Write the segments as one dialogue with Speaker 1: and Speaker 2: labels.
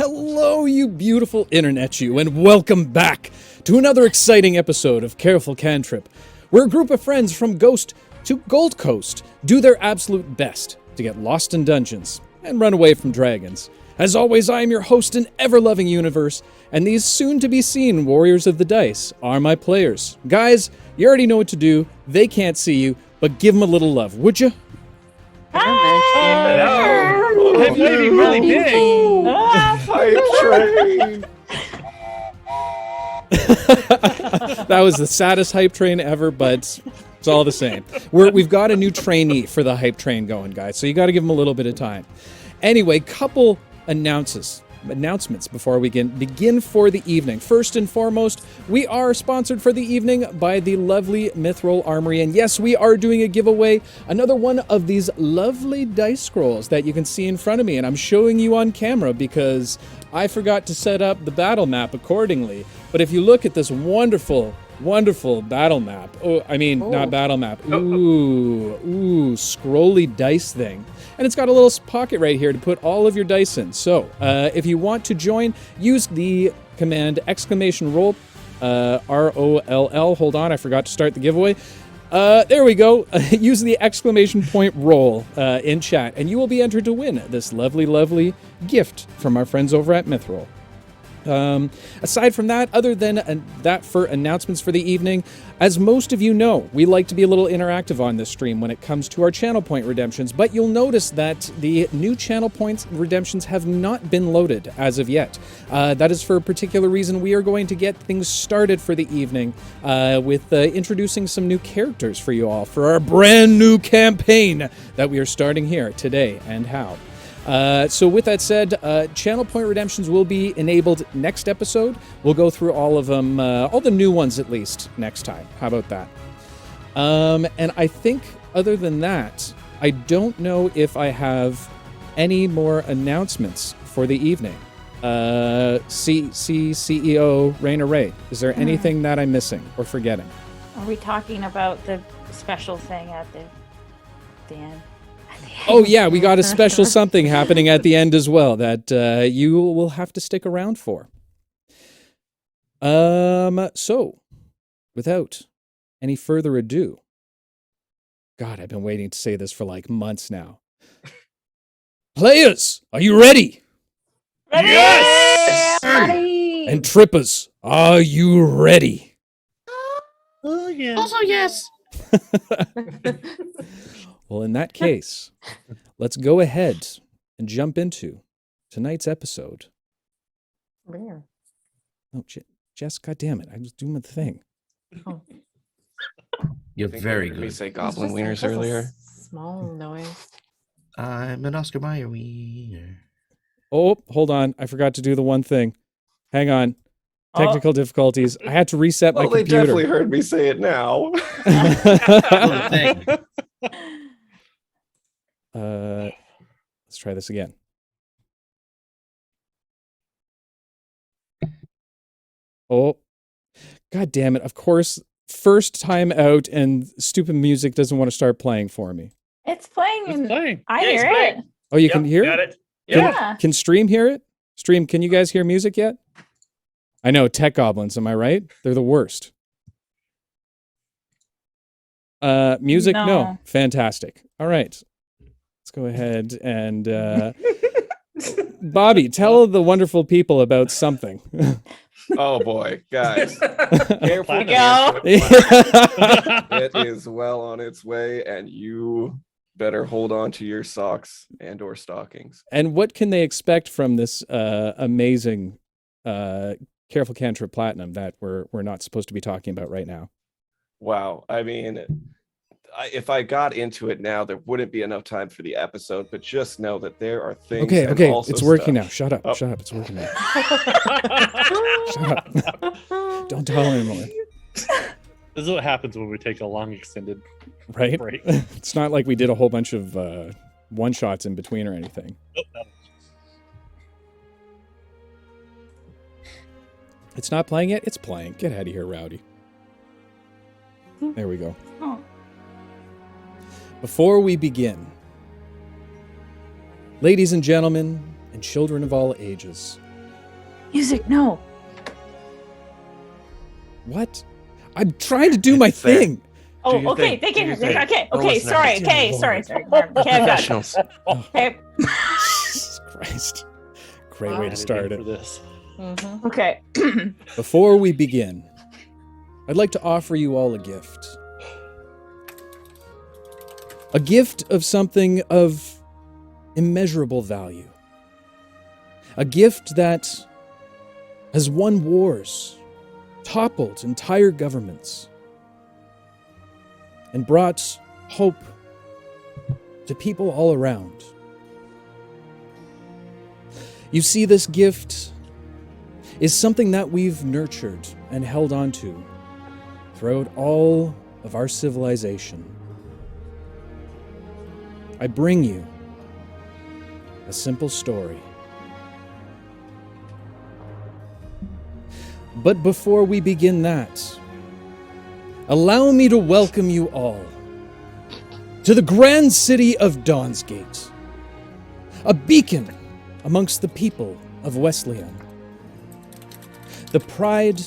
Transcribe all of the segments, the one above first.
Speaker 1: Hello, you beautiful internet you, and welcome back to another exciting episode of Careful Cantrip, where a group of friends from Ghost to Gold Coast do their absolute best to get lost in dungeons and run away from dragons. As always, I am your host in ever-loving universe, and these soon-to-be-seen warriors of the dice are my players. Guys, you already know what to do. They can't see you, but give them a little love, would you?
Speaker 2: Hello. I'm waving really big.
Speaker 3: Hype train.
Speaker 1: That was the saddest hype train ever, but it's all the same. We've got a new trainee for the hype train going, guys, so you got to give them a little bit of time. Anyway, couple announcements before we begin for the evening. First and foremost, we are sponsored for the evening by the lovely Mithril Armory, and yes, we are doing a giveaway, another one of these lovely dice scrolls that you can see in front of me, and I'm showing you on camera because I forgot to set up the battle map accordingly. But if you look at this wonderful battle map. Not battle map. Ooh, scrolly dice thing. And it's got a little pocket right here to put all of your dice in. So, if you want to join, use the command !roll, ROLL. Hold on, I forgot to start the giveaway. There we go. Use the !roll in chat, and you will be entered to win this lovely gift from our friends over at Mithril. Aside from that, other than that for announcements for the evening, as most of you know, we like to be a little interactive on this stream when it comes to our channel point redemptions, but you'll notice that the new channel points redemptions have not been loaded as of yet. That is for a particular reason. We are going to get things started for the evening with introducing some new characters for you all for our brand new campaign that we are starting here today and how. So with that said, channel point redemptions will be enabled next episode. We'll go through all of them, all the new ones at least, next time. How about that? And I think other than that, I don't know if I have any more announcements for the evening. CEO Raina Ray, is there anything that I'm missing or forgetting?
Speaker 4: Are we talking about the special thing at the end?
Speaker 1: Oh yeah, we got a special something happening at the end as well that you will have to stick around for. So, without any further ado, God, I've been waiting to say this for like months now. Players, are you ready?
Speaker 4: Ready?
Speaker 2: Yes!
Speaker 4: Ready!
Speaker 1: And trippers, are you ready?
Speaker 2: Oh, yeah.
Speaker 5: Also, yes.
Speaker 1: Well, in that case, let's go ahead and jump into tonight's episode.
Speaker 4: Where?
Speaker 1: Oh, Jess, goddammit, I was doing the thing.
Speaker 4: Oh.
Speaker 5: You're very
Speaker 3: We
Speaker 5: good.
Speaker 3: say goblin wieners earlier.
Speaker 4: Small noise.
Speaker 5: I'm an Oscar Mayer wiener.
Speaker 1: Oh, hold on. I forgot to do the one thing. Hang on. Technical difficulties. I had to reset my
Speaker 3: Well, they
Speaker 1: computer.
Speaker 3: definitely heard me say it now.
Speaker 1: Let's try this again. Oh, God damn it. Of course, first time out and stupid music doesn't want to start playing for me.
Speaker 4: It's playing.
Speaker 2: It's playing.
Speaker 4: I
Speaker 2: Yeah,
Speaker 4: hear
Speaker 2: it's
Speaker 4: it.
Speaker 2: playing.
Speaker 1: Oh, you
Speaker 2: Yep,
Speaker 1: can hear
Speaker 2: got
Speaker 1: it?
Speaker 2: it.
Speaker 4: Yeah.
Speaker 1: Can Stream hear it? Stream, can you guys hear music yet? I know, tech goblins, am I right? They're the worst. Music? No. Fantastic. All right. Let's go ahead and... Bobby, tell the wonderful people about something.
Speaker 3: Oh boy, guys. Careful,
Speaker 2: Go.
Speaker 3: careful. It is well on its way, and you better hold on to your socks and or stockings.
Speaker 1: And what can they expect from this amazing Careful Cantrip Platinum that we're not supposed to be talking about right now?
Speaker 3: Wow. I mean, if I got into it now, there wouldn't be enough time for the episode, but just know that there are things.
Speaker 1: Okay,
Speaker 3: and
Speaker 1: okay,
Speaker 3: also
Speaker 1: it's working
Speaker 3: stuff.
Speaker 1: now. Shut up,
Speaker 3: Oh.
Speaker 1: shut up, it's working now. Shut up. Don't tell anyone,
Speaker 2: This is what happens when we take a long extended
Speaker 1: right?
Speaker 2: break.
Speaker 1: It's not like we did a whole bunch of one-shots in between or anything.
Speaker 2: Nope, no.
Speaker 1: It's not playing yet? It's playing. Get out of here, Rowdy. There we go.
Speaker 4: Oh.
Speaker 1: Before we begin, ladies and gentlemen, and children of all ages,
Speaker 4: Music, no.
Speaker 1: What? I'm trying to do my
Speaker 5: Fair.
Speaker 1: thing.
Speaker 4: Oh,
Speaker 5: your
Speaker 4: okay,
Speaker 5: thing.
Speaker 4: they
Speaker 5: Do
Speaker 4: can.
Speaker 5: your thing.
Speaker 4: Okay,
Speaker 5: No
Speaker 4: okay,
Speaker 5: listener.
Speaker 4: sorry,
Speaker 1: Dear
Speaker 4: okay,
Speaker 1: Lord.
Speaker 4: sorry. Okay, I'm done.
Speaker 5: Professionals.
Speaker 4: Okay.
Speaker 1: Jesus Christ. Great way to start it.
Speaker 2: For this.
Speaker 4: Okay.
Speaker 1: Before we begin, I'd like to offer you all a gift. A gift of something of immeasurable value. A gift that has won wars, toppled entire governments, and brought hope to people all around. You see, this gift is something that we've nurtured and held on to throughout all of our civilization. I bring you a simple story. But before we begin that, allow me to welcome you all to the grand city of Dawnsgate, a beacon amongst the people of Wesleyan, the pride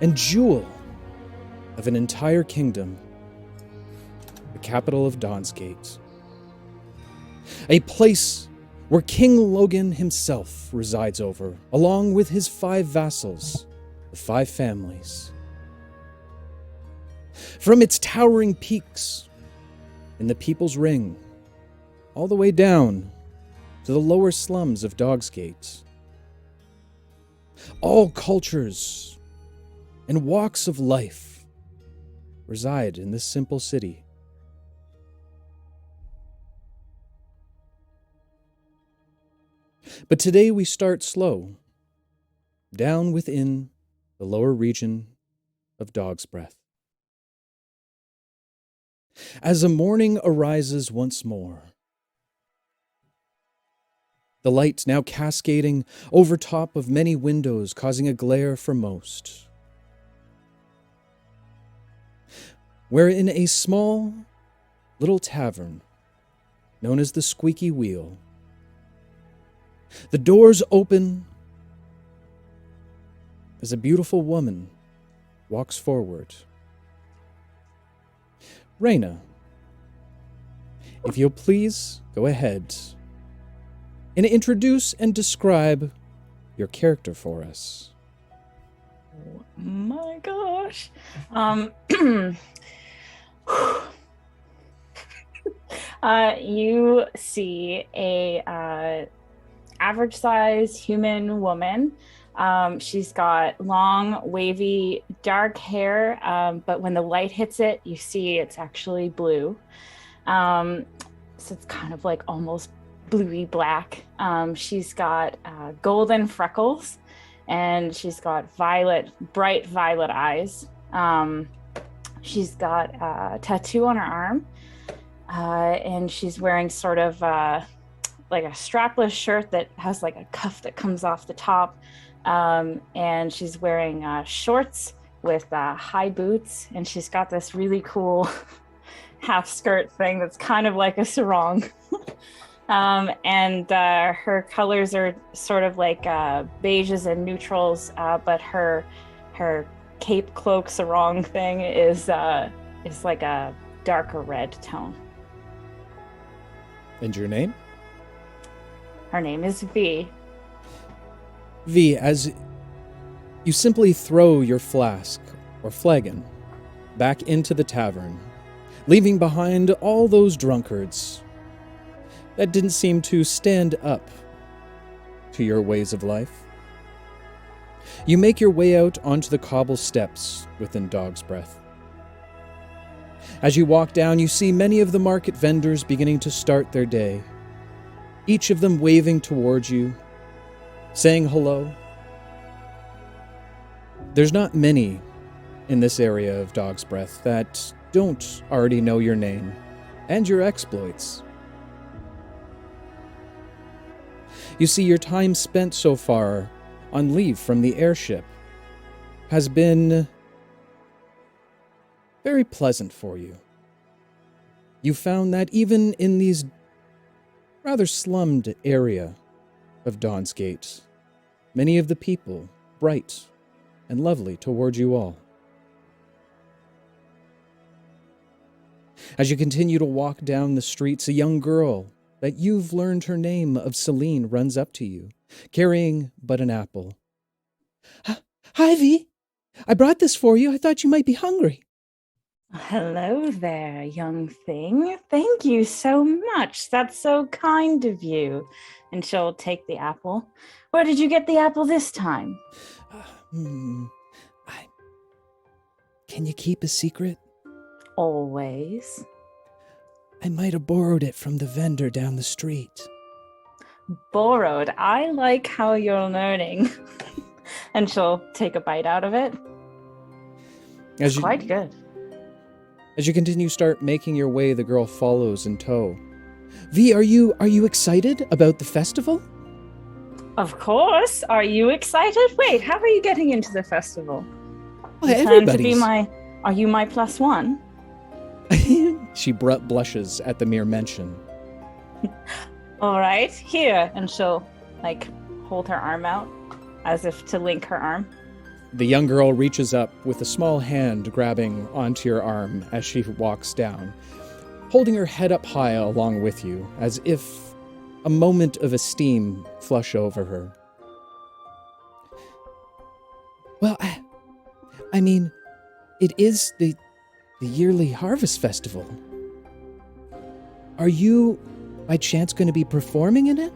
Speaker 1: and jewel of an entire kingdom, the capital of Dawnsgate, a place where King Logan himself resides over, along with his 5 vassals, the 5 families. From its towering peaks in the People's Ring, all the way down to the lower slums of Dawnsgate, all cultures and walks of life reside in this simple city. But today we start slow, down within the lower region of Dog's Breath. As the morning arises once more, the light now cascading over top of many windows, causing a glare for most. Where in a small little tavern known as the Squeaky Wheel, the doors open as a beautiful woman walks forward. Raina, if you'll please go ahead and introduce and describe your character for us.
Speaker 4: Oh my gosh. You see a average size human woman. She's got long, wavy, dark hair, but when the light hits it, you see it's actually blue. So it's kind of like almost bluey black. She's got golden freckles, and she's got bright violet eyes. She's got a tattoo on her arm, and she's wearing sort of like a strapless shirt that has like a cuff that comes off the top. And she's wearing shorts with high boots, and she's got this really cool half skirt thing that's kind of like a sarong. And her colors are sort of like beiges and neutrals, but her cape cloak sarong thing is like a darker red tone.
Speaker 1: And your name?
Speaker 4: Her name is V.
Speaker 1: V, as you simply throw your flask or flagon back into the tavern, leaving behind all those drunkards that didn't seem to stand up to your ways of life. You make your way out onto the cobble steps within Dog's Breath. As you walk down, you see many of the market vendors beginning to start their day, each of them waving towards you, saying hello. There's not many in this area of Dog's Breath that don't already know your name and your exploits. You see, your time spent so far on leave from the airship has been very pleasant for you. You found that even in these rather slummed area of Dawnsgate, many of the people bright and lovely towards you all. As you continue to walk down the streets, a young girl that you've learned her name of Celine runs up to you, carrying but an apple. Hi, V. I brought this for you. I thought you might be hungry.
Speaker 4: Hello there, young thing. Thank you so much. That's so kind of you. And she'll take the apple. Where did you get the apple this time?
Speaker 1: Can you keep a secret?
Speaker 4: Always.
Speaker 1: I might have borrowed it from the vendor down the street.
Speaker 4: Borrowed. I like how you're learning. And she'll take a bite out of it. Quite good.
Speaker 1: As you continue start making your way, the girl follows in tow. V, are you excited about the festival?
Speaker 4: Of course. Are you excited? Wait, how are you getting into the festival?
Speaker 1: Well,
Speaker 4: You plan to be are you my +1?
Speaker 1: She blushes at the mere mention.
Speaker 4: All right, here. And she'll hold her arm out as if to link her arm.
Speaker 1: The young girl reaches up with a small hand grabbing onto your arm as she walks down, holding her head up high along with you, as if a moment of esteem flush over her. Well, I mean, it is the yearly harvest festival. Are you, by chance, going to be performing in it?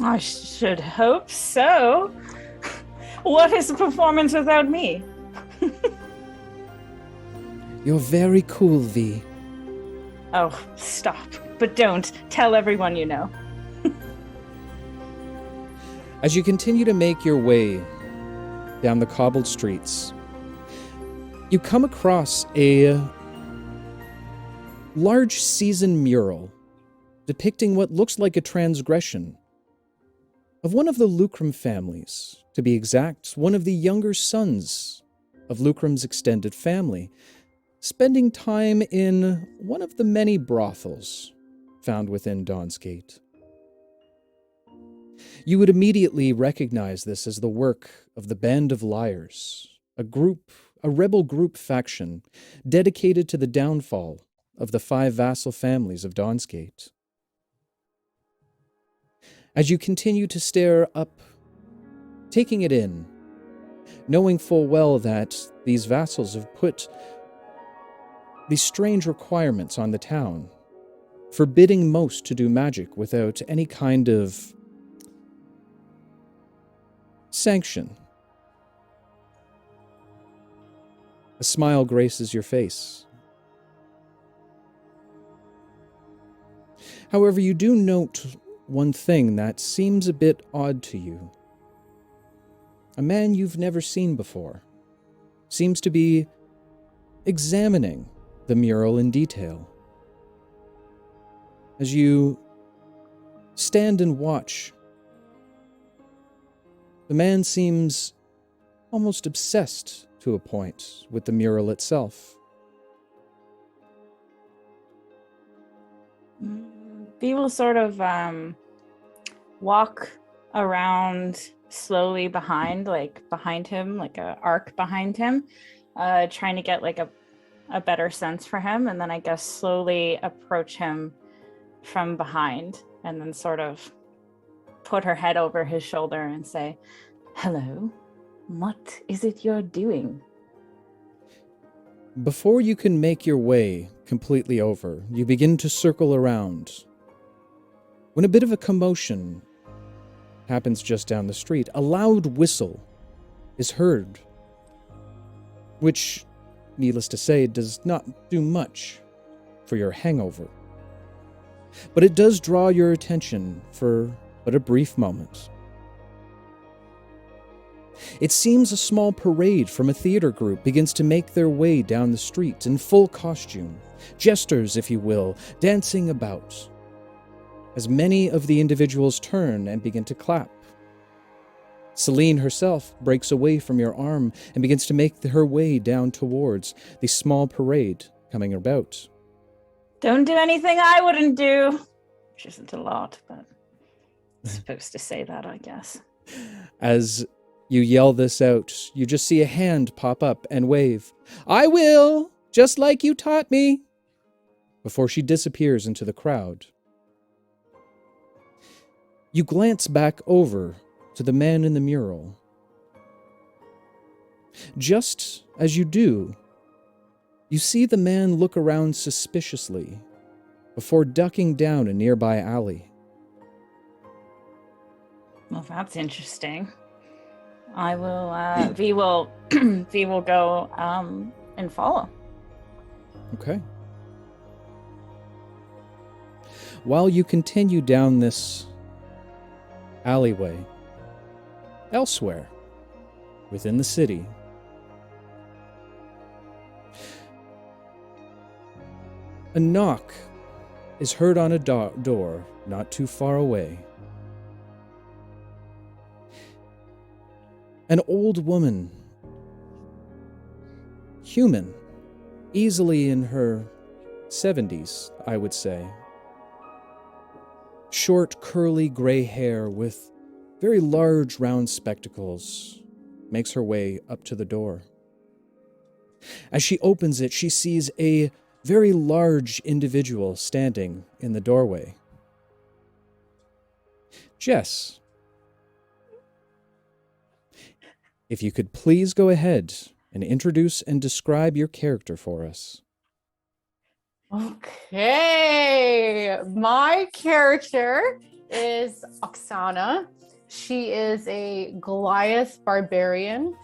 Speaker 4: I should hope so. What is a performance without me?
Speaker 1: You're very cool, V.
Speaker 4: Oh, stop. But don't. Tell everyone you know.
Speaker 1: As you continue to make your way down the cobbled streets, you come across a large seasoned mural depicting what looks like a transgression of one of the Lucrum families. To be exact, one of the younger sons of Lucrum's extended family, spending time in one of the many brothels found within Dawnsgate. You would immediately recognize this as the work of the Band of Liars, a rebel group faction dedicated to the downfall of the 5 vassal families of Dawnsgate. As you continue to stare up, taking it in, knowing full well that these vassals have put these strange requirements on the town, forbidding most to do magic without any kind of sanction. A smile graces your face. However, you do note one thing that seems a bit odd to you. A man you've never seen before seems to be examining the mural in detail. As you stand and watch, the man seems almost obsessed to a point with the mural itself.
Speaker 4: V will sort of walk around slowly behind him, like a arc behind him, trying to get a better sense for him, and then I guess slowly approach him from behind, and then sort of put her head over his shoulder and say, "Hello, what is it you're doing?"
Speaker 1: Before you can make your way completely over, you begin to circle around. When a bit of a commotion happens just down the street, a loud whistle is heard, which, needless to say, does not do much for your hangover. But it does draw your attention for but a brief moment. It seems a small parade from a theater group begins to make their way down the street in full costume, jesters, if you will, dancing about, as many of the individuals turn and begin to clap. Celine herself breaks away from your arm and begins to make her way down towards the small parade coming about.
Speaker 4: Don't do anything I wouldn't do. Which isn't a lot, but I'm supposed to say that, I guess.
Speaker 1: As you yell this out, you just see a hand pop up and wave. I will, just like you taught me, before she disappears into the crowd. You glance back over to the man in the mural. Just as you do, you see the man look around suspiciously before ducking down a nearby alley.
Speaker 4: Well, that's interesting. I will, V will, V will go and follow.
Speaker 1: Okay. While you continue down this alleyway, elsewhere within the city, a knock is heard on a door not too far away. An old woman, human, easily in her 70s, I would say. Short, curly gray hair with very large round spectacles, makes her way up to the door. As she opens it, she sees a very large individual standing in the doorway. Jess, if you could please go ahead and introduce and describe your character for us.
Speaker 6: Okay, my character is Oxana. She is a Goliath barbarian.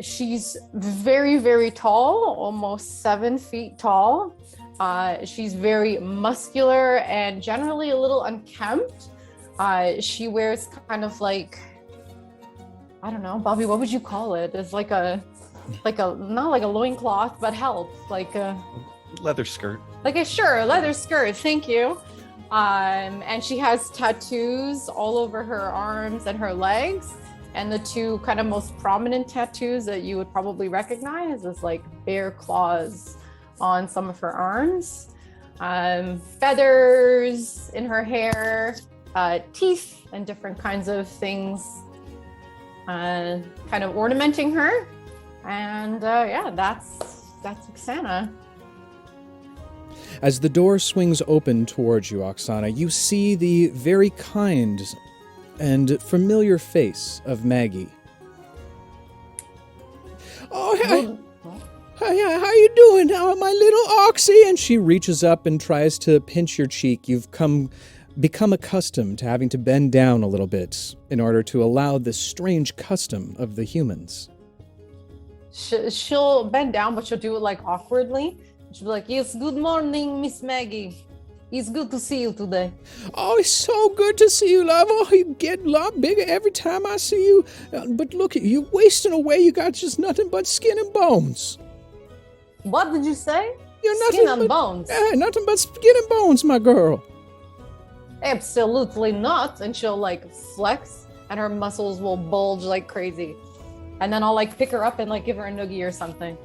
Speaker 6: She's very, very tall, almost 7 feet tall. She's very muscular and generally a little unkempt. She wears kind of like, I don't know, Bobby, what would you call it? It's like a, not like a loincloth, but help, like a
Speaker 3: Leather skirt.
Speaker 6: like a leather skirt. Thank you. And she has tattoos all over her arms and her legs. And the two kind of most prominent tattoos that you would probably recognize is like bear claws on some of her arms, feathers in her hair, teeth and different kinds of things kind of ornamenting her. And yeah, that's Oxana.
Speaker 1: As the door swings open towards you, Oxana, you see the very kind and familiar face of Maggie. Oh, hey, how you doing, my little Oxy? And she reaches up and tries to pinch your cheek. You've become accustomed to having to bend down a little bit in order to allow this strange custom of the humans.
Speaker 6: She'll bend down, but she'll do it like awkwardly. She'll be like, yes, good morning, Miss Maggie. It's good to see you today.
Speaker 1: Oh, it's so good to see you, love. Oh, you get a lot bigger every time I see you. But look at you, wasting away. You got just nothing but skin and bones.
Speaker 6: What did you say?
Speaker 1: You're
Speaker 6: Skin and bones.
Speaker 1: Yeah, nothing but skin and bones, my girl.
Speaker 6: Absolutely not. And she'll like flex and her muscles will bulge like crazy. And then I'll like pick her up and like give her a noogie or something.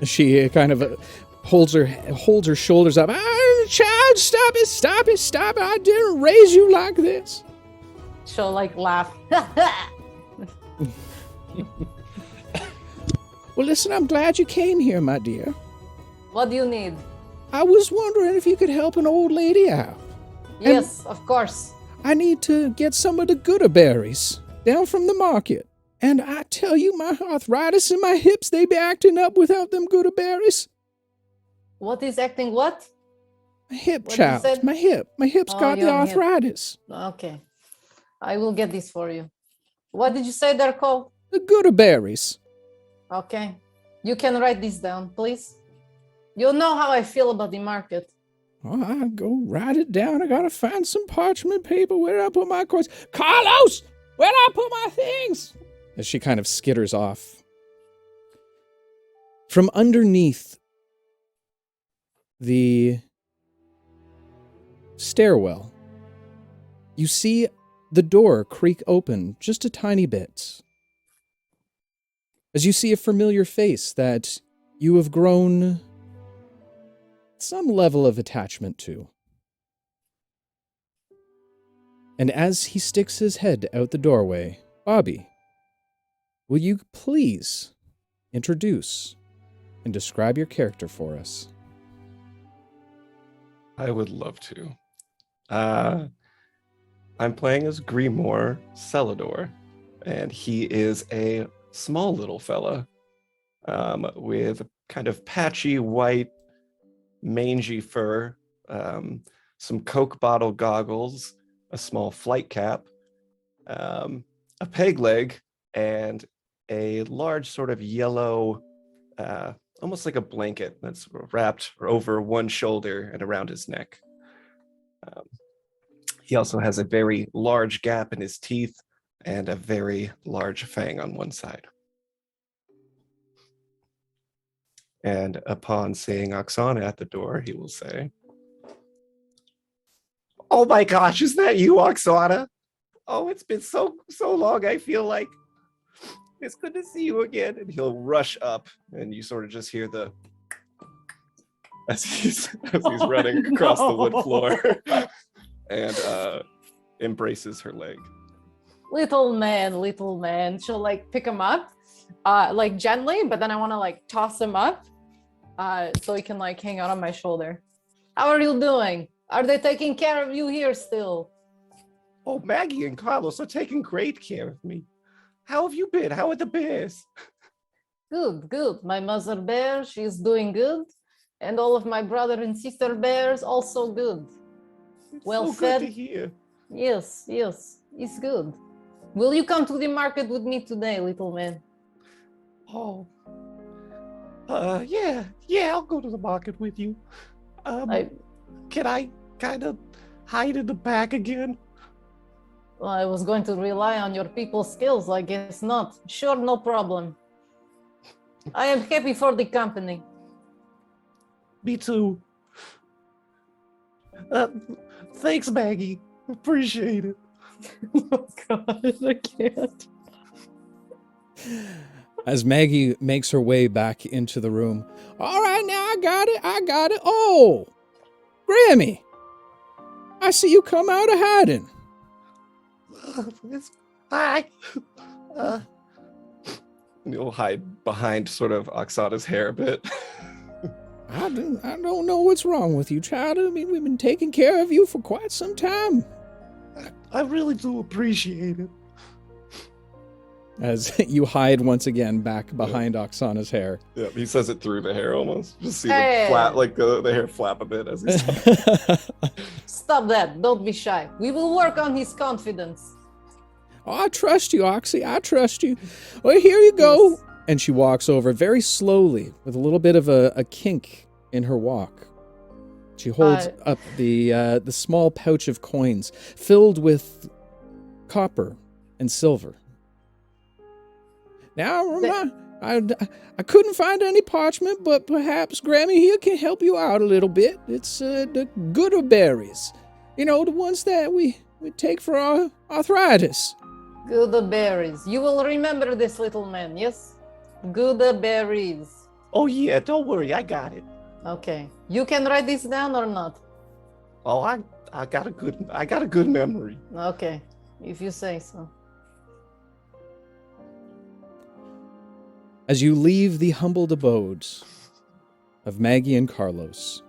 Speaker 1: She kind of holds her shoulders up. Child, stop it. I didn't raise you like this.
Speaker 6: She'll like laugh.
Speaker 1: Well, listen, I'm glad you came here, my dear.
Speaker 6: What do you need?
Speaker 1: I was wondering if you could help an old lady out.
Speaker 6: Yes, of course.
Speaker 1: I need to get some of the gooder berries down from the market. And I tell you, my arthritis in my hips, they be acting up without them gooder berries.
Speaker 6: What is acting what?
Speaker 1: My hip,
Speaker 6: What
Speaker 1: child.
Speaker 6: you said?
Speaker 1: My hip's
Speaker 6: Oh,
Speaker 1: got the
Speaker 6: your hip.
Speaker 1: arthritis.
Speaker 6: Okay. I will get this for you. What did you say they're called?
Speaker 1: The gooder berries.
Speaker 6: Okay. You can write this down, please. You know how I feel about the market.
Speaker 1: Oh, I'll go write it down. I gotta find some parchment paper. Where did I put my coins? Carlos! Where did I put my things? As she kind of skitters off. From underneath the stairwell, you see the door creak open just a tiny bit. As you see a familiar face that you have grown some level of attachment to. And as he sticks his head out the doorway, Bobby, will you please introduce and describe your character for us?
Speaker 3: I would love to. I'm playing as Grimoire Celador, and he is a small little fella with kind of patchy white, mangy fur, some Coke bottle goggles, a small flight cap, a peg leg, and a large sort of yellow, almost like a blanket that's wrapped over one shoulder and around his neck. He also has a very large gap in his teeth and a very large fang on one side. And upon seeing Oxana at the door, he will say, "Oh my gosh, is that you, Oxana? Oh, it's been so long. I feel like it's good to see you again." And he'll rush up, and you sort of just hear the as he's running across the wood floor, and embraces her leg.
Speaker 6: Little man. She'll like pick him up, like gently, but then I want to like toss him up, so he can like hang out on my shoulder. How are you doing? Are they taking care of you here still?
Speaker 3: Oh, Maggie and Carlos are taking great care of me. How have you been? How are the bears?
Speaker 6: Good. My mother bear, she's doing good. And all of my brother and sister bears also good.
Speaker 3: It's
Speaker 6: Well
Speaker 3: so
Speaker 6: fed.
Speaker 3: good to hear.
Speaker 6: Yes, it's good. Will you come to the market with me today, little man?
Speaker 3: Oh, yeah, I'll go to the market with you. Can I kind of hide in the back again?
Speaker 6: I was going to rely on your people's skills. I guess not. Sure, no problem. I am happy for the company.
Speaker 3: Me too. Thanks, Maggie. Appreciate it.
Speaker 6: Oh God, I can't.
Speaker 1: As Maggie makes her way back into the room, "All right, now I got it. Oh, Grammy, I see you come out of hiding."
Speaker 3: Hi. You'll hide behind sort of Oksana's hair a bit.
Speaker 1: I don't know what's wrong with you, child. I mean, we've been taking care of you for quite some time.
Speaker 3: I really do appreciate it.
Speaker 1: As you hide once again back behind Oksana's hair.
Speaker 3: Yeah, he says it through the hair almost. Just see
Speaker 6: Hey.
Speaker 3: the flap, like the hair flap a bit as he's talking.
Speaker 6: Stop that. Don't be shy. We will work on his confidence.
Speaker 1: Oh, I trust you, Oxy. I trust you. Well, here you go.
Speaker 6: Yes.
Speaker 1: And she walks over very slowly with a little bit of a kink in her walk. She holds up the small pouch of coins filled with copper and silver. Now, I couldn't find any parchment, but perhaps Grammy here can help you out a little bit. It's the gooder berries. You know, the ones that we take for our arthritis.
Speaker 6: Good berries. You will remember this, little man, yes? Good berries.
Speaker 3: Oh yeah, don't worry, I got it.
Speaker 6: Okay. You can write this down or not?
Speaker 3: Oh, I got a good memory.
Speaker 6: Okay. If you say so.
Speaker 1: As you leave the humbled abodes of Maggie and Carlos,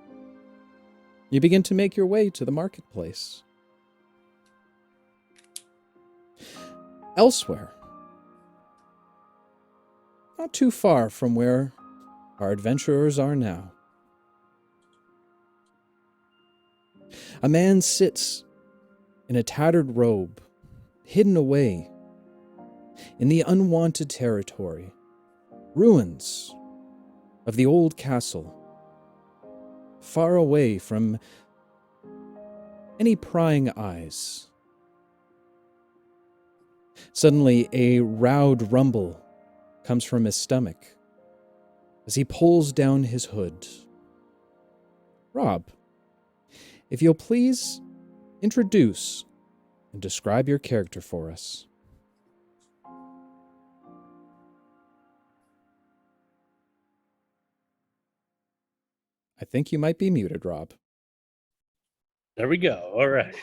Speaker 1: you begin to make your way to the marketplace. Elsewhere, not too far from where our adventurers are now, a man sits in a tattered robe, hidden away in the unwanted territory, ruins of the old castle, far away from any prying eyes. Suddenly, a loud rumble comes from his stomach as he pulls down his hood. Rob, if you'll please introduce and describe your character for us. I think you might be muted, Rob.
Speaker 2: There we go. All right.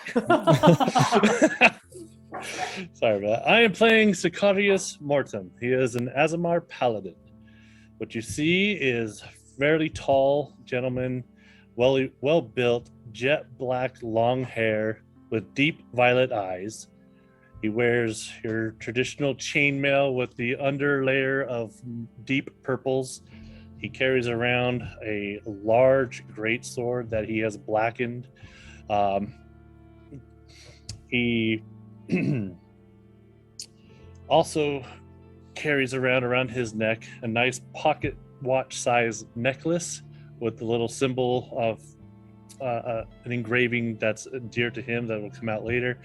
Speaker 2: Sorry about that. I am playing Sicarius Mortem. He is an Azamar paladin. What you see is fairly tall gentleman, well built, jet black long hair with deep violet eyes. He wears your traditional chainmail with the underlayer of deep purples. He carries around a large greatsword that he has blackened. He also carries around his neck a nice pocket watch size necklace with the little symbol of an engraving that's dear to him that will come out later.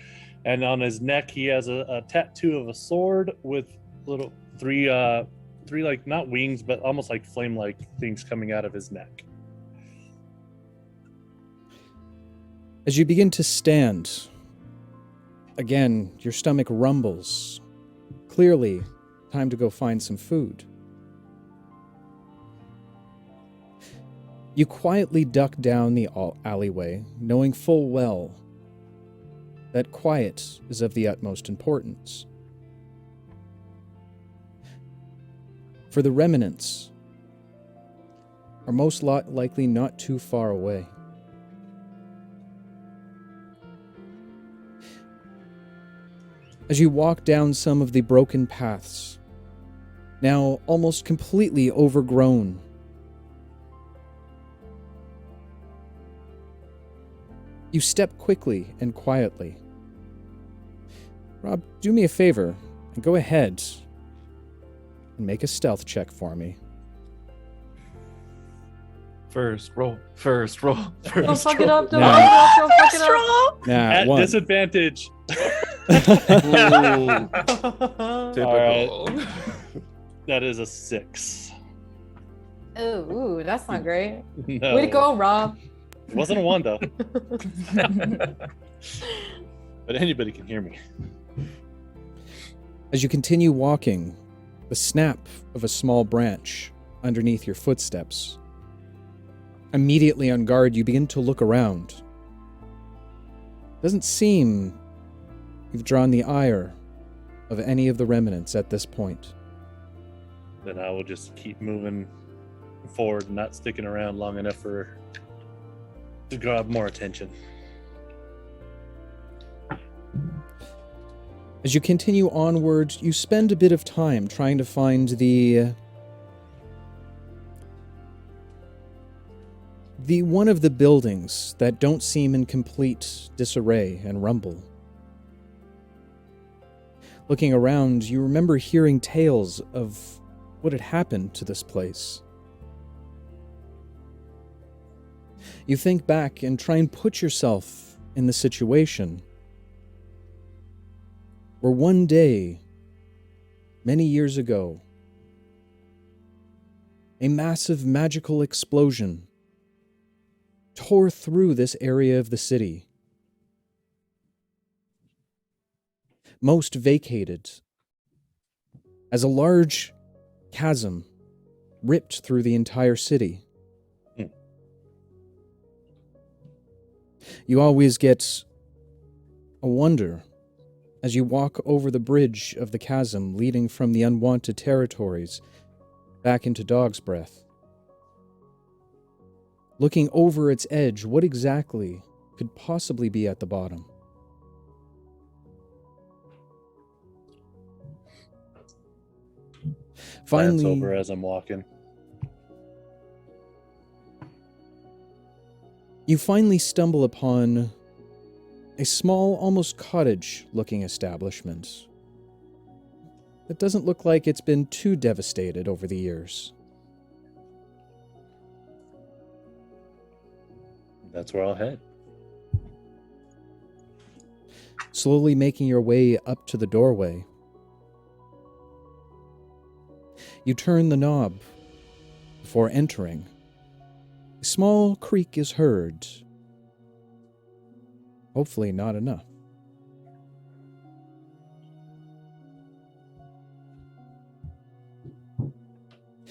Speaker 2: And on his neck, he has a tattoo of a sword with little three like not wings, but almost like flame-like things coming out of his neck.
Speaker 1: As you begin to stand, again, your stomach rumbles. Clearly, time to go find some food. You quietly duck down the alleyway, knowing full well that quiet is of the utmost importance. For the remnants are most likely not too far away. As you walk down some of the broken paths, now almost completely overgrown, you step quickly and quietly. Rob, do me a favor and go ahead and make a stealth check for me.
Speaker 3: First roll. First
Speaker 6: Don't
Speaker 3: roll.
Speaker 6: fuck it up. Don't
Speaker 1: Nah.
Speaker 6: fuck it up. Don't fuck it up.
Speaker 1: Nah,
Speaker 2: At
Speaker 1: one.
Speaker 2: disadvantage.
Speaker 3: Ooh, typical.
Speaker 2: That is a 6.
Speaker 6: Ooh, that's not great.
Speaker 2: No.
Speaker 6: Way to go, Rob.
Speaker 2: It wasn't a 1 though. But anybody can hear me.
Speaker 1: As you continue walking, the snap of a small branch underneath your footsteps. Immediately on guard, you begin to look around. Doesn't seem you've drawn the ire of any of the remnants at this point.
Speaker 2: Then I will just keep moving forward, not sticking around long enough to grab more attention.
Speaker 1: As you continue onward, you spend a bit of time trying to find the one of the buildings that don't seem in complete disarray and rumble. Looking around, you remember hearing tales of what had happened to this place. You think back and try and put yourself in the situation where one day, many years ago, a massive magical explosion tore through this area of the city. Most vacated, as a large chasm ripped through the entire city. You always get a wonder as you walk over the bridge of the chasm leading from the unwanted territories back into Dog's Breath. Looking over its edge, what exactly could possibly be at the bottom?
Speaker 2: Glance over as I'm walking.
Speaker 1: You finally stumble upon a small, almost cottage-looking establishment that doesn't look like it's been too devastated over the years.
Speaker 2: That's where I'll head.
Speaker 1: Slowly making your way up to the doorway, you turn the knob before entering. A small creak is heard. Hopefully not enough.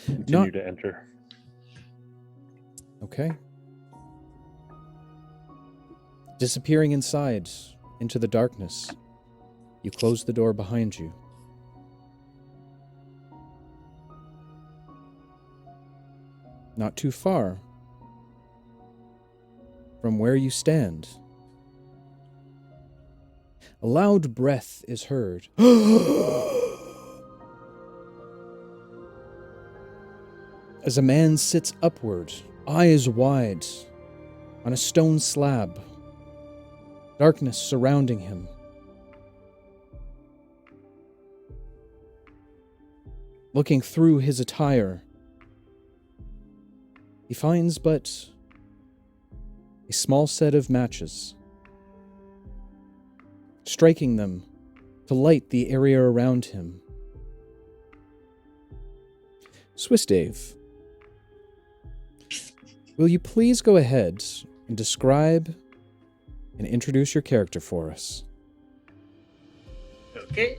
Speaker 2: Continue to enter.
Speaker 1: Okay. Disappearing inside into the darkness, you close the door behind you. Not too far from where you stand, a loud breath is heard. As a man sits upward, eyes wide, on a stone slab, darkness surrounding him. Looking through his attire, he finds but a small set of matches, striking them to light the area around him. Swiss Dave, will you please go ahead and describe and introduce your character for us?
Speaker 7: Okay,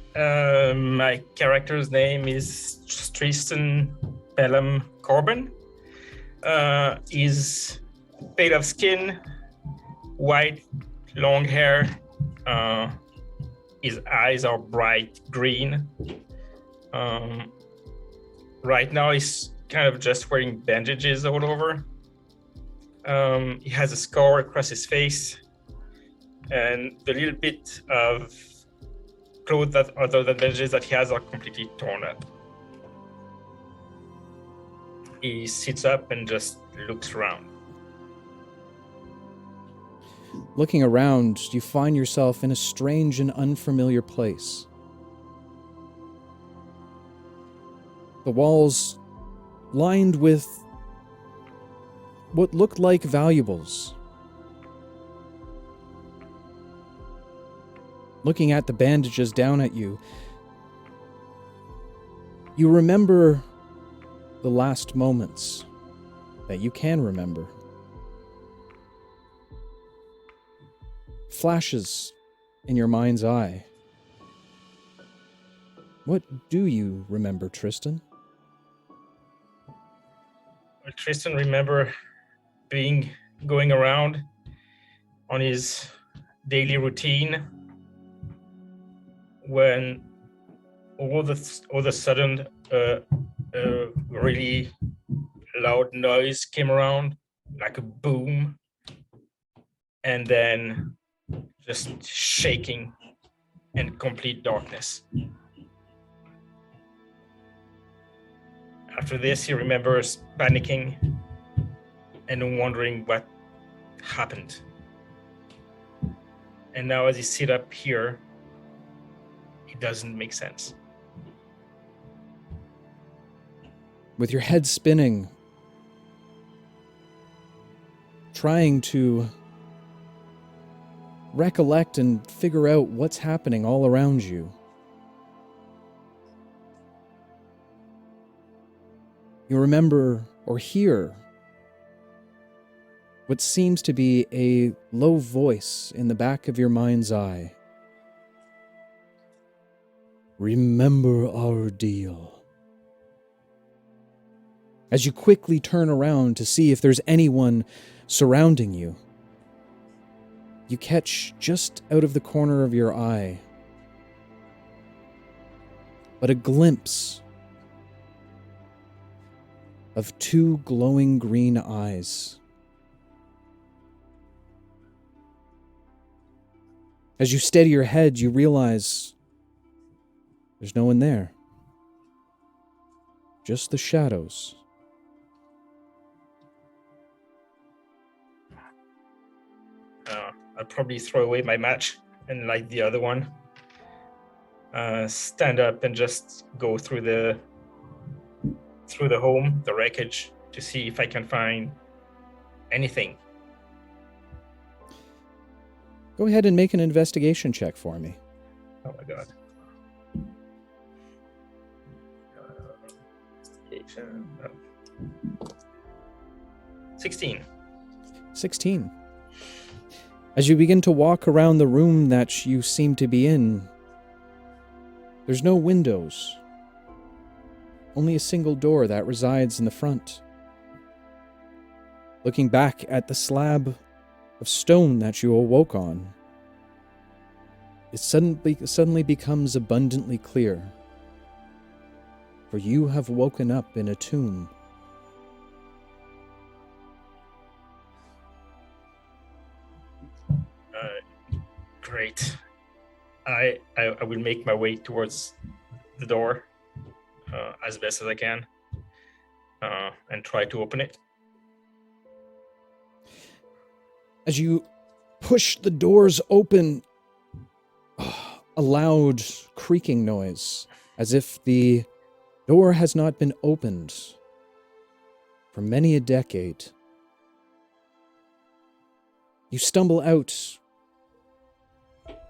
Speaker 7: my character's name is Tristan Pelham Corbin. He's pale of skin, white, long hair. His eyes are bright green. Right now he's kind of just wearing bandages all over. He has a scar across his face, and the little bit of clothes that other than bandages that he has are completely torn up. He sits up and just looks around.
Speaker 1: Looking around, you find yourself in a strange and unfamiliar place. The walls lined with what looked like valuables. Looking at the bandages down at you, you remember the last moments that you can remember. Flashes in your mind's eye. What do you remember, Tristan?
Speaker 7: Tristan remember going around on his daily routine when all of a sudden a really loud noise came around, like a boom, and then just shaking and complete darkness. After this, he remembers panicking and wondering what happened. And now as he sits up here, it doesn't make sense.
Speaker 1: With your head spinning, trying to recollect and figure out what's happening all around you. You remember or hear what seems to be a low voice in the back of your mind's eye. Remember our deal. As you quickly turn around to see if there's anyone surrounding you, you catch just out of the corner of your eye but a glimpse of two glowing green eyes. As you steady your head, you realize there's no one there. Just the shadows.
Speaker 7: I'll probably throw away my match and light the other one. Stand up and just go through the home, the wreckage, to see if I can find anything.
Speaker 1: Go ahead and make an investigation check for me.
Speaker 7: Oh my god. Investigation. 16.
Speaker 1: 16. As you begin to walk around the room that you seem to be in, there's no windows. Only a single door that resides in the front. Looking back at the slab of stone that you awoke on, it suddenly becomes abundantly clear. For you have woken up in a tomb.
Speaker 7: Great. I will make my way towards the door as best as I can and try to open it.
Speaker 1: As you push the doors open, a loud creaking noise, as if the door has not been opened for many a decade. You stumble out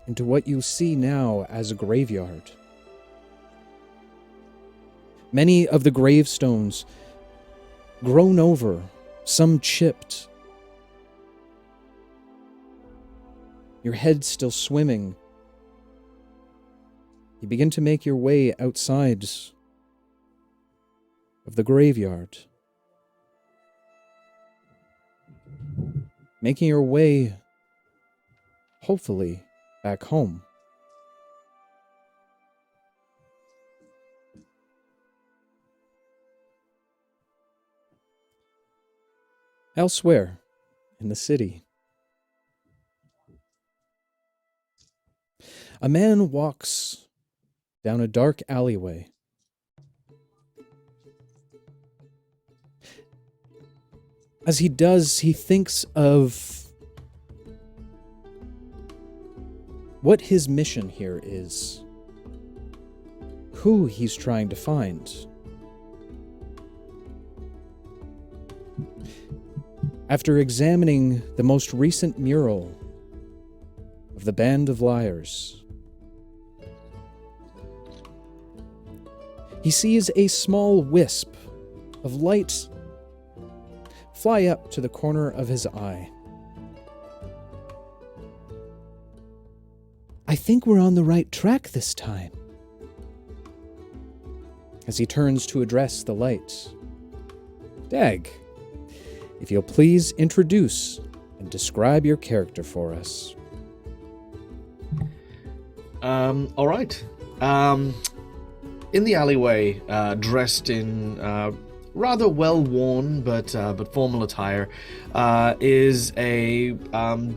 Speaker 1: into what you see now as a graveyard. Many of the gravestones grown over, some chipped. Your head still swimming. You begin to make your way outside of the graveyard, making your way, hopefully, back home. Elsewhere in the city, a man walks down a dark alleyway. As he does, he thinks of what his mission here is, who he's trying to find. After examining the most recent mural of the Band of Liars, he sees a small wisp of light fly up to the corner of his eye. I think we're on the right track this time. As he turns to address the light, Dag, if you'll please introduce and describe your character for us.
Speaker 5: All right. In the alleyway, dressed in rather well-worn but formal attire, is a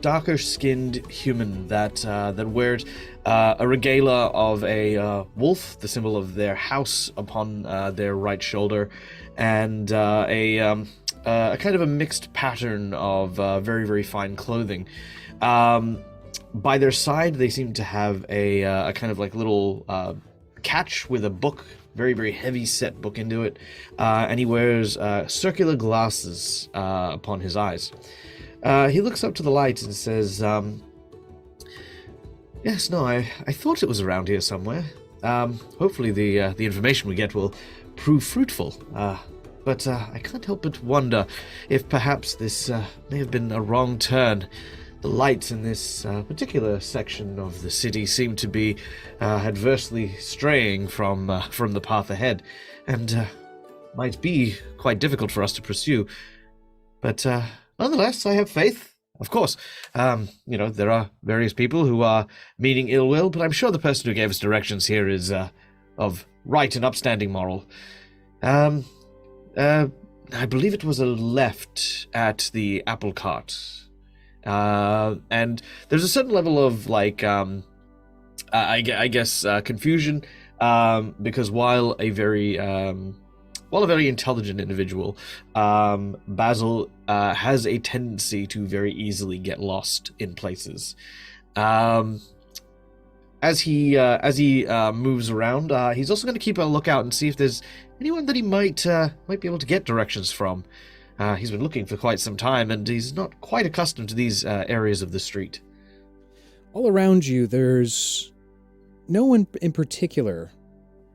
Speaker 5: darker-skinned human that wears a regala of a wolf, the symbol of their house, upon their right shoulder, and a kind of a mixed pattern of very, very fine clothing. By their side, they seem to have a kind of like little catch with a book, very, very heavy set book into it, and he wears circular glasses upon his eyes. He looks up to the light and says, yes, no, I thought it was around here somewhere. Hopefully the information we get will prove fruitful. But I can't help but wonder if perhaps this may have been a wrong turn. The lights in this particular section of the city seem to be adversely straying from the path ahead, and might be quite difficult for us to pursue. But nonetheless, I have faith. Of course, there are various people who are meaning ill will, but I'm sure the person who gave us directions here is of right and upstanding moral. I believe it was a left at the apple cart. And there's a certain level of I guess confusion, because while a very intelligent individual, Basil has a tendency to very easily get lost in places. As he moves around, he's also going to keep a lookout and see if there's anyone that he might be able to get directions from. He's been looking for quite some time, and he's not quite accustomed to these areas of the street.
Speaker 1: All around you, there's no one in particular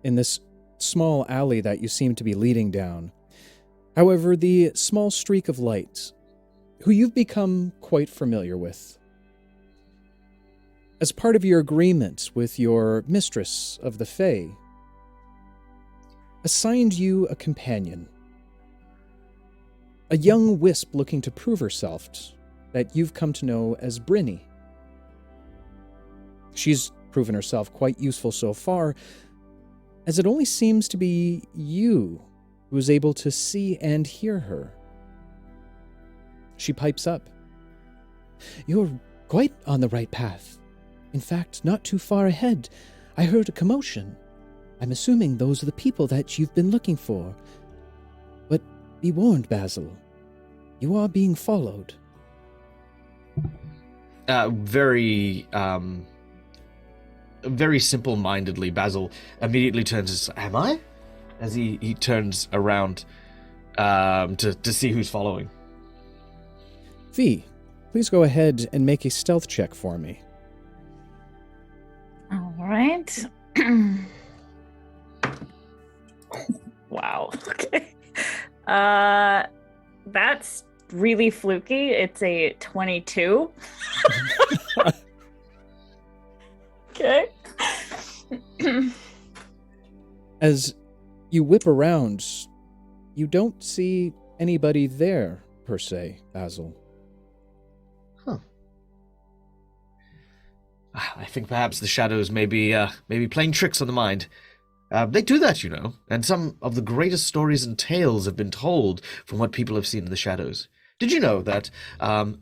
Speaker 1: in this small alley that you seem to be leading down. However, the small streak of light, who you've become quite familiar with, as part of your agreement with your mistress of the Fae, assigned you a companion. A young wisp looking to prove herself that you've come to know as Brynny. She's proven herself quite useful so far, as it only seems to be you who is able to see and hear her. She pipes up. You're quite on the right path. In fact, not too far ahead, I heard a commotion. I'm assuming those are the people that you've been looking for. But be warned, Basil. You are being followed.
Speaker 5: Very simple-mindedly, Basil immediately turns and says, "Am I?" As he turns around to see who's following.
Speaker 1: V, please go ahead and make a stealth check for me.
Speaker 4: All right. Wow. Okay. That's really fluky. It's a 22. Okay.
Speaker 1: As you whip around, you don't see anybody there, per se, Basil.
Speaker 5: I think perhaps the shadows may be playing tricks on the mind. They do that, you know, and some of the greatest stories and tales have been told from what people have seen in the shadows. Did you know that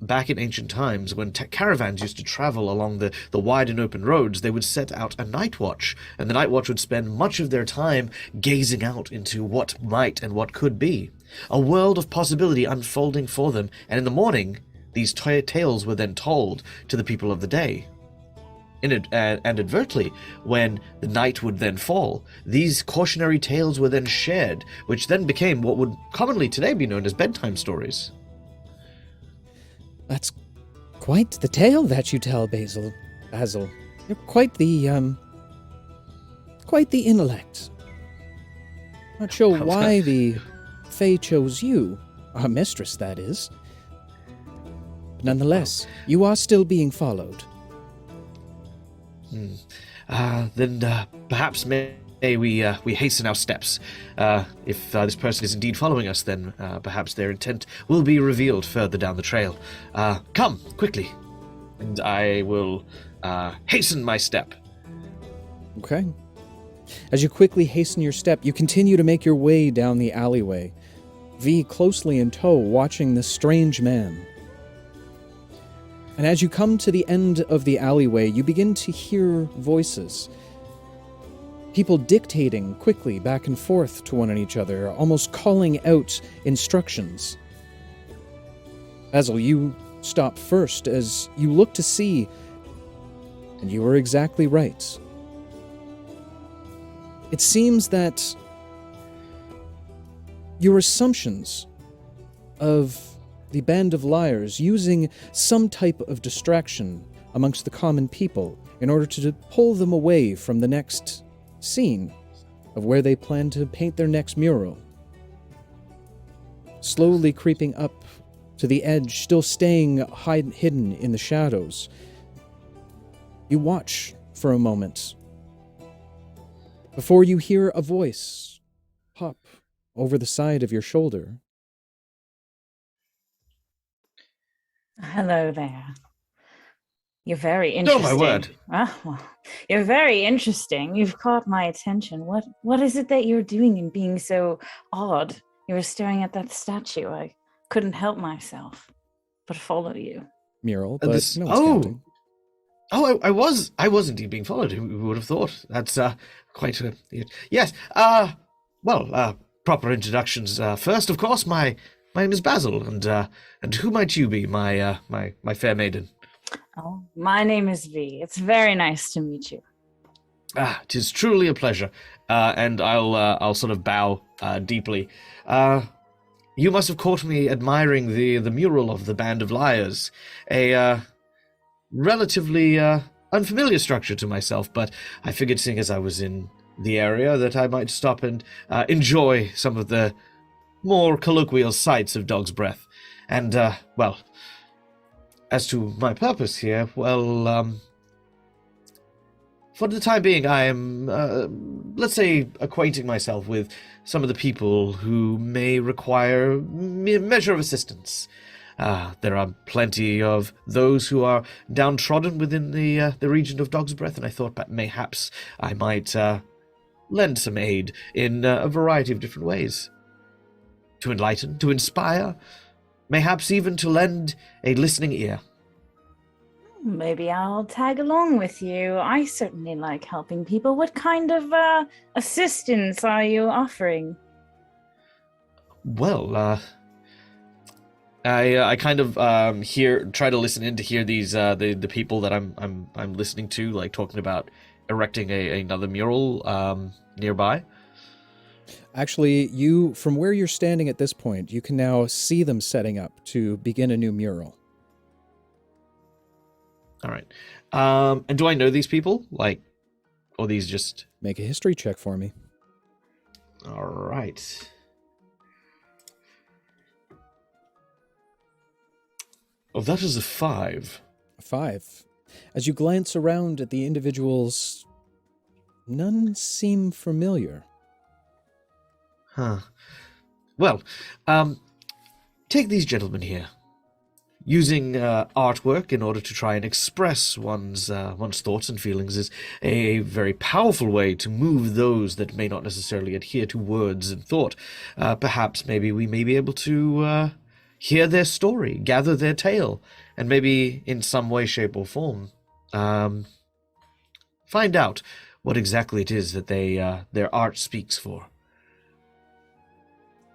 Speaker 5: back in ancient times, when caravans used to travel along the wide and open roads, they would set out a night watch, and the night watch would spend much of their time gazing out into what might and what could be, a world of possibility unfolding for them, and in the morning, these tales were then told to the people of the day. And advertently, when the night would then fall, these cautionary tales were then shared, which then became what would commonly today be known as bedtime stories.
Speaker 1: That's quite the tale that you tell, Basil. You're quite the intellect. Not sure why the Fae chose you, our mistress, that is. But nonetheless, you are still being followed.
Speaker 5: Then perhaps may we hasten our steps. If this person is indeed following us, then perhaps their intent will be revealed further down the trail. Come, quickly, and I will hasten my step.
Speaker 1: Okay. As you quickly hasten your step, you continue to make your way down the alleyway, V closely in tow, watching this strange man. And as you come to the end of the alleyway, you begin to hear voices. People dictating quickly back and forth to one and each other, almost calling out instructions. Basil, you stop first as you look to see, and you were exactly right. It seems that your assumptions of the band of liars using some type of distraction amongst the common people in order to pull them away from the next scene of where they plan to paint their next mural. Slowly creeping up to the edge, still staying hidden in the shadows. You watch for a moment before you hear a voice pop over the side of your shoulder.
Speaker 4: Hello there. You're very interesting.
Speaker 5: Oh, my word.
Speaker 4: Well, you're very interesting. You've caught my attention. What is it that you're doing and being so odd? You were staring at that statue. I couldn't help myself but follow you.
Speaker 1: Mural, but no one's counting.
Speaker 5: I was indeed being followed. Who would have thought? That's quite yes. Proper introductions. First, of course, my name is Basil, and who might you be, my fair maiden?
Speaker 4: Oh, my name is V. It's very nice to meet you.
Speaker 5: 'Tis truly a pleasure. And I'll sort of bow deeply. You must have caught me admiring the mural of the Band of Liars, a relatively unfamiliar structure to myself, but I figured, seeing as I was in the area, that I might stop and enjoy some of the more colloquial sights of Dog's Breath. And, as to my purpose here, for the time being, I am, let's say, acquainting myself with some of the people who may require a measure of assistance. There are plenty of those who are downtrodden within the region of Dog's Breath, and I thought that mayhaps I might lend some aid in a variety of different ways. To enlighten, to inspire, mayhaps even to lend a listening ear.
Speaker 4: Maybe I'll tag along with you. I certainly like helping people. What kind of assistance are you offering?
Speaker 5: Well, I kind of try to listen in to hear these the people that I'm listening to, like talking about erecting another mural nearby.
Speaker 1: Actually, from where you're standing at this point, you can now see them setting up to begin a new mural.
Speaker 5: All right. And do I know these people? Like, or these just...
Speaker 1: Make a history check for me.
Speaker 5: All right. Oh, that is a 5.
Speaker 1: A 5. As you glance around at the individuals, none seem familiar.
Speaker 5: Huh. Well, take these gentlemen here. Using artwork in order to try and express one's thoughts and feelings is a very powerful way to move those that may not necessarily adhere to words and thought. Perhaps maybe we may be able to hear their story, gather their tale, and maybe in some way, shape, or form find out what exactly it is that their art speaks for.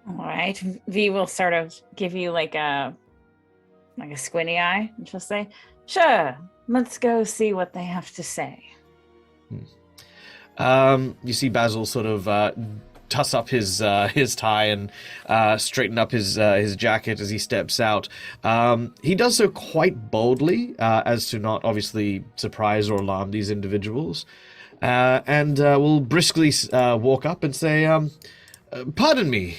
Speaker 4: All right. V will sort of give you like a squinty eye and she'll say, sure, let's go see what they have to say.
Speaker 5: You see Basil sort of tuss up his tie and straighten up his jacket as he steps out. He does so quite boldly as to not obviously surprise or alarm these individuals, and will briskly walk up and say, pardon me.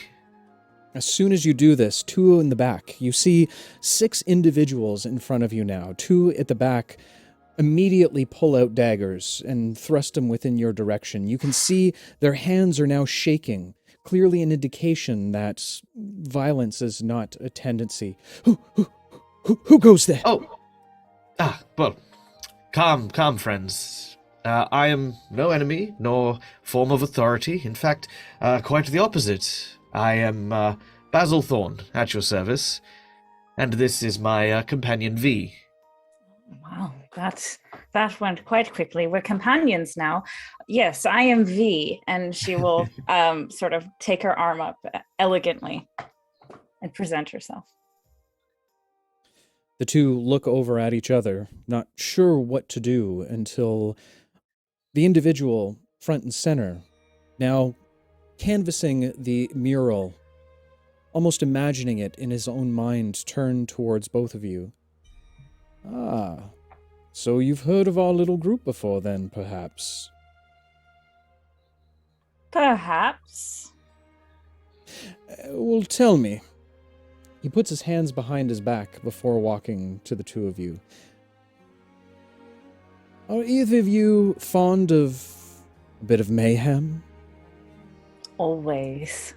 Speaker 1: As soon as you do this, 2 in the back, you see 6 individuals in front of you now. 2 at the back immediately pull out daggers and thrust them within your direction. You can see their hands are now shaking, clearly an indication that violence is not a tendency. Who goes there?
Speaker 5: Well, calm, friends. I am no enemy, nor form of authority. In fact, quite the opposite. I am Basil Thorn, at your service, and this is my companion V.
Speaker 4: Wow, that went quite quickly. We're companions now. Yes, I am V, and she will sort of take her arm up elegantly and present herself.
Speaker 1: The 2 look over at each other, not sure what to do, until the individual front and center, now canvassing the mural, almost imagining it in his own mind, turned towards both of you. Ah, so you've heard of our little group before then, perhaps?
Speaker 4: Perhaps.
Speaker 1: Well, tell me. He puts his hands behind his back before walking to the 2 of you. Are either of you fond of a bit of mayhem?
Speaker 4: Always.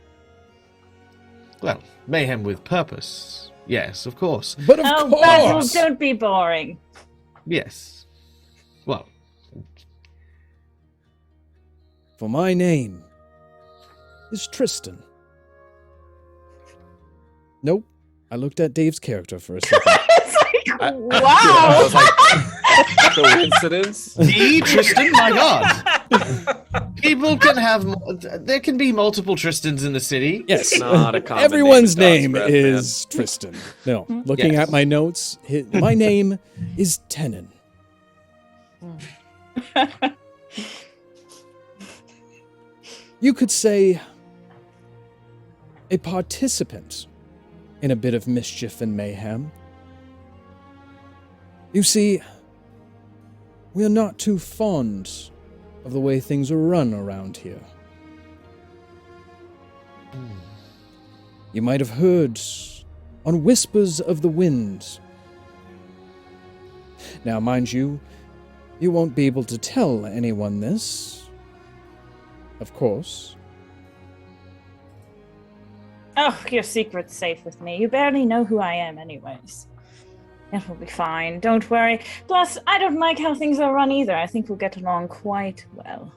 Speaker 5: Well, mayhem with purpose. Yes, of course.
Speaker 1: But of course!
Speaker 4: Basil, don't be boring.
Speaker 5: Yes. Well.
Speaker 1: For my name is Tristan. Nope. I looked at Dave's character for a second.
Speaker 4: It's like, wow!
Speaker 3: I was like, coincidence?
Speaker 5: Tristan, my god. People can have... There can be multiple Tristans in the city.
Speaker 1: Yes.
Speaker 3: Not a common
Speaker 1: Everyone's
Speaker 3: name
Speaker 1: name
Speaker 3: in Dog's Breath,
Speaker 1: is Tristan. No. Looking
Speaker 5: Yes.
Speaker 1: at my notes, my name is Tenon. You could say a participant in a bit of mischief and mayhem. You see, we are not too fond of the way things are run around here. You might have heard on whispers of the wind. Now, mind you, you won't be able to tell anyone this, of course.
Speaker 4: Oh, your secret's safe with me. You barely know who I am anyways. It will be fine. Don't worry. Plus, I don't like how things are run either. I think we'll get along quite well.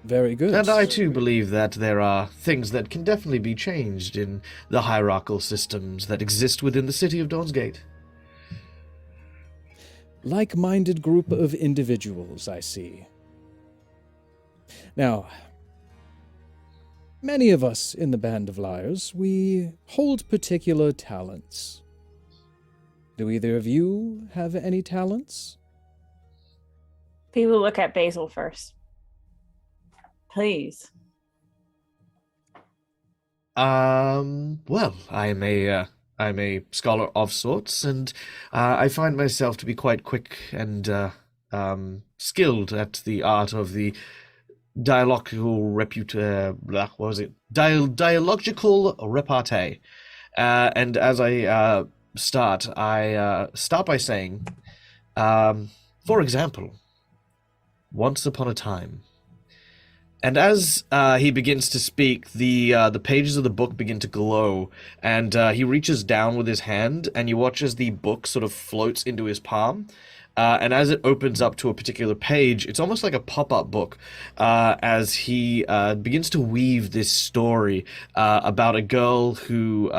Speaker 1: Very good.
Speaker 5: And I too believe that there are things that can definitely be changed in the hierarchical systems that exist within the city of Dawnsgate.
Speaker 1: Like-minded group of individuals, I see. Now, many of us in the Band of Liars, we hold particular talents. Do either of you have any talents?
Speaker 4: People look at Basil first. Please.
Speaker 5: Well, I'm a scholar of sorts, and I find myself to be quite quick and skilled at the art of the dialogical dialogical repartee. And as I start by saying, for example, once upon a time. And as he begins to speak, the pages of the book begin to glow, and he reaches down with his hand, and you watch as the book sort of floats into his palm. And as it opens up to a particular page, it's almost like a pop-up book, as he begins to weave this story about a girl who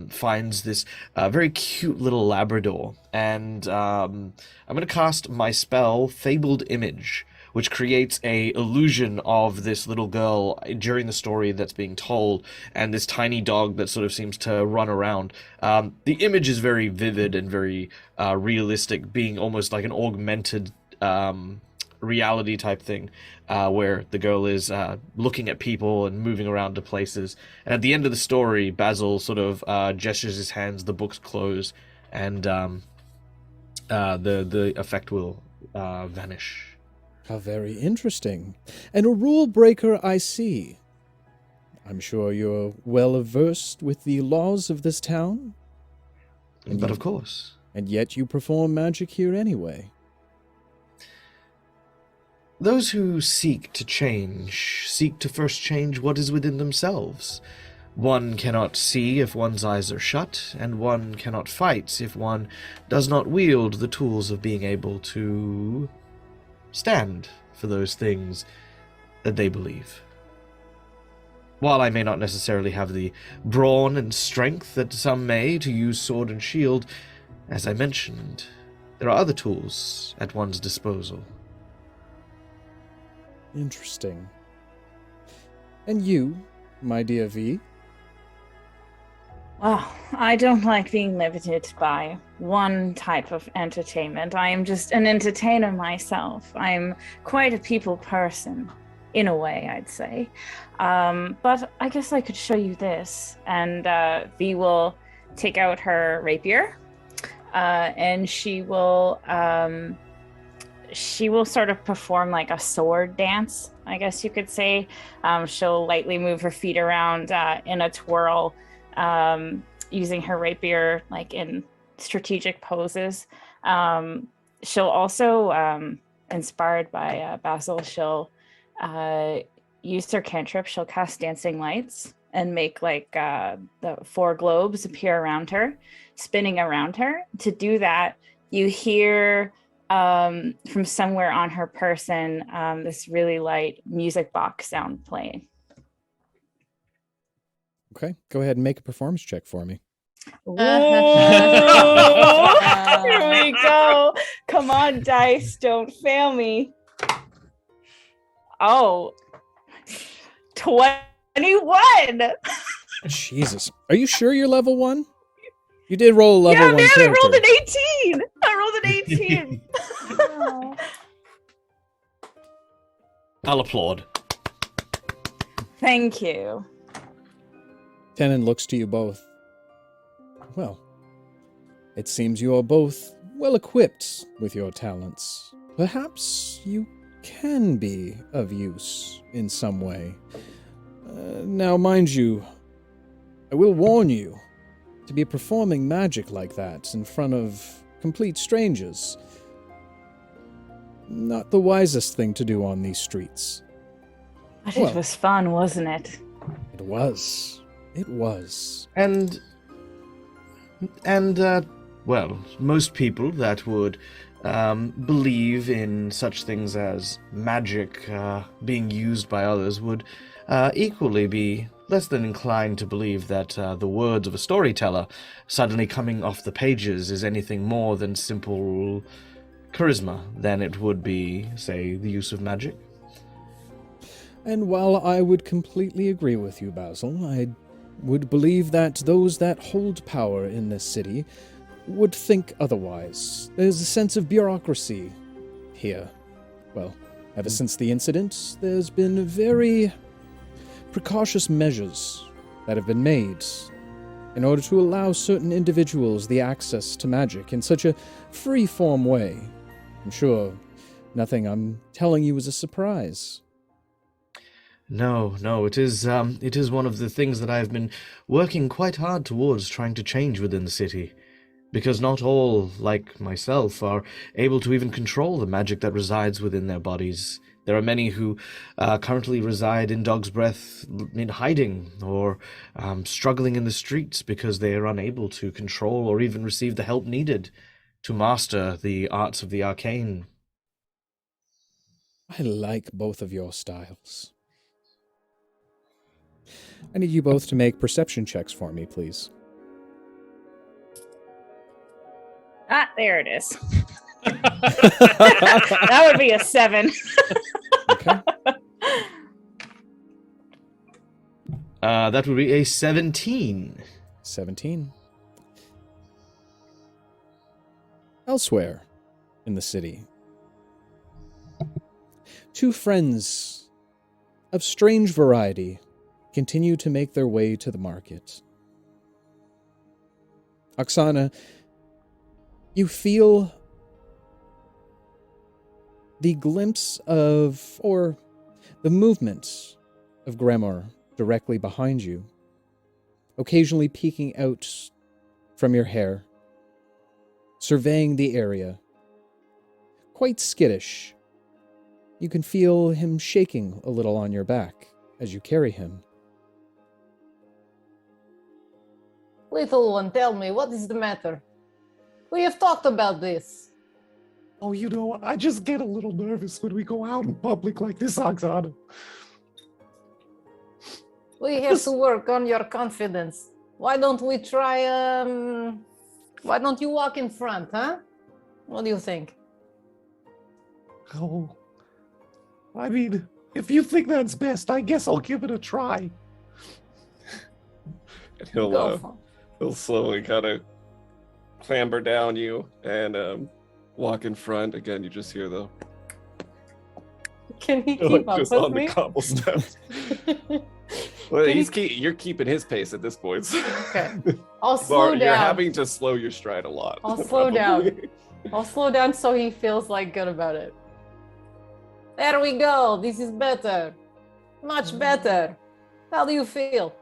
Speaker 5: finds this very cute little Labrador. And I'm going to cast my spell, Fabled Image, which creates a illusion of this little girl during the story that's being told, and this tiny dog that sort of seems to run around. The image is very vivid and very realistic, being almost like an augmented reality type thing, where the girl is looking at people and moving around to places. And at the end of the story, Basil sort of gestures his hands, the books close, and the effect will vanish.
Speaker 1: How very interesting. And a rule breaker, I see. I'm sure you're well versed with the laws of this town.
Speaker 5: But of course.
Speaker 1: And yet you perform magic here anyway.
Speaker 5: Those who seek to first change what is within themselves. One cannot see if one's eyes are shut, and one cannot fight if one does not wield the tools of being able to stand for those things that they believe. While I may not necessarily have the brawn and strength that some may to use sword and shield, as I mentioned, there are other tools at one's disposal.
Speaker 1: Interesting. And you, my dear V?
Speaker 4: Well, I don't like being limited by one type of entertainment. I am just an entertainer myself. I'm quite a people person, in a way, I'd say. But I guess I could show you this. And V will take out her rapier, and she will sort of perform like a sword dance, I guess you could say. She'll lightly move her feet around in a twirl, using her rapier like in strategic poses. She'll also, inspired by Basil, she'll use her cantrip. She'll cast dancing lights and make like the 4 globes appear around her, spinning around her. To do that, you hear from somewhere on her person this really light music box sound playing.
Speaker 1: Okay, go ahead and make a performance check for me.
Speaker 4: Here we go. Come on, dice, don't fail me. Oh, 21.
Speaker 1: Jesus. Are you sure you're level 1? You did roll a level 1
Speaker 4: man,
Speaker 1: character.
Speaker 4: I rolled an 18.
Speaker 5: I'll applaud.
Speaker 4: Thank you.
Speaker 1: Tenon looks to you both. Well, it seems you are both well equipped with your talents. Perhaps you can be of use in some way. Now, mind you, I will warn you, to be performing magic like that in front of complete strangers, not the wisest thing to do on these streets.
Speaker 4: But it was fun, wasn't it?
Speaker 1: It was. It was.
Speaker 5: And well, most people that would believe in such things as magic being used by others would equally be less than inclined to believe that the words of a storyteller suddenly coming off the pages is anything more than simple charisma than it would be, say, the use of magic.
Speaker 1: And while I would completely agree with you, Basil, I would believe that those that hold power in this city would think otherwise. There's a sense of bureaucracy here. Well, ever since the incident, there's been very precautious measures that have been made in order to allow certain individuals the access to magic in such a free-form way. I'm sure nothing I'm telling you is a surprise.
Speaker 5: No, it is one of the things that I have been working quite hard towards trying to change within the city. Because not all, like myself, are able to even control the magic that resides within their bodies. There are many who currently reside in Dog's Breath in hiding or struggling in the streets because they are unable to control or even receive the help needed to master the arts of the arcane.
Speaker 1: I like both of your styles. I need you both to make perception checks for me, please.
Speaker 4: Ah, there it is. That would be a 7.
Speaker 1: Okay.
Speaker 5: That would be a 17.
Speaker 1: 17. Elsewhere in the city, two friends of strange variety continue to make their way to the market. Oxana, you feel the glimpse of, or the movement of Gremor directly behind you, occasionally peeking out from your hair, surveying the area. Quite skittish. You can feel him shaking a little on your back as you carry him.
Speaker 6: Little one, tell me, what is the matter? We have talked about this.
Speaker 3: Oh, you know, I just get a little nervous when we go out in public like this, Oxana.
Speaker 6: We have to work on your confidence. Why don't we try, why don't you walk in front, huh? What do you think?
Speaker 3: Oh, I mean, if you think that's best, I guess I'll give it a try. And he'll slowly kind of clamber down you and walk in front. Again, you just hear the
Speaker 6: Can he keep up
Speaker 3: just
Speaker 6: with
Speaker 3: on
Speaker 6: me?
Speaker 3: the cobblestones. Well, you're keeping his pace at this point.
Speaker 6: Okay. I'll slow down.
Speaker 3: You're having to slow your stride a lot.
Speaker 6: I'll slow down. I'll slow down so he feels like good about it. There we go. This is better. Much better. How do you feel?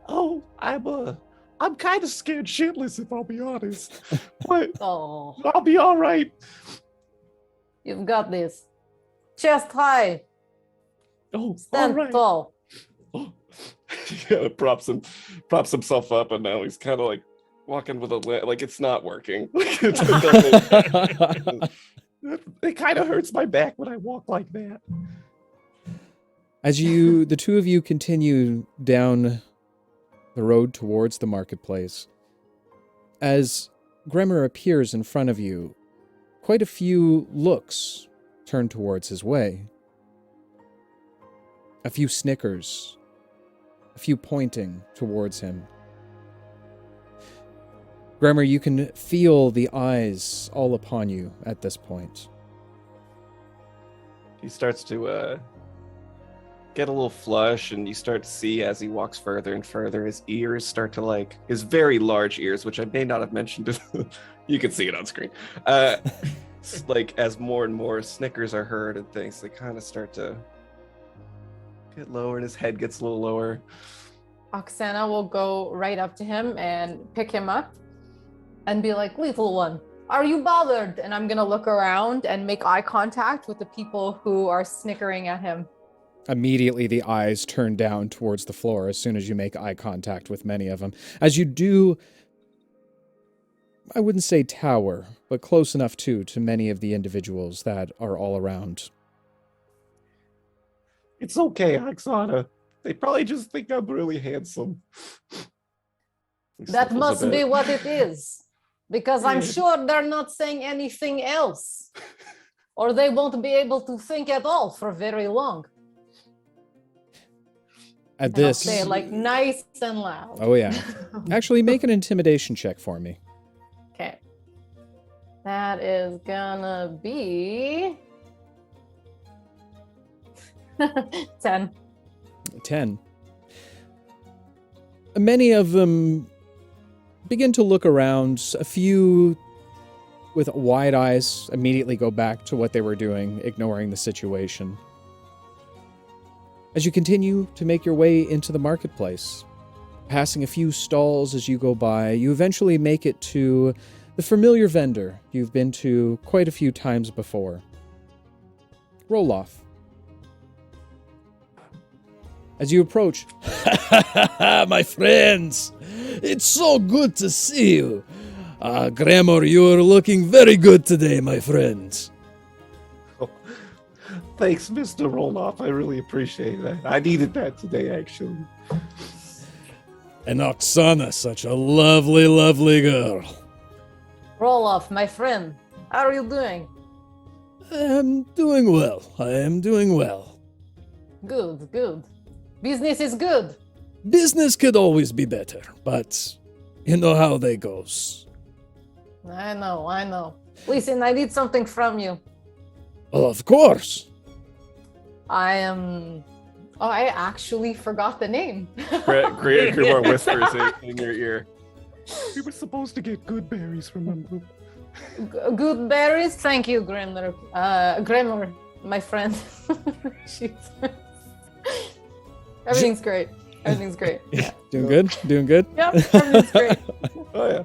Speaker 3: Oh, I'm kind of scared shitless, if I'll be honest. But
Speaker 6: Oh,
Speaker 3: I'll be all right.
Speaker 6: you've got this. Chest high.
Speaker 3: Oh,
Speaker 6: Stand
Speaker 3: all right.
Speaker 6: tall.
Speaker 3: Oh. He kind of props himself up, and now he's kind of like walking with like it's not working. It kind of hurts my back when I walk like that.
Speaker 1: As the two of you continue down the road towards the marketplace, as Gremor appears in front of you, quite a few looks turn towards his way. A few snickers, a few pointing towards him. Gremor, you can feel the eyes all upon you at this point.
Speaker 3: He starts to get a little flush, and you start to see as he walks further and further, his ears start to his very large ears, which I may not have mentioned. You can see it on screen. As more and more snickers are heard and things, they kind of start to get lower, and his head gets a little lower.
Speaker 6: Oxana will go right up to him and pick him up and be like, little one, are you bothered? And I'm going to look around and make eye contact with the people who are snickering at him.
Speaker 1: Immediately, the eyes turn down towards the floor as soon as you make eye contact with many of them. As you do, I wouldn't say tower, but close enough to many of the individuals that are all around.
Speaker 3: It's okay, Oxana. They probably just think I'm really handsome. He
Speaker 6: That
Speaker 3: sniffles a
Speaker 6: must be
Speaker 3: bit.
Speaker 6: what it is. Because I'm
Speaker 3: Yeah.
Speaker 6: sure they're not saying anything else. Or they won't be able to think at all for very long.
Speaker 1: At
Speaker 6: And I'll
Speaker 1: this,
Speaker 6: say it like nice and loud.
Speaker 1: oh yeah. Actually, make an intimidation check for me.
Speaker 6: Okay. That is gonna be 10.
Speaker 1: 10. Many of them begin to look around. A few with wide eyes immediately go back to what they were doing, ignoring the situation. As you continue to make your way into the marketplace, passing a few stalls as you go by, you eventually make it to the familiar vendor you've been to quite a few times before. Roll off. As you approach, my friends, it's so good to see you. Grammar, you are looking very good today, my friends.
Speaker 3: Thanks, Mr. Roloff. I really appreciate that. I needed that today, actually.
Speaker 1: And Oxana, such a lovely, lovely girl.
Speaker 6: Roloff, my friend, how are you doing?
Speaker 1: I am doing well. I am doing well.
Speaker 6: Good, good. Business is good.
Speaker 1: Business could always be better, but you know how they goes.
Speaker 6: I know. Listen, I need something from you.
Speaker 1: Of course.
Speaker 6: I actually forgot the name.
Speaker 3: Grimoire whispers in your ear. We were supposed to get good berries, remember?
Speaker 6: Good berries? Thank you, Grammar. Grammar, my friend. Jesus. Everything's great. Everything's great. Yeah.
Speaker 1: Doing good? Doing good?
Speaker 6: Yep, everything's great.
Speaker 3: Oh, yeah.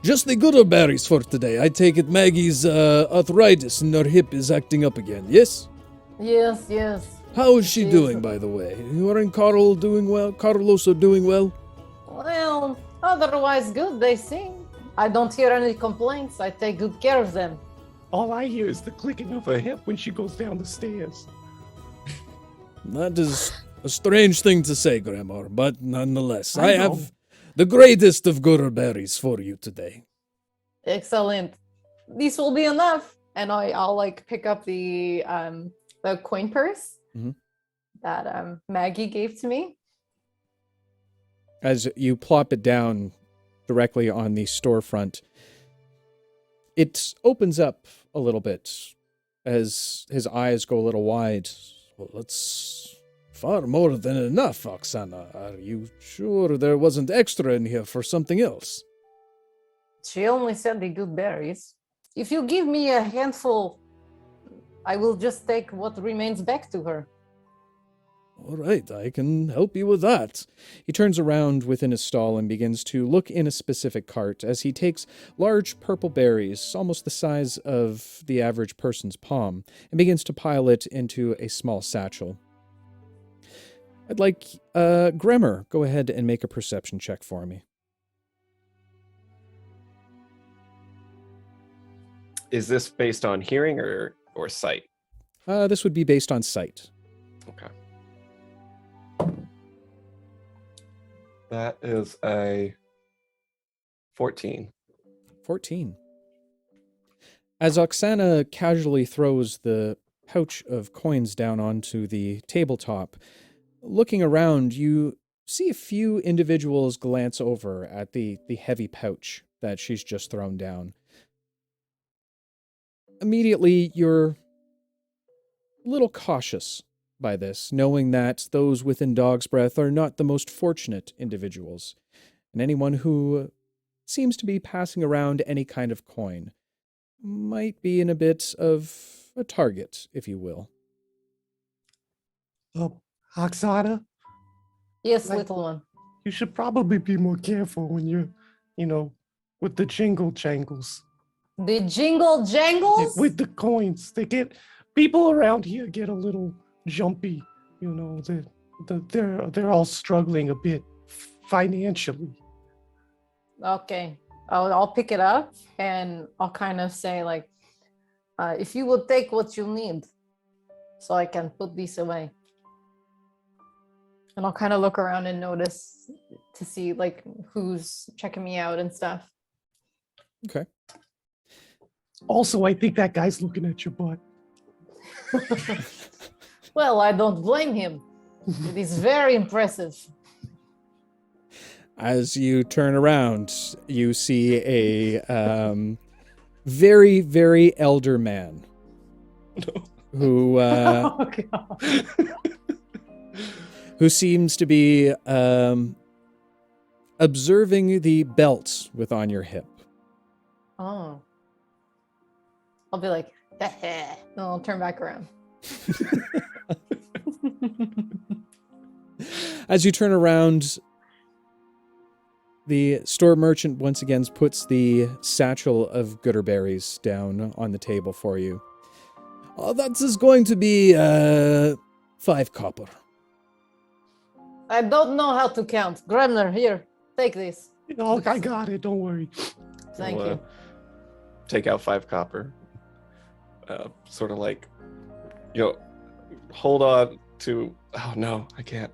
Speaker 1: Just the gooder berries for today. I take it Maggie's arthritis in her hip is acting up again, yes?
Speaker 6: Yes, yes.
Speaker 1: How is she
Speaker 6: She's-
Speaker 1: doing, by the way? You and Carl doing well? Carlos are doing well?
Speaker 6: Well, otherwise good, they seem. I don't hear any complaints. I take good care of them.
Speaker 3: All I hear is the clicking of her hip when she goes down the stairs.
Speaker 1: That is a strange thing to say, Grammar, but nonetheless,
Speaker 3: I
Speaker 1: I
Speaker 3: know.
Speaker 1: have the greatest of gooder berries for you today.
Speaker 6: Excellent. This will be enough. And I'll like pick up the coin purse
Speaker 1: Mhm.
Speaker 6: that Maggie gave to me.
Speaker 1: As you plop it down directly on the storefront, it opens up a little bit as his eyes go a little wide. Well, that's far more than enough, Oxana. Are you sure there wasn't extra in here for something else?
Speaker 6: She only said the good berries. If you give me a handful, I will just take what remains back to her.
Speaker 1: All right, I can help you with that. He turns around within his stall and begins to look in a specific cart as he takes large purple berries, almost the size of the average person's palm, and begins to pile it into a small satchel. I'd like Gremmer, go ahead and make a perception check for me.
Speaker 3: Is this based on hearing or sight?
Speaker 1: This would be based on sight.
Speaker 3: Okay. That is a 14.
Speaker 1: 14. As Oxana casually throws the pouch of coins down onto the tabletop, looking around, you see a few individuals glance over at the heavy pouch that she's just thrown down. Immediately, you're a little cautious by this, knowing that those within Dog's Breath are not the most fortunate individuals, and anyone who seems to be passing around any kind of coin might be in a bit of a target, if you will.
Speaker 3: Oh, Oxana,
Speaker 6: Yes,
Speaker 3: Like-
Speaker 6: little one.
Speaker 3: you should probably be more careful when you're, with the jingle jangles.
Speaker 6: The jingle jangles?
Speaker 3: With the coins. People around here get a little jumpy. You know, they're all struggling a bit financially.
Speaker 6: Okay. I'll pick it up and I'll kind of say like, if you will take what you need so I can put these away. And I'll kind of look around and notice to see like who's checking me out and stuff.
Speaker 1: Okay.
Speaker 3: Also, I think that guy's looking at your butt.
Speaker 6: Well, I don't blame him. It is very impressive.
Speaker 1: As you turn around, you see a very, very elder man who
Speaker 6: Oh, God.
Speaker 1: who seems to be observing the belt with on your hip.
Speaker 6: Oh. I'll be like, and I'll turn back around.
Speaker 1: As you turn around, the store merchant once again puts the satchel of gooderberries down on the table for you. Oh, that is going to be 5 copper.
Speaker 6: I don't know how to count. Gremner, here, take this.
Speaker 3: Oh, I got it. Don't worry.
Speaker 6: Thank
Speaker 3: I'll,
Speaker 6: you.
Speaker 3: Take out 5 copper. Sort of like, hold on to. Oh no, I can't.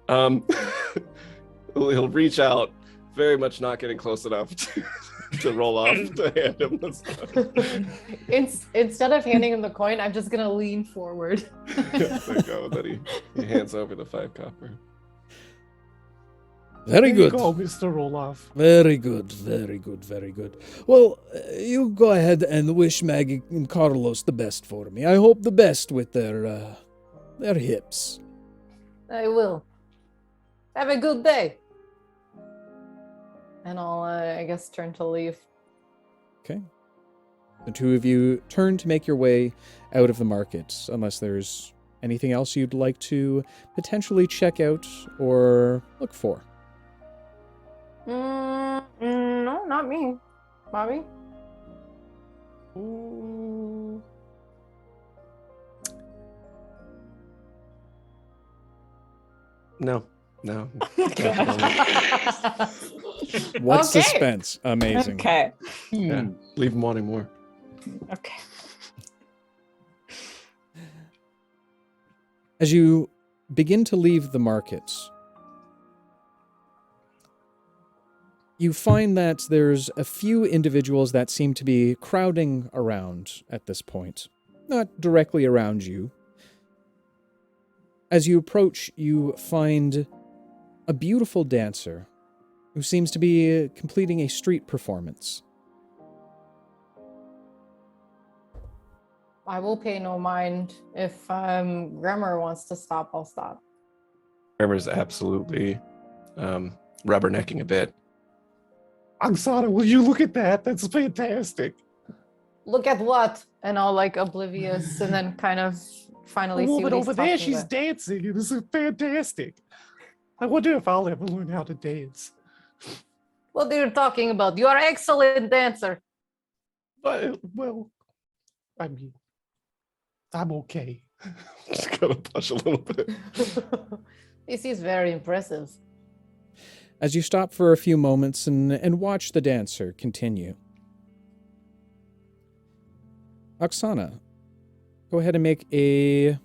Speaker 3: He'll reach out, very much not getting close enough to roll off to hand him the stuff.
Speaker 6: Instead of handing him the coin, I'm just gonna lean forward.
Speaker 3: There you go. Then he hands over the 5 copper.
Speaker 1: Very good.
Speaker 3: There you go, Mr. Roloff.
Speaker 1: Very good, very good, very good. Well, you go ahead and wish Maggie and Carlos the best for me. I hope the best with their hips.
Speaker 6: I will. Have a good day. And I'll, I guess, turn to leave.
Speaker 1: Okay. The two of you turn to make your way out of the market, unless there's anything else you'd like to potentially check out or look for.
Speaker 6: No, not me. Bobby?
Speaker 3: No.
Speaker 1: What
Speaker 4: Okay.
Speaker 1: suspense. Amazing.
Speaker 4: Okay.
Speaker 3: Yeah, leave him wanting more.
Speaker 4: Okay.
Speaker 1: As you begin to leave the markets, you find that there's a few individuals that seem to be crowding around at this point. Not directly around you. As you approach, you find a beautiful dancer who seems to be completing a street performance.
Speaker 6: I will pay no mind. If Gremmer wants to stop, I'll stop.
Speaker 3: Tremor's absolutely rubbernecking a bit. Oxana, will you look at that? That's fantastic.
Speaker 6: Look at what? And I'll like oblivious and then kind of finally
Speaker 3: The
Speaker 6: see
Speaker 3: woman
Speaker 6: what he's
Speaker 3: over there,
Speaker 6: talking
Speaker 3: she's
Speaker 6: about.
Speaker 3: dancing. It is fantastic. I wonder if I'll ever learn how to dance.
Speaker 6: What are you talking about? You are an excellent dancer.
Speaker 3: But, well, I mean, I'm okay. Just gotta push a little bit.
Speaker 6: This is very impressive.
Speaker 1: As you stop for a few moments and watch the dancer continue. Oxana, go ahead and make a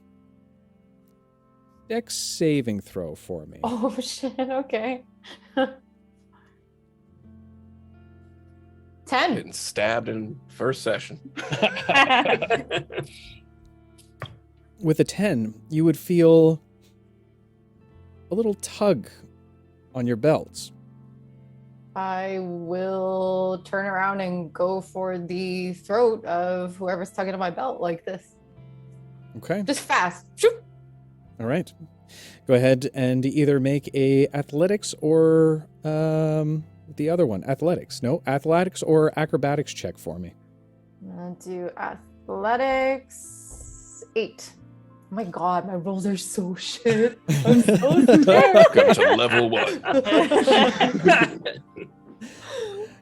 Speaker 1: dex saving throw for me.
Speaker 6: Oh shit, okay. 10.
Speaker 3: Getting stabbed in first session.
Speaker 1: With a 10, you would feel a little tug on your belts.
Speaker 6: I will turn around and go for the throat of whoever's tugging on my belt like this.
Speaker 1: Okay.
Speaker 6: Just fast. Shoop.
Speaker 1: All right. Go ahead and either make a athletics or the other one. Athletics. No, athletics or acrobatics check for me.
Speaker 6: I'll do athletics 8. Oh my god, my rolls are so shit. I'm so scared.
Speaker 3: Go to level 1.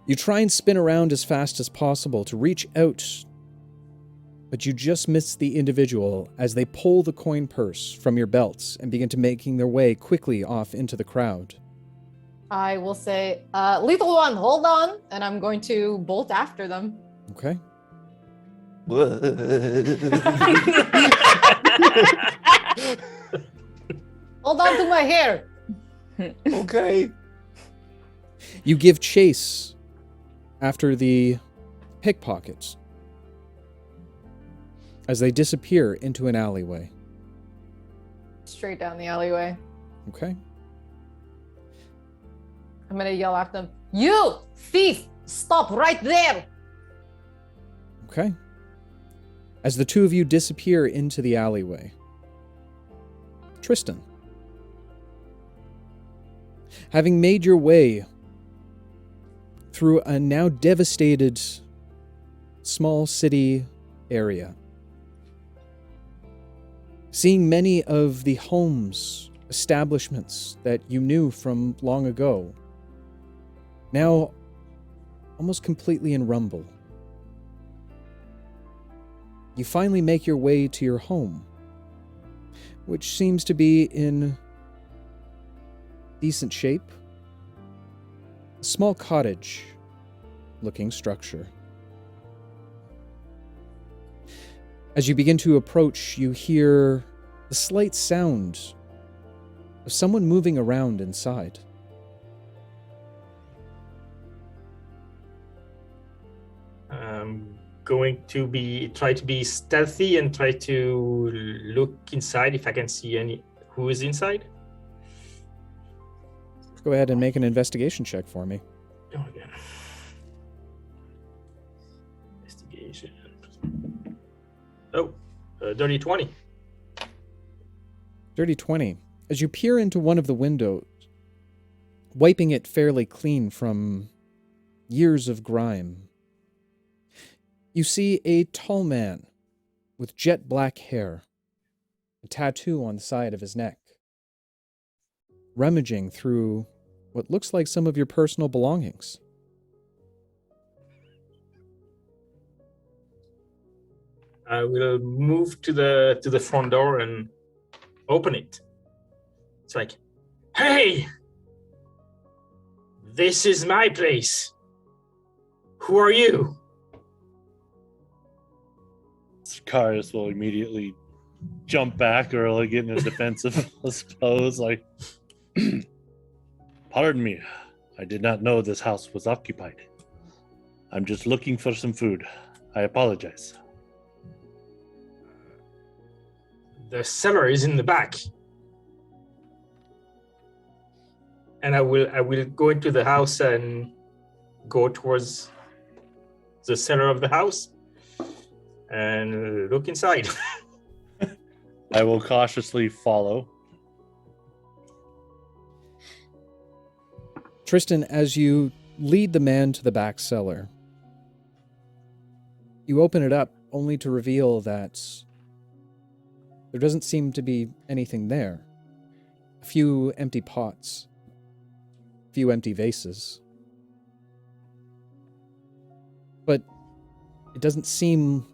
Speaker 1: You try and spin around as fast as possible to reach out But you just miss the individual as they pull the coin purse from your belts and begin to making their way quickly off into the crowd.
Speaker 6: I will say, little one, hold on, and I'm going to bolt after them.
Speaker 1: Okay.
Speaker 6: Hold on to my hair.
Speaker 3: Okay.
Speaker 1: You give chase after the pickpockets as they disappear into an alleyway.
Speaker 6: Straight down the alleyway.
Speaker 1: Okay.
Speaker 6: I'm gonna yell at them. You thief! Stop right there!
Speaker 1: Okay. As the two of you disappear into the alleyway, Tristan, having made your way through a now devastated small city area, seeing many of the homes, establishments that you knew from long ago, now almost completely in rumble, you finally make your way to your home, which seems to be in decent shape. A small cottage-looking structure. As you begin to approach, you hear the slight sound of someone moving around inside.
Speaker 7: I'm going to try to be stealthy and try to look inside if I can see who is inside.
Speaker 1: Go ahead and make an investigation check for me.
Speaker 7: Oh, again. Investigation. Oh, dirty 20.
Speaker 1: Dirty 20. As you peer into one of the windows, wiping it fairly clean from years of grime, you see a tall man with jet black hair, a tattoo on the side of his neck, rummaging through what looks like some of your personal belongings.
Speaker 7: I will move to the front door and open it. It's like, hey, this is my place. Who are you?
Speaker 2: Sicarius will immediately jump back or like get in a defensive, I suppose. Like, pardon me, I did not know this house was occupied. I'm just looking for some food. I apologize.
Speaker 7: The cellar is in the back. And I will go into the house and go towards the cellar of the house and look inside.
Speaker 2: I will cautiously follow.
Speaker 1: Tristan, as you lead the man to the back cellar, you open it up only to reveal that there doesn't seem to be anything there. A few empty pots, a few empty vases. But it doesn't seem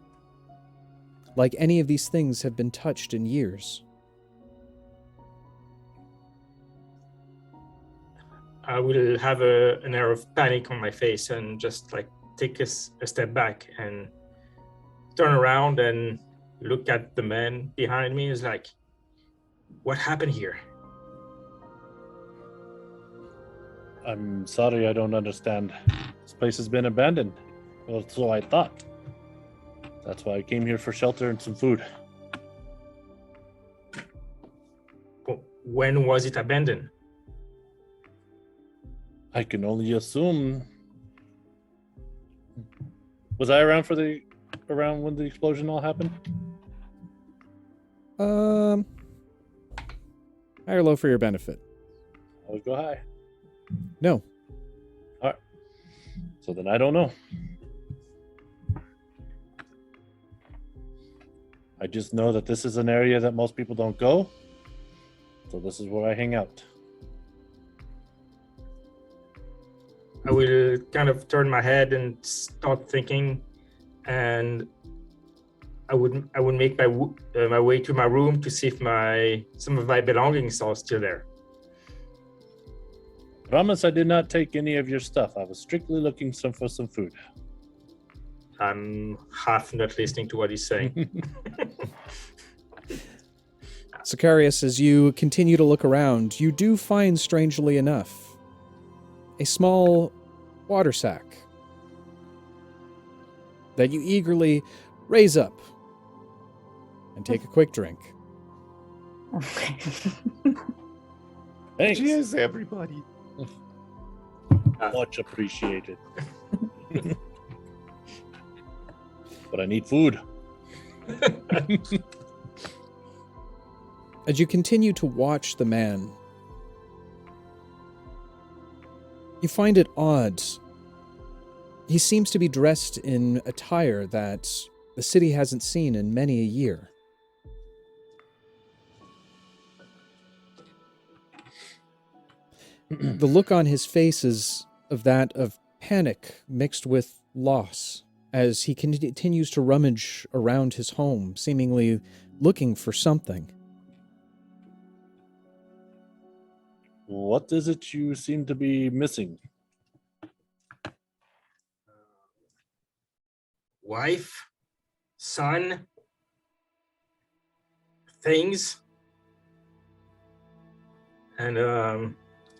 Speaker 1: like any of these things have been touched in years.
Speaker 7: I will have an air of panic on my face and just like take a step back and turn around and look at the man behind me. Is like, what happened here?
Speaker 2: I'm sorry, I don't understand. This place has been abandoned. Well, so I thought. That's why I came here for shelter and some food.
Speaker 7: When was it abandoned?
Speaker 2: I can only assume. Was I around around when the explosion all happened?
Speaker 1: High or low for your benefit?
Speaker 2: Always go high.
Speaker 1: No.
Speaker 2: All right. So then I don't know. I just know that this is an area that most people don't go. So this is where I hang out.
Speaker 7: I will kind of turn my head and start thinking, and I would make my way to my room to see if some of my belongings are still there.
Speaker 2: Promise I did not take any of your stuff. I was strictly looking for some food.
Speaker 7: I'm half not listening to what he's saying.
Speaker 1: Sicarius, as you continue to look around, you do find, strangely enough, a small water sack that you eagerly raise up and take a quick drink.
Speaker 4: Okay.
Speaker 2: Thanks.
Speaker 3: Cheers, everybody.
Speaker 2: Much appreciated. But I need food.
Speaker 1: As you continue to watch the man, you find it odd. He seems to be dressed in attire that the city hasn't seen in many a year. The look on his face is of that of panic mixed with loss as he continues to rummage around his home, seemingly looking for something.
Speaker 2: What is it you seem to be missing?
Speaker 7: Wife, son, things, and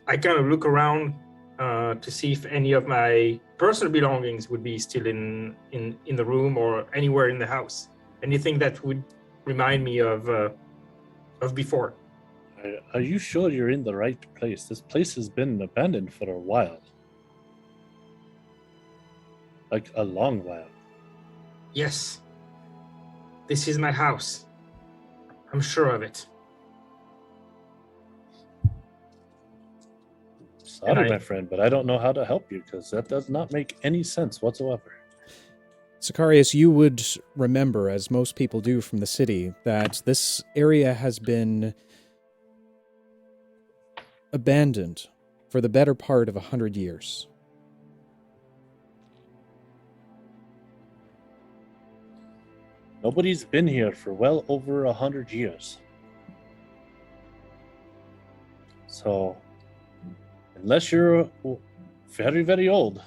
Speaker 7: I kind of look around to see if any of my personal belongings would be still in the room or anywhere in the house. Anything that would remind me of before.
Speaker 2: Are you sure you're in the right place? This place has been abandoned for a while. Like a long while.
Speaker 7: Yes, this is my house. I'm sure of it.
Speaker 2: Sorry, my friend, but I don't know how to help you because that does not make any sense whatsoever.
Speaker 1: Sicarius, you would remember, as most people do from the city, that this area has been abandoned for the better part of 100 years.
Speaker 2: Nobody's been here for well over 100 years. So, unless you're very, very old,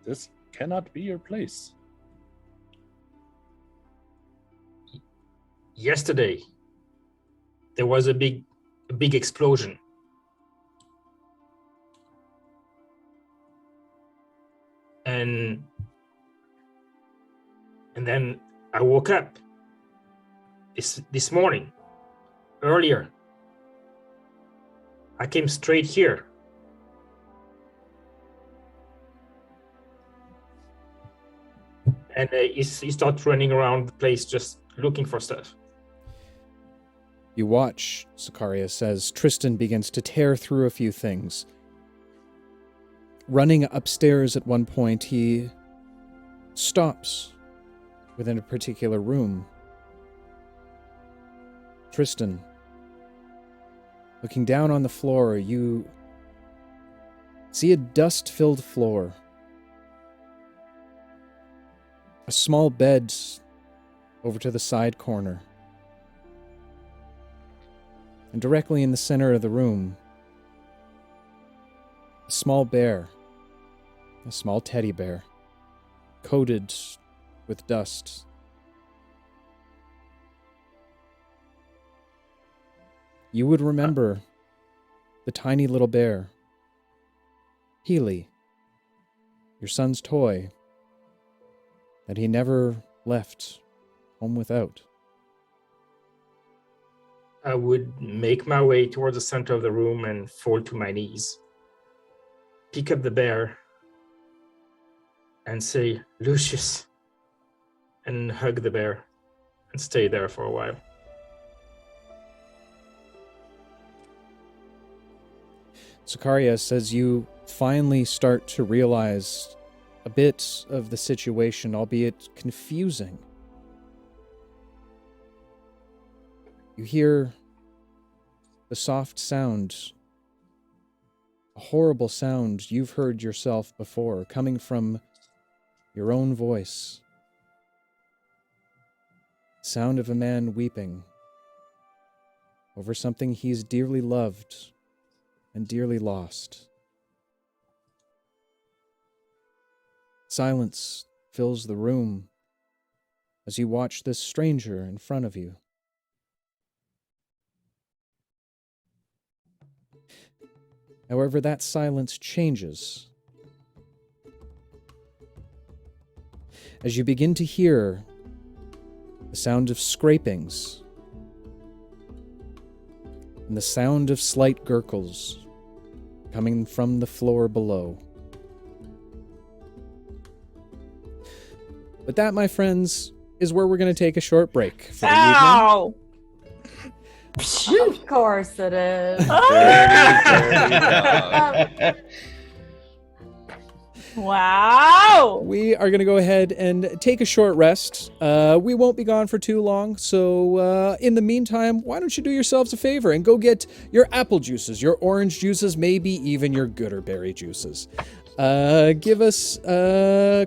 Speaker 2: this cannot be your place.
Speaker 7: Yesterday, there was a big explosion. And then I woke up this morning, earlier. I came straight here. And he started running around the place just looking for stuff.
Speaker 1: You watch, Sicarius, as Tristan begins to tear through a few things. Running upstairs at one point, he stops within a particular room. Tristan, looking down on the floor, you see a dust-filled floor. A small bed over to the side corner. And directly in the center of the room, a small bear, a small teddy bear, coated with dust. You would remember the tiny little bear, Healy, your son's toy, that he never left home without.
Speaker 7: I would make my way towards the center of the room and fall to my knees. Pick up the bear and say, Lucius, and hug the bear and stay there for a while.
Speaker 1: Sicarius, as you finally start to realize a bit of the situation, albeit confusing, you hear the soft sound, a horrible sound you've heard yourself before, coming from your own voice. Sound of a man weeping over something he's dearly loved and dearly lost. Silence fills the room as you watch this stranger in front of you. However, that silence changes as you begin to hear the sound of scrapings and the sound of slight gurgles coming from the floor below. But that, my friends, is where we're going to take a short break for the evening.
Speaker 4: Ow!
Speaker 6: Of course it is.
Speaker 4: Wow!
Speaker 1: We are going to go ahead and take a short rest. We won't be gone for too long, so in the meantime, why don't you do yourselves a favor and go get your apple juices, your orange juices, maybe even your gooderberry juices. Give us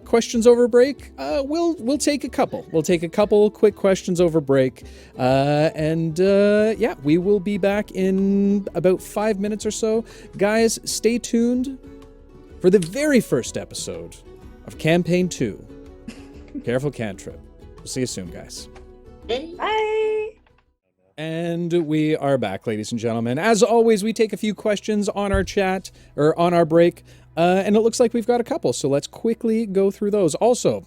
Speaker 1: questions over break. We'll take a couple. We'll take a couple quick questions over break. Yeah, we will be back in about 5 minutes or so. Guys, stay tuned for the very first episode of Campaign 2. Careful Cantrip. We'll see you soon, guys.
Speaker 4: Bye!
Speaker 1: And we are back, ladies and gentlemen. As always, we take a few questions on our chat, or on our break, and it looks like we've got a couple, so let's quickly go through those. Also,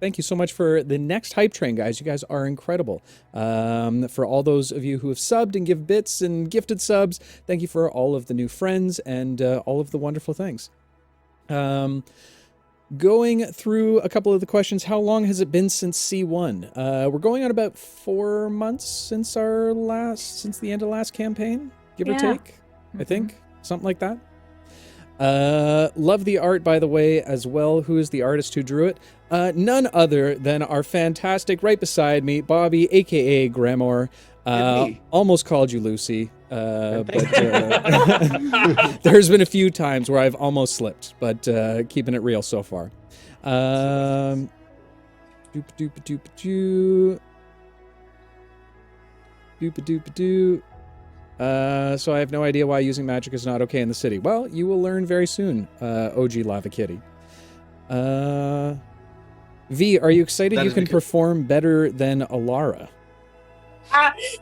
Speaker 1: thank you so much for the next hype train, guys. You guys are incredible. For all those of you who have subbed and give bits and gifted subs, thank you for all of the new friends and all of the wonderful things. Going through a couple of the questions, how long has it been since C1? We're going on about 4 months since the end of last campaign, give or take, I think, something like that. Love the art, by the way, as well. Who is the artist who drew it? None other than our fantastic, right beside me, Bobby, aka Gremor. Almost called you Lucy, but there's been a few times where I've almost slipped, but keeping it real so far. So I have no idea why using magic is not okay in the city. Well, you will learn very soon, OG Lava Kitty. V, are you excited you can perform better than Alara?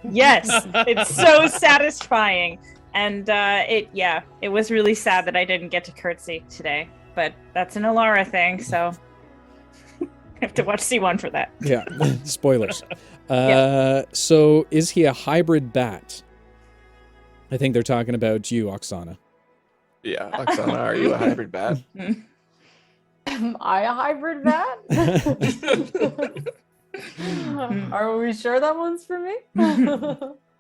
Speaker 4: Yes, it's so satisfying. And it was really sad that I didn't get to curtsy today. But that's an Alara thing, so I have to watch C1 for that.
Speaker 1: Yeah, spoilers. So is he a hybrid bat? I think they're talking about you, Oxana.
Speaker 3: Yeah, Oxana, are you a hybrid bat?
Speaker 6: Am I a hybrid bat? Are we sure that one's for me?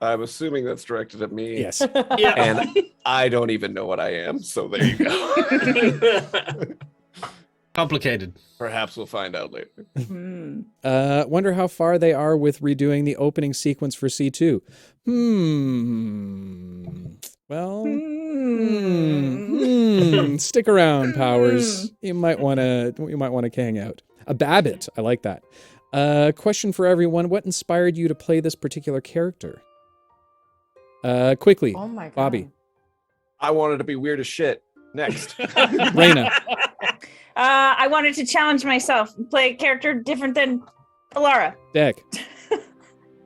Speaker 3: I'm assuming that's directed at me.
Speaker 1: Yes.
Speaker 7: Yeah.
Speaker 3: And I don't even know what I am, so there you go.
Speaker 5: Complicated.
Speaker 3: Perhaps we'll find out later.
Speaker 1: Wonder how far they are with redoing the opening sequence for C2. Well, stick around, Powers. You might want to hang out. A Babbit, I like that. Question for everyone: what inspired you to play this particular character? Quickly,
Speaker 6: Oh my God.
Speaker 1: Bobby.
Speaker 3: I wanted to be weird as shit. Next.
Speaker 1: Raina.
Speaker 4: I wanted to challenge myself and play a character different than Alara.
Speaker 1: Deck.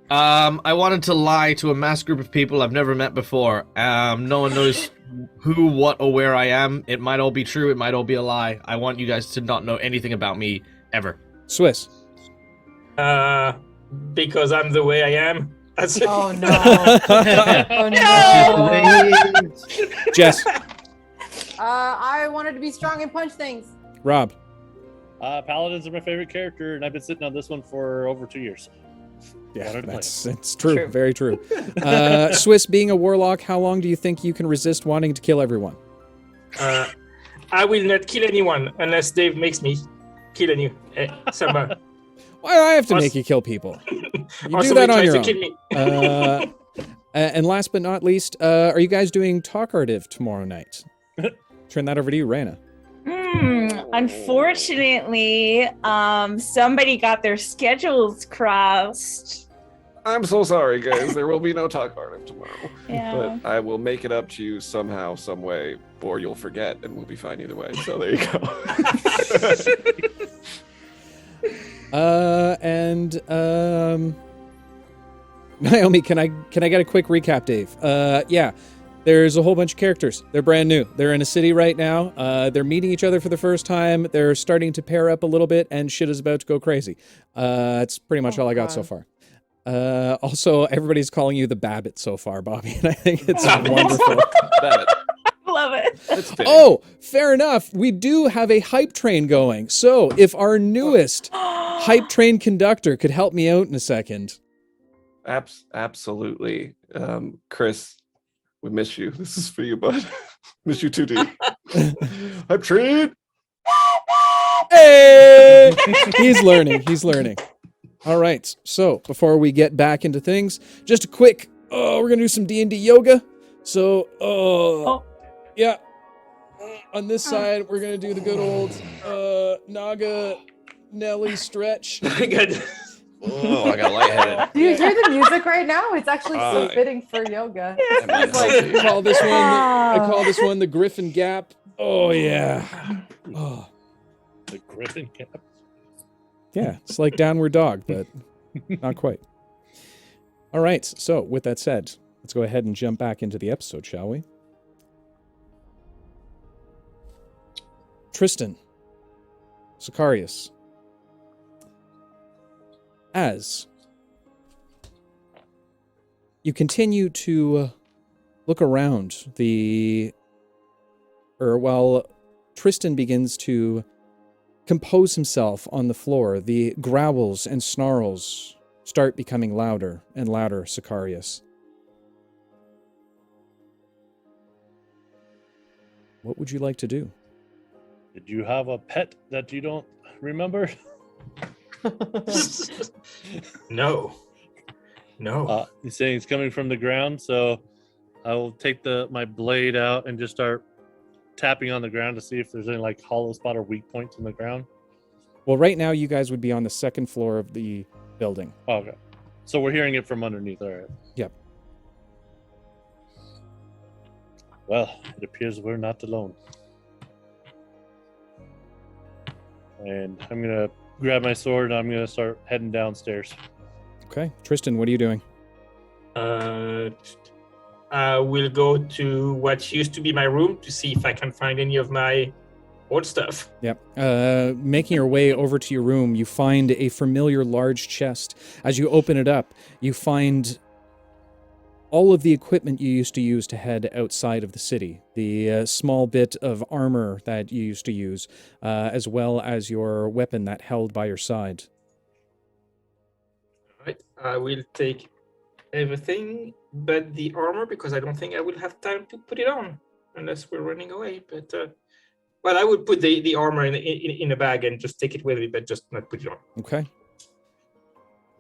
Speaker 5: I wanted to lie to a mass group of people I've never met before. No one knows who, what, or where I am. It might all be true. It might all be a lie. I want you guys to not know anything about me ever.
Speaker 1: Swiss.
Speaker 7: Because I'm the way I am. That's
Speaker 6: Oh no. Oh no.
Speaker 1: Jess.
Speaker 6: I wanted to be strong and punch things.
Speaker 1: Rob.
Speaker 2: Paladins are my favorite character, and I've been sitting on this one for over 2 years.
Speaker 1: Yeah,
Speaker 2: Wanted to play
Speaker 1: it's true. Very true. Swiss, being a warlock, how long do you think you can resist wanting to kill everyone?
Speaker 7: I will not kill anyone unless Dave makes me kill anyone. Someone.
Speaker 1: Why do I have to make you kill people? You do that on your own. And last but not least, are you guys doing Talkative tomorrow night? Turn that over to you, Raina.
Speaker 4: Unfortunately, somebody got their schedules crossed.
Speaker 3: I'm so sorry, guys. There will be no talk Artem tomorrow.
Speaker 4: Yeah.
Speaker 3: But I will make it up to you somehow, some way, or you'll forget, and we'll be fine either way. So there you go.
Speaker 1: Naomi, can I get a quick recap, Dave? Yeah. There's a whole bunch of characters. They're brand new. They're in a city right now. They're meeting each other for the first time. They're starting to pair up a little bit, and shit is about to go crazy. That's pretty much all I got so far. Also, everybody's calling you the Babbitt so far, Bobby, and I think it's wonderful.
Speaker 3: Babbitt.
Speaker 4: Love it.
Speaker 3: That's fitting.
Speaker 1: Oh, fair enough. We do have a hype train going. So if our newest hype train conductor could help me out in a second.
Speaker 3: Absolutely. Chris, we miss you. This is for you, bud. Miss you too, D. Hype train.
Speaker 1: Hey! He's learning. All right. So before we get back into things, just a quick, we're going to do some Dnd Yoga. So, yeah. On this side, we're going to do the good old Naga Nelly stretch.
Speaker 7: Good.
Speaker 3: Oh, I got lightheaded.
Speaker 6: Do you hear the music right now? It's actually so fitting for yoga.
Speaker 3: Might
Speaker 6: like-
Speaker 3: help you.
Speaker 1: I call this one the Griffin Gap. Oh, yeah. Oh.
Speaker 2: The Griffin Cap.
Speaker 1: Yeah, it's like Downward Dog, but not quite. All right, so with that said, let's go ahead and jump back into the episode, shall we? Tristan, Sicarius, as you continue to look around while Tristan begins to compose himself on the floor, the growls and snarls start becoming louder and louder, Sicarius. What would you like to do?
Speaker 2: Did you have a pet that you don't remember?
Speaker 7: No.
Speaker 2: He's saying it's coming from the ground, so I will take my blade out and just start tapping on the ground to see if there's any like hollow spot or weak points in the ground.
Speaker 1: Well, right now you guys would be on the second floor of the building.
Speaker 2: Oh, okay. So we're hearing it from underneath, all right.
Speaker 1: Yep.
Speaker 2: Well, it appears we're not alone. And I'm gonna grab my sword and I'm gonna start heading downstairs.
Speaker 1: Okay. Tristan, what are you doing?
Speaker 7: I will go to what used to be my room to see if I can find any of my old stuff.
Speaker 1: Yep. Making your way over to your room, you find a familiar large chest. As you open it up, you find all of the equipment you used to use to head outside of the city. The small bit of armor that you used to use, as well as your weapon that held by your side.
Speaker 7: Right. I will take everything but the armor because I don't think I will have time to put it on unless we're running away. But well, I would put the armor in a bag and just take it with me, but just not put it on.
Speaker 1: Okay.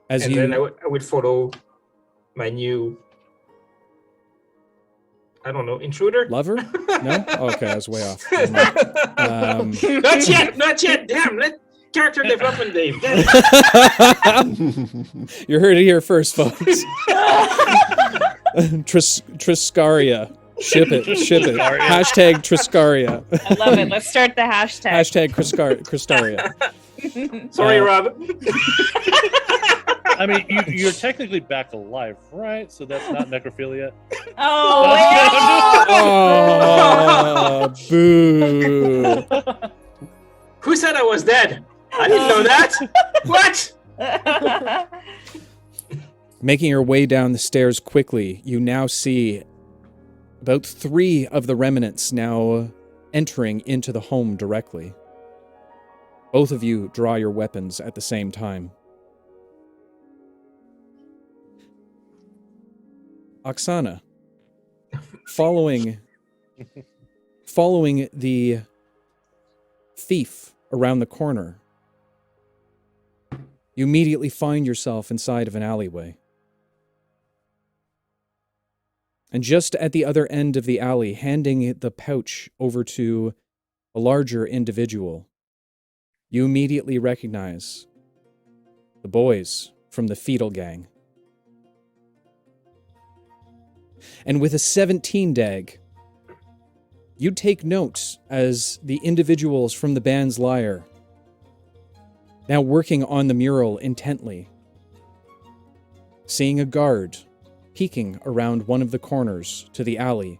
Speaker 7: Then I would follow my new, I don't know, intruder?
Speaker 1: Lover? No? Okay, I was way off.
Speaker 7: Not yet. Damn, let character development, Dave. Damn.
Speaker 1: You heard it here first, folks. Triscaria. Ship it. Hashtag Triscaria.
Speaker 4: I love it. Let's start the hashtag.
Speaker 1: Hashtag Cristaria.
Speaker 7: Sorry, Rob.
Speaker 2: I mean, you're technically back alive, right? So that's not necrophilia.
Speaker 1: Oh, boo.
Speaker 7: Who said I was dead? I didn't know that. What?
Speaker 1: Making your way down the stairs quickly, you now see about 3 of the remnants now entering into the home directly. Both of you draw your weapons at the same time. Oxana, following the thief around the corner, you immediately find yourself inside of an alleyway. And just at the other end of the alley, handing the pouch over to a larger individual, you immediately recognize the boys from the Fetal Gang. And with a 17 dag, you take note as the individuals from the band's lyre, now working on the mural intently, seeing a guard peeking around one of the corners to the alley.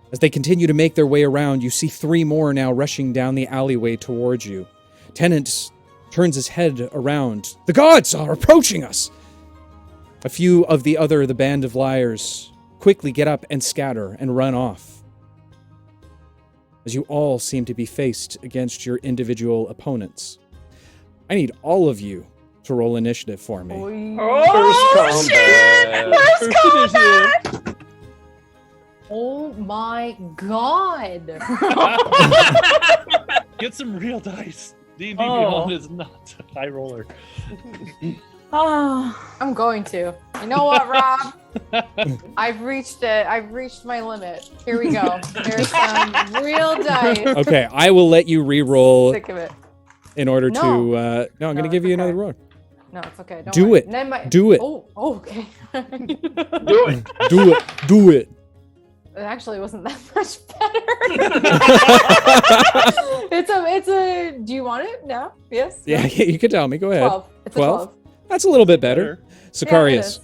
Speaker 1: As they continue to make their way around, you see 3 more now rushing down the alleyway towards you. Tennant turns his head around. The gods are approaching us! A few of the band of liars quickly get up and scatter and run off, as you all seem to be faced against your individual opponents. I need all of you to roll initiative for me.
Speaker 3: First combat.
Speaker 6: First combat! Oh my god.
Speaker 2: Get some real dice. D&D Beyond is not a high roller.
Speaker 4: Oh,
Speaker 6: I'm going to. You know what, Rob? I've reached it. I've reached my limit. Here we go. There's some real dice.
Speaker 1: Okay, I will let you re-roll
Speaker 6: Sick of it.
Speaker 1: in order to...
Speaker 6: No.
Speaker 1: No, I'm going to
Speaker 6: it's
Speaker 1: give you
Speaker 6: okay.
Speaker 1: another roll.
Speaker 6: No, it's okay. Don't
Speaker 1: Do
Speaker 6: worry.
Speaker 1: it.
Speaker 6: Then my...
Speaker 1: Do it.
Speaker 6: Oh, okay.
Speaker 7: Do it.
Speaker 1: Do it. Do it.
Speaker 6: It actually wasn't that much better. It's a. Do you want it now? Yes.
Speaker 1: Yeah, you can tell me. Go ahead.
Speaker 6: 12. It's a 12.
Speaker 1: That's a little bit better.
Speaker 6: Yeah, it
Speaker 1: Sicarius.
Speaker 6: is.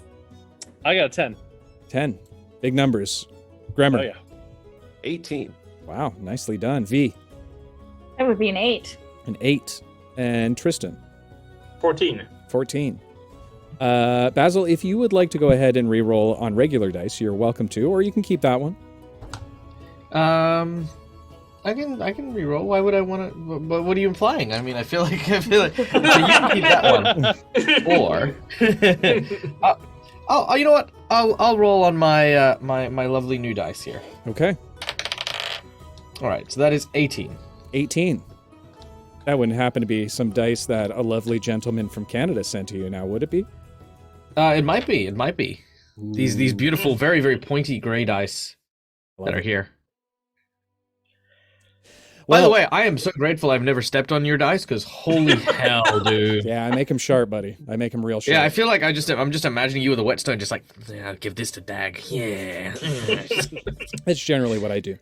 Speaker 2: I got a 10.
Speaker 1: 10. Big numbers. Grammar.
Speaker 2: Oh, yeah.
Speaker 3: 18.
Speaker 1: Wow, nicely done. V.
Speaker 4: that would be an 8.
Speaker 1: An 8. And Tristan.
Speaker 7: 14.
Speaker 1: 14. Basil, if you would like to go ahead and re-roll on regular dice, you're welcome to, or you can keep that one.
Speaker 5: I can re-roll. Why would I want to? But what are you implying? I mean, I feel like so you can keep that one, or oh, you know what? I'll roll on my my lovely new dice here.
Speaker 1: Okay.
Speaker 5: All right, so that is 18.
Speaker 1: 18. That wouldn't happen to be some dice that a lovely gentleman from Canada sent to you now, would it be?
Speaker 5: It might be. It might be. These beautiful, very very pointy gray dice that are here. By the way, I am so grateful I've never stepped on your dice, because holy hell, dude.
Speaker 1: Yeah, I make him sharp, buddy. I make him real sharp.
Speaker 5: Yeah, I feel like I'm just imagining you with a whetstone, just like, yeah, I'll give this to Dag. Yeah.
Speaker 1: That's generally what I do.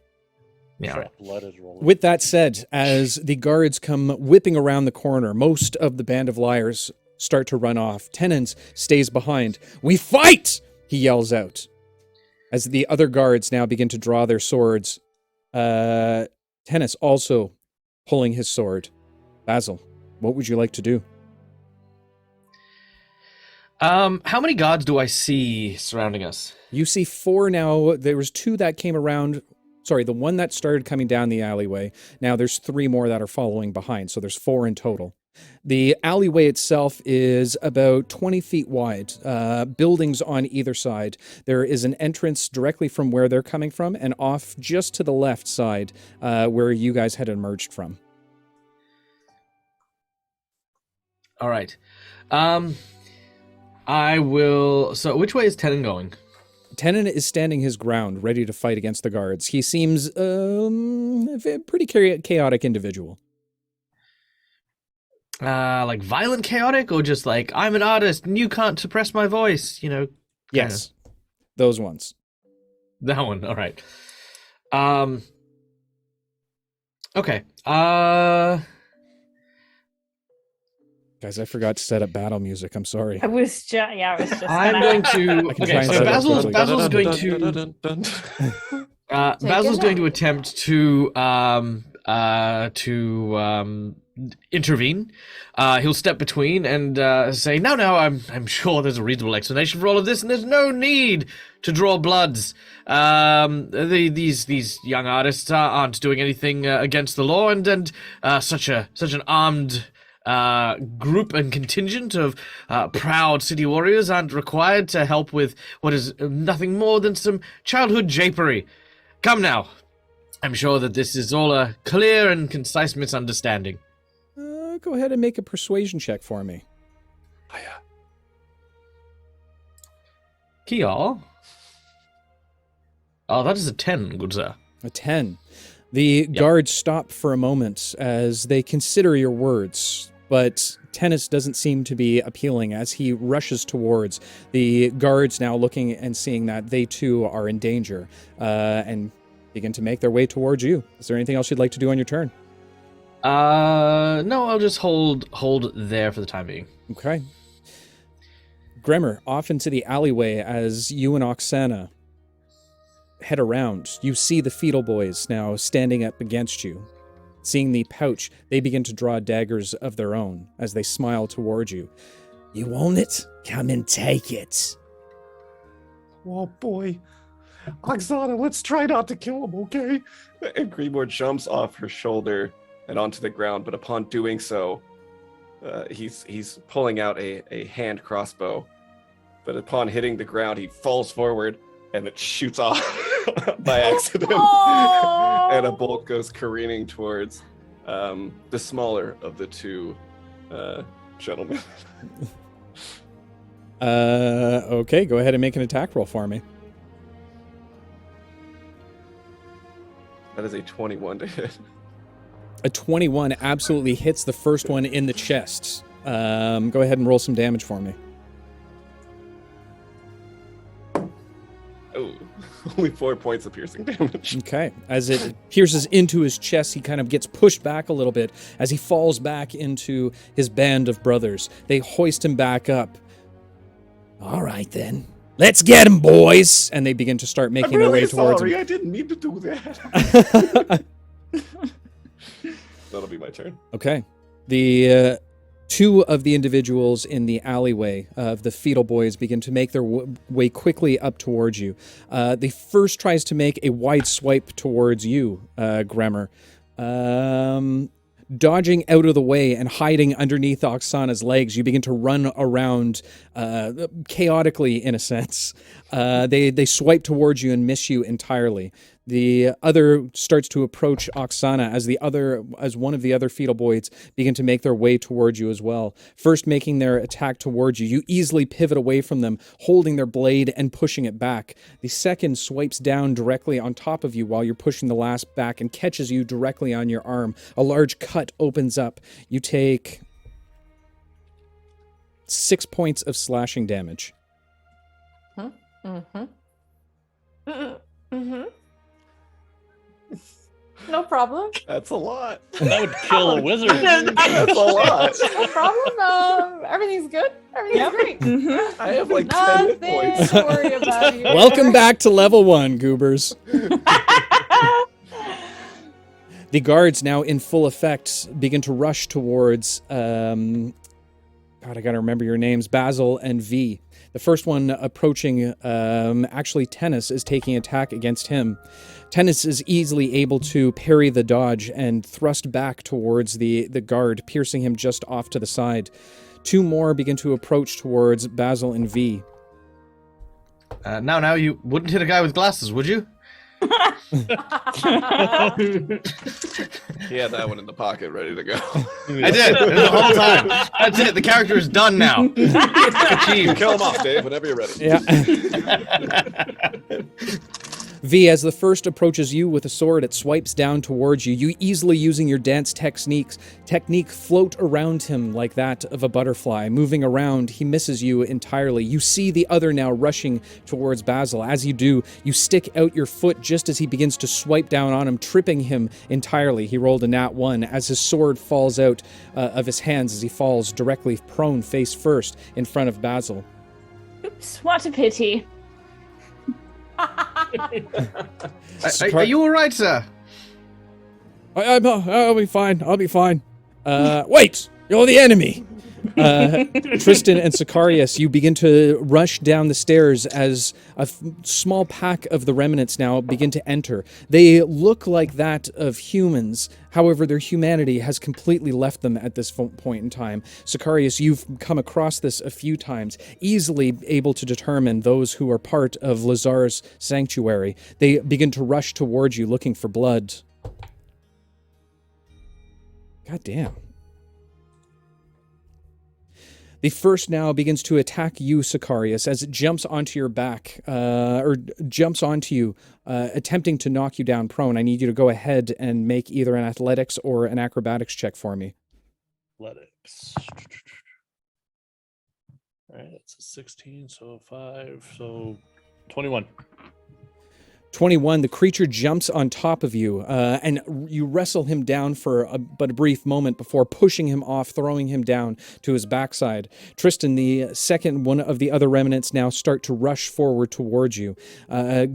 Speaker 5: Yeah. Right.
Speaker 2: Blood is rolling.
Speaker 1: With that said, as the guards come whipping around the corner, most of the band of liars start to run off. Tennant stays behind. "We fight!" he yells out. As the other guards now begin to draw their swords, Tennant also pulling his sword. Basil, what would you like to do?
Speaker 5: How many guards do I see surrounding us?
Speaker 1: You see 4 now. There was 2 that came around. Sorry, the one that started coming down the alleyway. Now there's 3 more that are following behind, so there's 4 in total. The alleyway itself is about 20 feet wide, buildings on either side. There is an entrance directly from where they're coming from, and off just to the left side where you guys had emerged from.
Speaker 5: All right. I will... So which way is Tennant going?
Speaker 1: Tennant is standing his ground, ready to fight against the guards. He seems a pretty chaotic individual.
Speaker 5: Like violent chaotic, or just like, I'm an artist and you can't suppress my voice, you know?
Speaker 1: Yes, those ones.
Speaker 5: That one, all right. Okay.
Speaker 1: Guys, I forgot to set up battle music. I'm sorry.
Speaker 4: I was just,
Speaker 5: I'm going to...
Speaker 1: I can try
Speaker 5: Okay,
Speaker 1: and
Speaker 5: so
Speaker 1: set it up
Speaker 5: Basil's
Speaker 1: quickly.
Speaker 5: going to... Basil's
Speaker 6: it
Speaker 5: going to attempt to intervene. He'll step between and say, "No, I'm sure there's a reasonable explanation for all of this, and there's no need to draw bloods. These young artists aren't doing anything against the law, and such an armed group and contingent of proud city warriors aren't required to help with what is nothing more than some childhood japery. Come now. I'm sure that this is all a clear and concise misunderstanding."
Speaker 1: Go ahead and make a persuasion check for me.
Speaker 5: Kial? Oh, that is a 10, good sir.
Speaker 1: A 10. The guards stop for a moment as they consider your words, but Tennis doesn't seem to be appealing as he rushes towards the guards, now looking and seeing that they too are in danger, and begin to make their way towards you. Is there anything else you'd like to do on your turn?
Speaker 5: No, I'll just hold there for the time being.
Speaker 1: Okay. Gremmer, off into the alleyway as you and Oxana head around. You see the Fetal Boys now standing up against you. Seeing the pouch, they begin to draw daggers of their own as they smile towards you. You want it? Come and take it.
Speaker 3: Oh boy. Oxana, let's try not to kill him, okay? And Greenmore jumps off her shoulder and onto the ground, but upon doing so, he's pulling out a hand crossbow. But upon hitting the ground, he falls forward and it shoots off by accident.
Speaker 6: Oh!
Speaker 3: And a bolt goes careening towards the smaller of the two gentlemen.
Speaker 1: Okay, go ahead and make an attack roll for me.
Speaker 3: That is a 21 to hit.
Speaker 1: A 21 absolutely hits the first one in the chest. Go ahead and roll some damage for me.
Speaker 3: Oh, only 4 points of piercing damage.
Speaker 1: Okay. As it pierces into his chest, he kind of gets pushed back a little bit as he falls back into his band of brothers. They hoist him back up. All right, then. Let's get him, boys! And they begin to start making their way towards him.
Speaker 3: I didn't mean to do that. That'll be my turn.
Speaker 1: Okay. The two of the individuals in the alleyway of the Fetal Boys begin to make their way quickly up towards you. The first tries to make a wide swipe towards you, Gremmer. Dodging out of the way and hiding underneath Oksana's legs, you begin to run around chaotically, in a sense. They swipe towards you and miss you entirely. The other starts to approach Oksana as one of the other Fetal Boys begin to make their way towards you as well. First making their attack towards you, you easily pivot away from them, holding their blade and pushing it back. The second swipes down directly on top of you while you're pushing the last back and catches you directly on your arm. A large cut opens up. You take 6 points of slashing damage.
Speaker 6: No problem.
Speaker 3: That's a lot.
Speaker 2: That would kill a wizard.
Speaker 3: That's a lot.
Speaker 6: No problem. Everything's good. Everything's great.
Speaker 3: I have like 10 hit
Speaker 6: Nothing
Speaker 3: points.
Speaker 6: to worry about here.
Speaker 1: Welcome back to level 1, goobers. The guards, now in full effect, begin to rush towards, God, I gotta remember your names, Basil and V. The first one approaching, actually Tennis is taking attack against him. Tennis is easily able to parry the dodge and thrust back towards the guard, piercing him just off to the side. Two more begin to approach towards Basil and V.
Speaker 5: Now, you wouldn't hit a guy with glasses, would you?
Speaker 3: He had that one in the pocket ready to go.
Speaker 5: I did, the whole time. That's it, the character is done now. Achieved.
Speaker 3: Kill him off, Dave, whenever you're ready.
Speaker 1: Yeah. V, as the first approaches you with a sword, it swipes down towards you. You easily, using your dance technique, float around him like that of a butterfly. Moving around, he misses you entirely. You see the other now rushing towards Basil. As you do, you stick out your foot just as he begins to swipe down on him, tripping him entirely. He rolled a nat 1 as his sword falls out of his hands as he falls directly prone face first in front of Basil.
Speaker 4: Oops, what a pity.
Speaker 5: Are you all right, sir?
Speaker 1: I'll be fine. I'll be fine. Wait! You're the enemy! Tristan and Sicarius, you begin to rush down the stairs as a small pack of the remnants now begin to enter. They look like that of humans. However, their humanity has completely left them at this point in time. Sicarius, you've come across this a few times, easily able to determine those who are part of Lazar's sanctuary. They begin to rush towards you looking for blood. God damn. The first now begins to attack you, Sicarius, as it jumps onto your back, or jumps onto you, attempting to knock you down prone. I need you to go ahead and make either an athletics or an acrobatics check for me.
Speaker 2: Athletics. All right, that's a 16, so 5, so 21.
Speaker 1: 21, the creature jumps on top of you, and you wrestle him down for but a brief moment before pushing him off, throwing him down to his backside. Tristan, the second one of the other remnants, now start to rush forward towards you,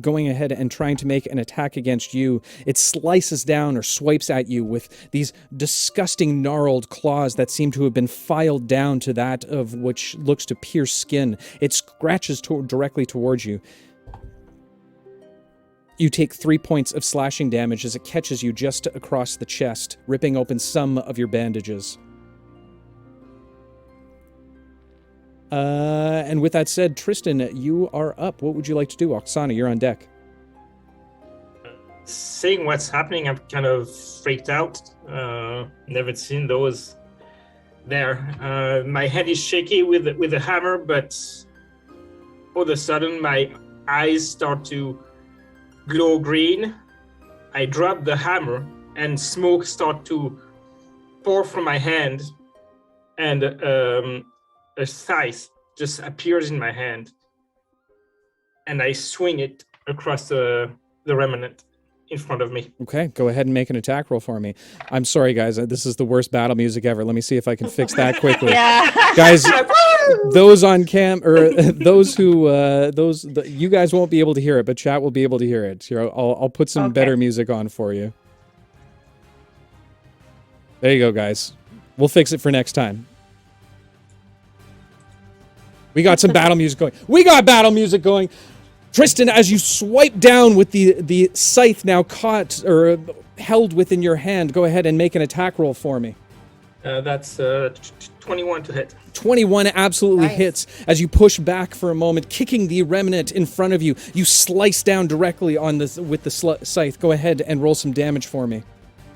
Speaker 1: going ahead and trying to make an attack against you. It slices down or swipes at you with these disgusting gnarled claws that seem to have been filed down to that of which looks to pierce skin. It scratches directly towards you. You take 3 points of slashing damage as it catches you just across the chest, ripping open some of your bandages. And with that said, Tristan, you are up. What would you like to do? Oksana, you're on deck.
Speaker 7: Seeing what's happening, I'm kind of freaked out. Never seen those there. My hand is shaky with the hammer, but all of a sudden my eyes start to glow green. I drop the hammer and smoke start to pour from my hand, and a scythe just appears in my hand, and I swing it across the remnant in front of me.
Speaker 1: Okay, go ahead and make an attack roll for me. I'm sorry, guys. This is the worst battle music ever. Let me see if I can fix that quickly. Guys, those on cam, or you guys won't be able to hear it, but chat will be able to hear it. Here, I'll put some better music on for you. There you go, guys. We'll fix it for next time. We got some battle music going. We got battle music going. Tristan, as you swipe down with the scythe now caught or held within your hand, go ahead and make an attack roll for me.
Speaker 7: That's 21 to hit.
Speaker 1: 21 absolutely hits. As you push back for a moment, kicking the remnant in front of you, you slice down directly on with the scythe. Go ahead and roll some damage for me.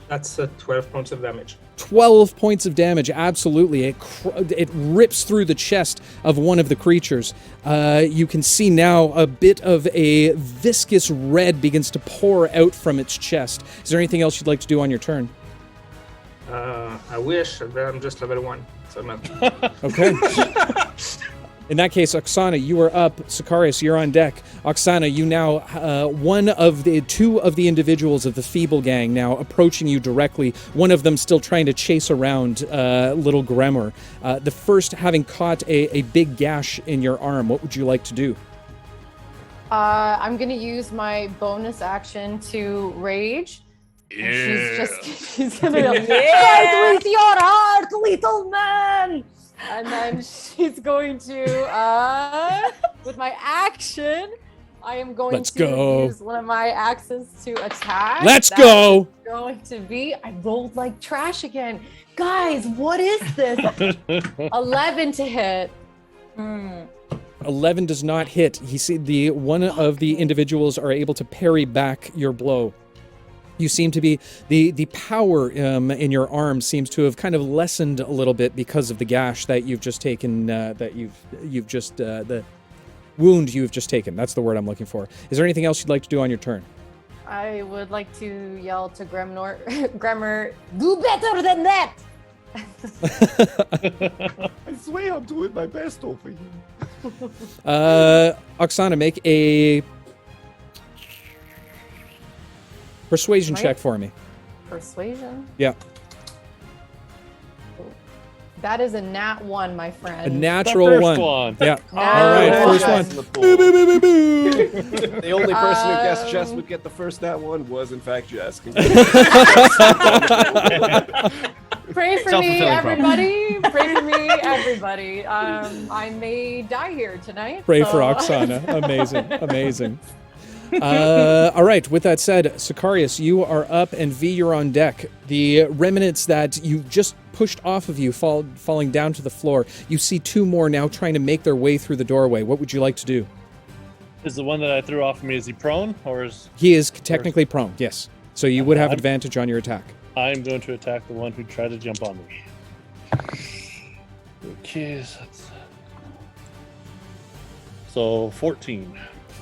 Speaker 7: That's 12 points of damage.
Speaker 1: 12 points of damage, absolutely. It rips through the chest of one of the creatures. You can see now a bit of a viscous red begins to pour out from its chest. Is there anything else you'd like to do on your turn?
Speaker 7: I wish, but I'm just level 1, so nothing.
Speaker 1: Okay. In that case, Oksana, you are up. Sicarius, you're on deck. Oksana, you now, two of the individuals of the Feeble Gang now approaching you directly. One of them still trying to chase around little Gremor. The first having caught a big gash in your arm. What would you like to do?
Speaker 6: I'm going to use my bonus action to rage.
Speaker 2: Yeah.
Speaker 6: She's going to go, fight with your heart, little man! And then she's going to, with my action, I am going to use one of my axes to attack.
Speaker 1: Let's go!
Speaker 6: Going to be, I rolled like trash again. Guys, what is this? 11 to hit.
Speaker 1: 11 does not hit. You see, one of the individuals are able to parry back your blow. You seem to be the power in your arm seems to have kind of lessened a little bit because of the gash that you've just taken. The wound you've just taken. That's the word I'm looking for. Is there anything else you'd like to do on your turn?
Speaker 6: I would like to yell to Gremor, do better than that.
Speaker 3: I swear I'm doing my best over here.
Speaker 1: Oksana, make a persuasion check for me.
Speaker 6: Persuasion?
Speaker 1: Yeah.
Speaker 6: That is a nat 1, my friend.
Speaker 1: A natural one. Yeah. All right, first one.
Speaker 3: The only person who guessed Jess would get the first nat 1 was, in fact, Jess.
Speaker 6: Pray for me, everybody. Pray for me, everybody. I may die here tonight.
Speaker 1: Pray for Oksana. Amazing. All right, with that said, Sicarius, you are up, and V, you're on deck. The remnants that you just pushed off of you falling down to the floor, you see two more now trying to make their way through the doorway. What would you like to do?
Speaker 2: Is the one that I threw off of me, is he prone, or is...
Speaker 1: He is technically prone, yes. So you would have advantage on your attack.
Speaker 2: I'm going to attack the one who tried to jump on me. Okay, so that's So 14.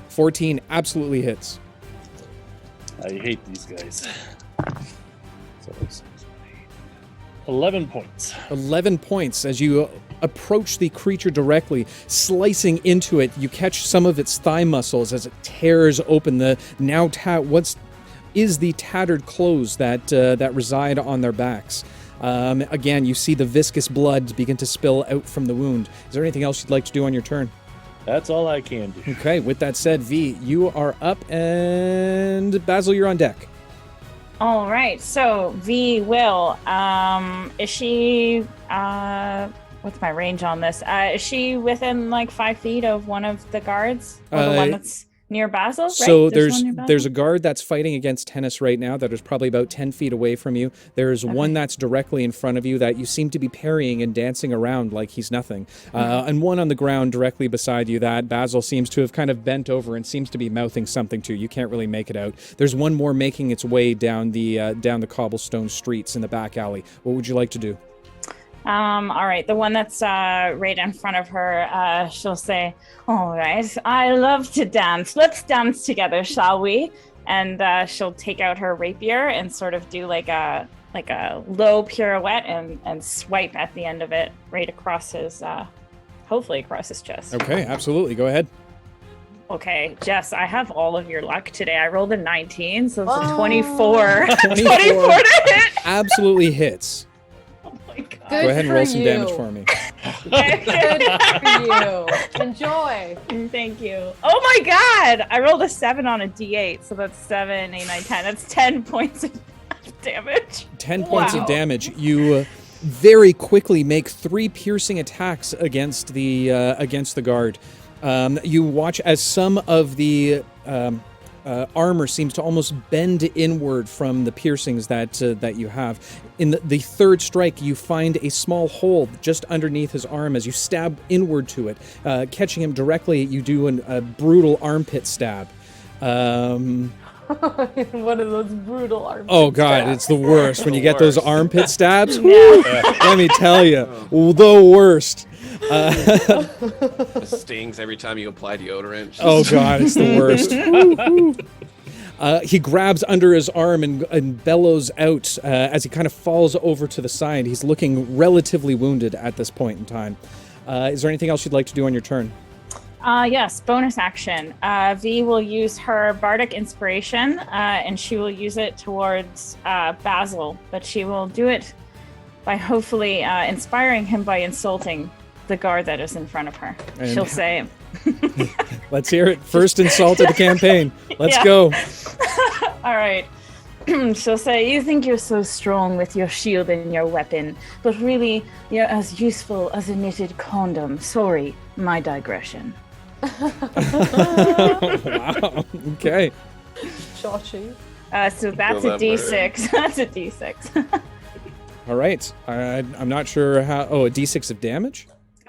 Speaker 1: 14 absolutely hits.
Speaker 2: I hate these guys. So it's 11 points.
Speaker 1: 11 points as you approach the creature directly, slicing into it. You catch some of its thigh muscles as it tears open the now the tattered clothes that reside on their backs. Again, you see the viscous blood begin to spill out from the wound. Is there anything else you'd like to do on your turn?
Speaker 2: That's all I can do.
Speaker 1: Okay, with that said, V, you are up, and Basil, you're on deck.
Speaker 4: All right, so V will. Is she? What's my range on this? Is she within like 5 feet of one of the guards, or the one that's near Basil? Right?
Speaker 1: So
Speaker 4: one near
Speaker 1: there's
Speaker 4: Basil?
Speaker 1: a guard that's fighting against Tennis right now that is probably about 10 feet away from you. There's one that's directly in front of you that you seem to be parrying and dancing around like he's nothing. And one on the ground directly beside you that Basil seems to have kind of bent over and seems to be mouthing something to. You can't really make it out. There's one more making its way down the cobblestone streets in the back alley. What would you like to do?
Speaker 4: All right, the one that's right in front of her, she'll say, "All right, I love to dance. Let's dance together, shall we?" And she'll take out her rapier and sort of do like a low pirouette and swipe at the end of it right across his, hopefully across his chest.
Speaker 1: Okay, absolutely. Go ahead.
Speaker 4: Okay, Jess, I have all of your luck today. I rolled a 19, so it's a 24.
Speaker 1: 24
Speaker 4: to hit.
Speaker 1: absolutely hits.
Speaker 4: Oh my god.
Speaker 6: Good
Speaker 1: Go ahead and
Speaker 6: for
Speaker 1: roll some
Speaker 6: you.
Speaker 1: damage for me.
Speaker 6: Good for you. Enjoy.
Speaker 4: Thank you. Oh my god! I rolled a 7 on a d8, so that's 7, 8, 9, 10. That's 10 points of damage.
Speaker 1: 10 points
Speaker 4: Wow.
Speaker 1: of damage. You very quickly make 3 piercing attacks against the guard. You watch as some of the armor seems to almost bend inward from the piercings that you have. In the third strike, you find a small hole just underneath his arm as you stab inward to it. Catching him directly, you do a brutal armpit stab.
Speaker 6: One of those brutal arms.
Speaker 1: Oh god, it's the worst when you get those armpit stabs.
Speaker 4: Yeah.
Speaker 1: Let me tell you, the worst.
Speaker 3: It stings every time you apply deodorant.
Speaker 1: Oh god, it's the worst. He grabs under his arm and bellows out as he kind of falls over to the side. He's looking relatively wounded at this point in time. Is there anything else you'd like to do on your turn?
Speaker 4: Yes, bonus action. V will use her bardic inspiration, and she will use it towards Basil, but she will do it by hopefully inspiring him by insulting the guard that is in front of her.
Speaker 1: And
Speaker 4: She'll say,
Speaker 1: Let's hear it. First insult of the campaign. Let's
Speaker 4: Yeah.
Speaker 1: go.
Speaker 4: all right. She'll say, "You think you're so strong with your shield and your weapon, but really you're as useful as a knitted condom. Sorry, my digression."
Speaker 1: Wow. Okay.
Speaker 6: Chachi.
Speaker 4: So that's a
Speaker 3: that
Speaker 4: d6. That's a d6.
Speaker 1: All right. I'm not sure how. Oh, a d6 of damage?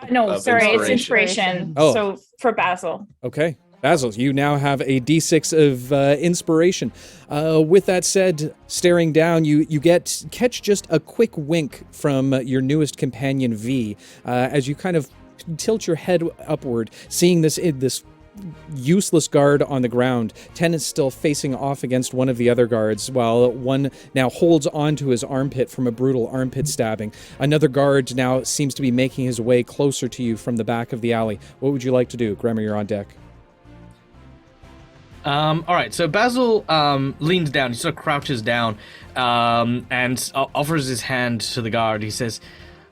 Speaker 4: No,
Speaker 3: Of
Speaker 4: sorry, it's
Speaker 3: inspiration.
Speaker 4: inspiration.
Speaker 1: Oh.
Speaker 4: So for Basil.
Speaker 1: Okay. Basil, you now have a d6 of inspiration. With that said, staring down, you catch just a quick wink from your newest companion, V, as you kind of tilt your head upward, seeing this useless guard on the ground. Ten is still facing off against one of the other guards, while one now holds onto his armpit from a brutal armpit stabbing. Another guard now seems to be making his way closer to you from the back of the alley. What would you like to do? Grammer, you're on deck.
Speaker 5: All right, so Basil leans down, he sort of crouches down, and offers his hand to the guard. He says,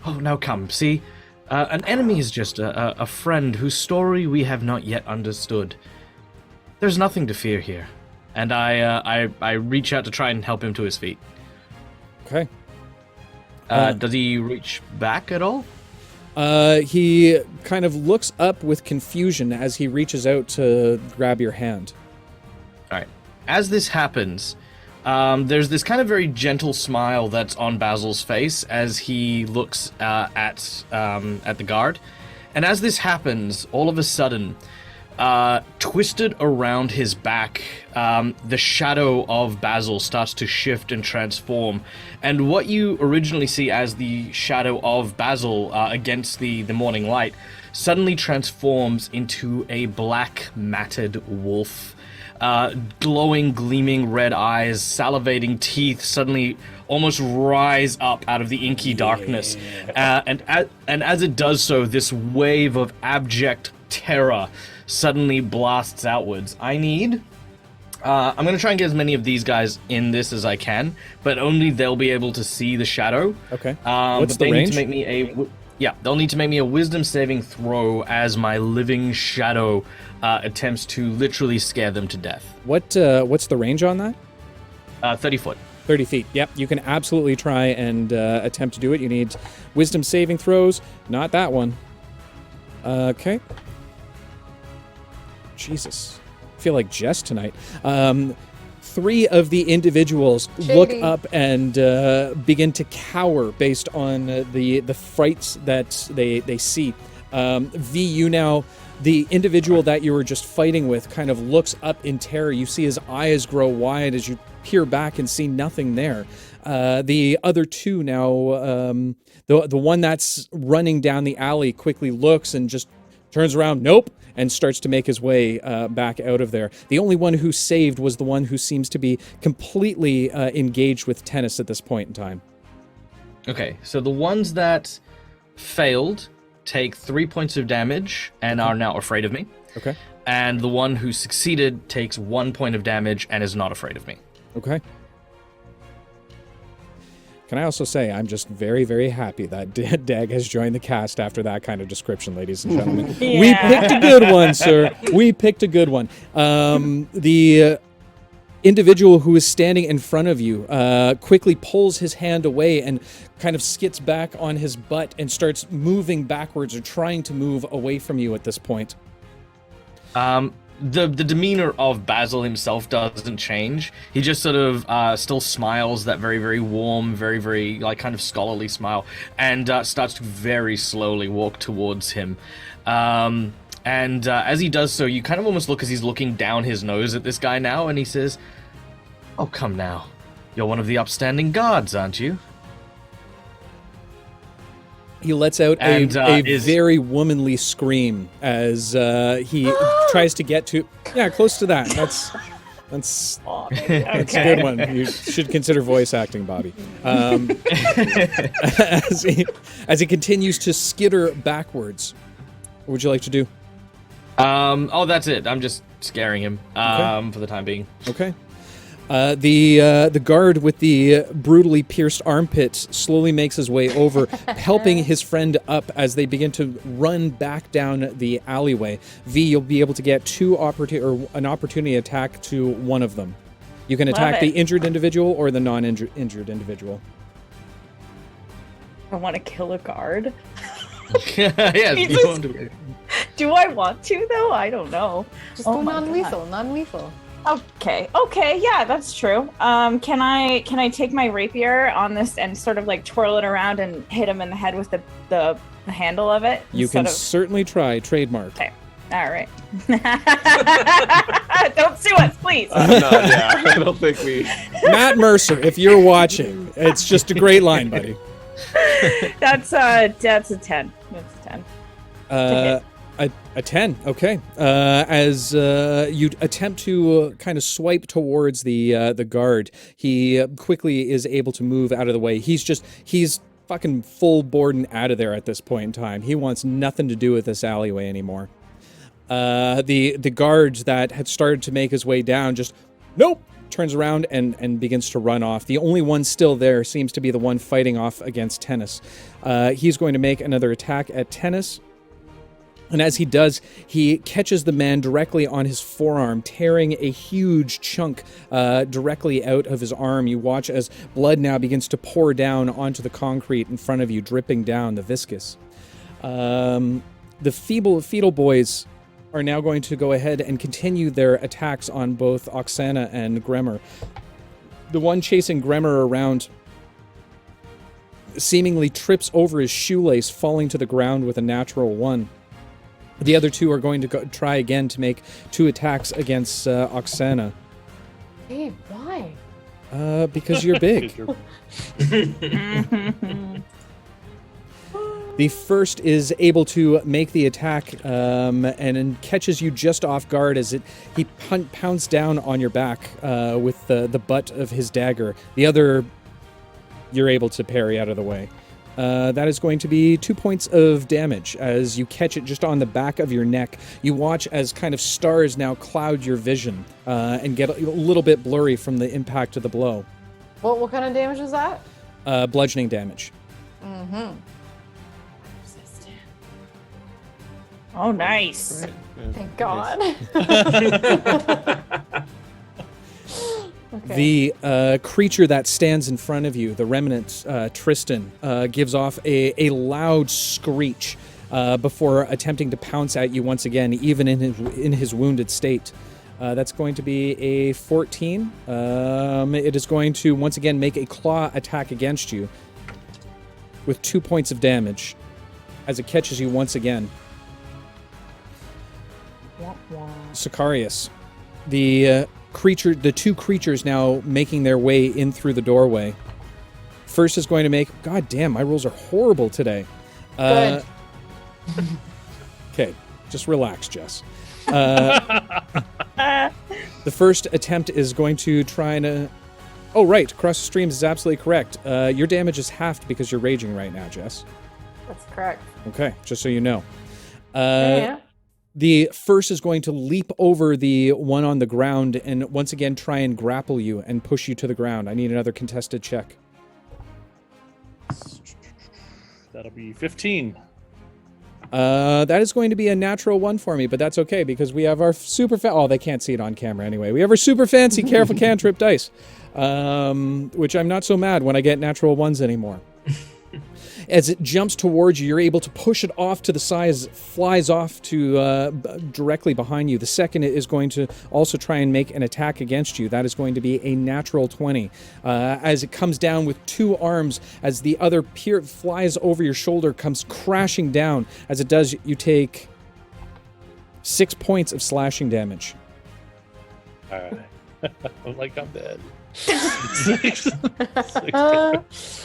Speaker 5: "Oh, now come, see? An enemy is just a friend whose story we have not yet understood. There's nothing to fear here." And I reach out to try and help him to his feet.
Speaker 1: Okay.
Speaker 5: Does he reach back at all?
Speaker 1: He kind of looks up with confusion as he reaches out to grab your hand.
Speaker 5: All right. As this happens, there's this kind of very gentle smile that's on Basil's face as he looks at the guard. And as this happens, all of a sudden, twisted around his back, the shadow of Basil starts to shift and transform. And what you originally see as the shadow of Basil against the morning light suddenly transforms into a black, matted wolf. Glowing, gleaming red eyes, salivating teeth suddenly almost rise up out of the inky darkness. And as it does so, this wave of abject terror suddenly blasts outwards. I'm going to try and get as many of these guys in this as I can, but only they'll be able to see the shadow.
Speaker 1: Okay.
Speaker 5: What's the range? They'll need to make me a wisdom saving throw as my living shadow attempts to literally scare them to death.
Speaker 1: What's the range on that?
Speaker 5: 30 foot.
Speaker 1: 30 feet. Yep, you can absolutely try and attempt to do it. You need wisdom saving throws. Not that one. Okay. Jesus. I feel like Jess tonight. 3 of the individuals look up and begin to cower based on the frights that they see. V, you now, the individual that you were just fighting with kind of looks up in terror. You see his eyes grow wide as you peer back and see nothing there. The other 2 now, the one that's running down the alley quickly looks and just turns around, nope, and starts to make his way back out of there. The only one who saved was the one who seems to be completely engaged with tennis at this point in time.
Speaker 5: Okay, so the ones that failed take 3 points of damage and are now afraid of me.
Speaker 1: Okay.
Speaker 5: And the one who succeeded takes 1 point of damage and is not afraid of me.
Speaker 1: Okay. Can I also say I'm just very, very happy that Dag has joined the cast after that kind of description, ladies and gentlemen.
Speaker 4: Yeah.
Speaker 1: We picked a good one, sir. We picked a good one. The individual who is standing in front of you quickly pulls his hand away and kind of skits back on his butt and starts moving backwards or trying to move away from you at this point.
Speaker 5: The demeanor of Basil himself doesn't change. He just sort of still smiles that very, very warm, very, very like kind of scholarly smile, and starts to very slowly walk towards him. And as he does so, you kind of almost look as he's looking down his nose at this guy now, and he says, "Oh, come now. You're one of the upstanding guards, aren't you?"
Speaker 1: He lets out a very womanly scream as he tries to get to... Yeah, close to that. That's a good one. You should consider voice acting, Bobby. As he continues to skitter backwards, what would you like to do?
Speaker 5: That's it. I'm just scaring him for the time being.
Speaker 1: Okay. The guard with the brutally pierced armpits slowly makes his way over, helping his friend up as they begin to run back down the alleyway. V, you'll be able to get an opportunity attack to one of them. You can attack the injured individual or the non-injured individual.
Speaker 4: I want to kill a guard.
Speaker 5: Yes, you want to.
Speaker 4: Do I want to though? I don't know.
Speaker 6: Just go non-lethal, non-lethal.
Speaker 4: Okay, yeah, that's true. Can I take my rapier on this and sort of like twirl it around and hit him in the head with the handle of it?
Speaker 1: You can certainly try. Trademark.
Speaker 4: Okay. All right. Don't sue us, please.
Speaker 3: I don't think we...
Speaker 1: Matt Mercer, if you're watching, it's just a great line, buddy.
Speaker 4: That's a 10. That's a 10.
Speaker 1: A 10, okay. As you attempt to kind of swipe towards the guard, he quickly is able to move out of the way. He's fucking full board and out of there at this point in time. He wants nothing to do with this alleyway anymore. The guard that had started to make his way down just, nope, turns around and begins to run off. The only one still there seems to be the one fighting off against Tennis. He's going to make another attack at Tennis. And as he does, he catches the man directly on his forearm, tearing a huge chunk directly out of his arm. You watch as blood now begins to pour down onto the concrete in front of you, dripping down, the viscous. The fetal boys are now going to go ahead and continue their attacks on both Oxana and Gremmer. The one chasing Gremmer around seemingly trips over his shoelace, falling to the ground with a natural 1. The other two are going to try again to make 2 attacks against Oxana.
Speaker 6: Hey, why?
Speaker 1: Because you're big. The first is able to make the attack and catches you just off guard as he pounds down on your back with the butt of his dagger. The other, you're able to parry out of the way. That is going to be 2 points of damage as you catch it just on the back of your neck. You watch as kind of stars now cloud your vision and get a little bit blurry from the impact of the blow.
Speaker 6: What kind of damage is that?
Speaker 1: Bludgeoning damage.
Speaker 6: Mm-hmm.
Speaker 4: Oh, nice.
Speaker 3: Right. Yeah.
Speaker 6: Thank God. Okay.
Speaker 1: The creature that stands in front of you, the remnant, Tristan, gives off a loud screech before attempting to pounce at you once again, even in his wounded state. That's going to be a 14. It is going to once again make a claw attack against you with 2 points of damage as it catches you once again. Sicarius, the two creatures now making their way in through the doorway. First is going to make... God damn, my rolls are horrible today.
Speaker 6: Good.
Speaker 1: Okay, just relax, Jess. The first attempt is going to try and... Oh, right, Cross the Streams is absolutely correct. Your damage is halved because you're raging right now, Jess.
Speaker 6: That's correct.
Speaker 1: Okay, just so you know.
Speaker 6: Yeah.
Speaker 1: The first is going to leap over the one on the ground and once again try and grapple you and push you to the ground. I need another contested check.
Speaker 2: That'll be 15.
Speaker 1: That is going to be a natural 1 for me, but that's okay because we have our super... Oh, they can't see it on camera anyway. We have our super fancy Careful Cantrip dice, which I'm not so mad when I get natural 1s anymore. As it jumps towards you, you're able to push it off to the side as it flies off to directly behind you. The second is going to also try and make an attack against you. That is going to be a natural 20. As it comes down with 2 arms, as the other flies over your shoulder, comes crashing down. As it does, you take 6 points of slashing damage.
Speaker 2: All right. I'm like, I'm dead. 6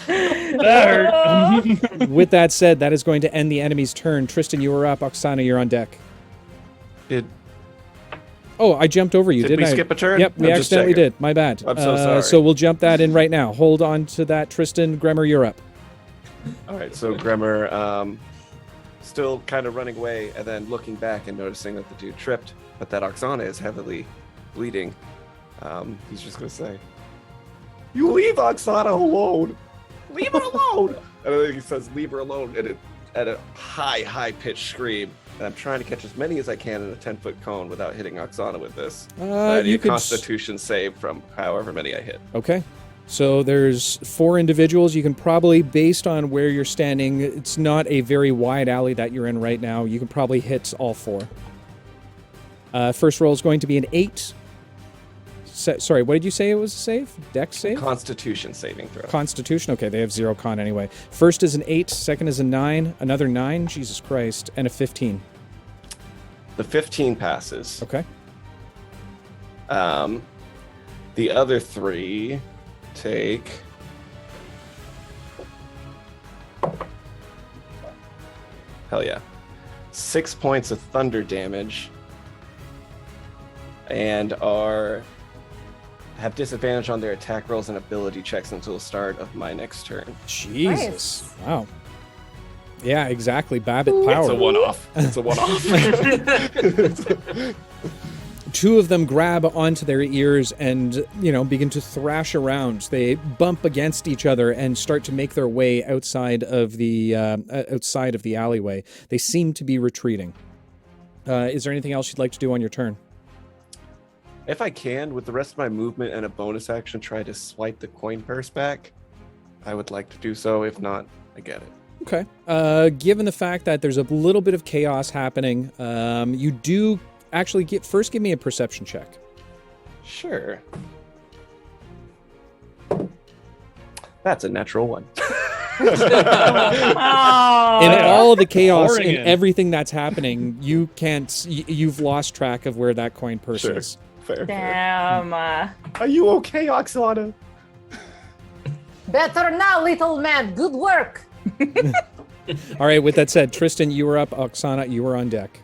Speaker 2: that hurt.
Speaker 1: With that said, that is going to end the enemy's turn. Tristan, you are up. Oksana, you're on deck. Oh, I jumped over you,
Speaker 3: Did
Speaker 1: didn't
Speaker 3: we
Speaker 1: I?
Speaker 3: skip a turn?
Speaker 1: Yep, we
Speaker 3: I'm just
Speaker 1: accidentally
Speaker 3: checking.
Speaker 1: did. My bad.
Speaker 3: I'm so sorry.
Speaker 1: So we'll jump that in right now. Hold on to that, Tristan. Gremmer, you're up.
Speaker 3: All right, so Gremmer still kind of running away and then looking back and noticing that the dude tripped, but that Oxana is heavily bleeding. He's just going to say, "You leave Oxana alone! Leave her alone!" And I think he says, "Leave her alone," at a high-pitched scream. And I'm trying to catch as many as I can in a 10-foot cone without hitting Oxana with this. I need a Constitution save from however many I hit.
Speaker 1: Okay. So there's 4 individuals. You can probably, based on where you're standing, it's not a very wide alley that you're in right now. You can probably hit all 4. First roll is going to be an 8. Sorry, what did you say it was a save? Dex save?
Speaker 3: Constitution saving throw.
Speaker 1: Constitution? Okay, they have 0 con anyway. First is an 8, second is a 9, another 9, Jesus Christ, and a 15.
Speaker 3: The 15 passes.
Speaker 1: Okay.
Speaker 3: The other 3 take... Hell yeah. 6 points of thunder damage and have disadvantage on their attack rolls and ability checks until the start of my next turn.
Speaker 1: Jesus. Nice. Wow. Yeah, exactly. Babbitt power.
Speaker 3: It's a one-off. It's a one-off.
Speaker 1: 2 of them grab onto their ears and, begin to thrash around. They bump against each other and start to make their way outside of the alleyway. They seem to be retreating. Is there anything else you'd like to do on your turn?
Speaker 3: If I can, with the rest of my movement and a bonus action, try to swipe the coin purse back, I would like to do so. If not, I get it.
Speaker 1: Okay. Given the fact that there's a little bit of chaos happening, you do actually first give me a perception check.
Speaker 3: Sure. That's a natural 1.
Speaker 4: Oh.
Speaker 1: In all the chaos
Speaker 2: Pouring
Speaker 1: and
Speaker 2: in.
Speaker 1: everything that's happening, you've lost track of where that coin purse
Speaker 3: Sure.
Speaker 1: is.
Speaker 3: Fair.
Speaker 4: Damn.
Speaker 3: Are you okay, Oxana?
Speaker 6: Better now, little man. Good work.
Speaker 1: All right, with that said, Tristan, you were up. Oksana, you were on deck.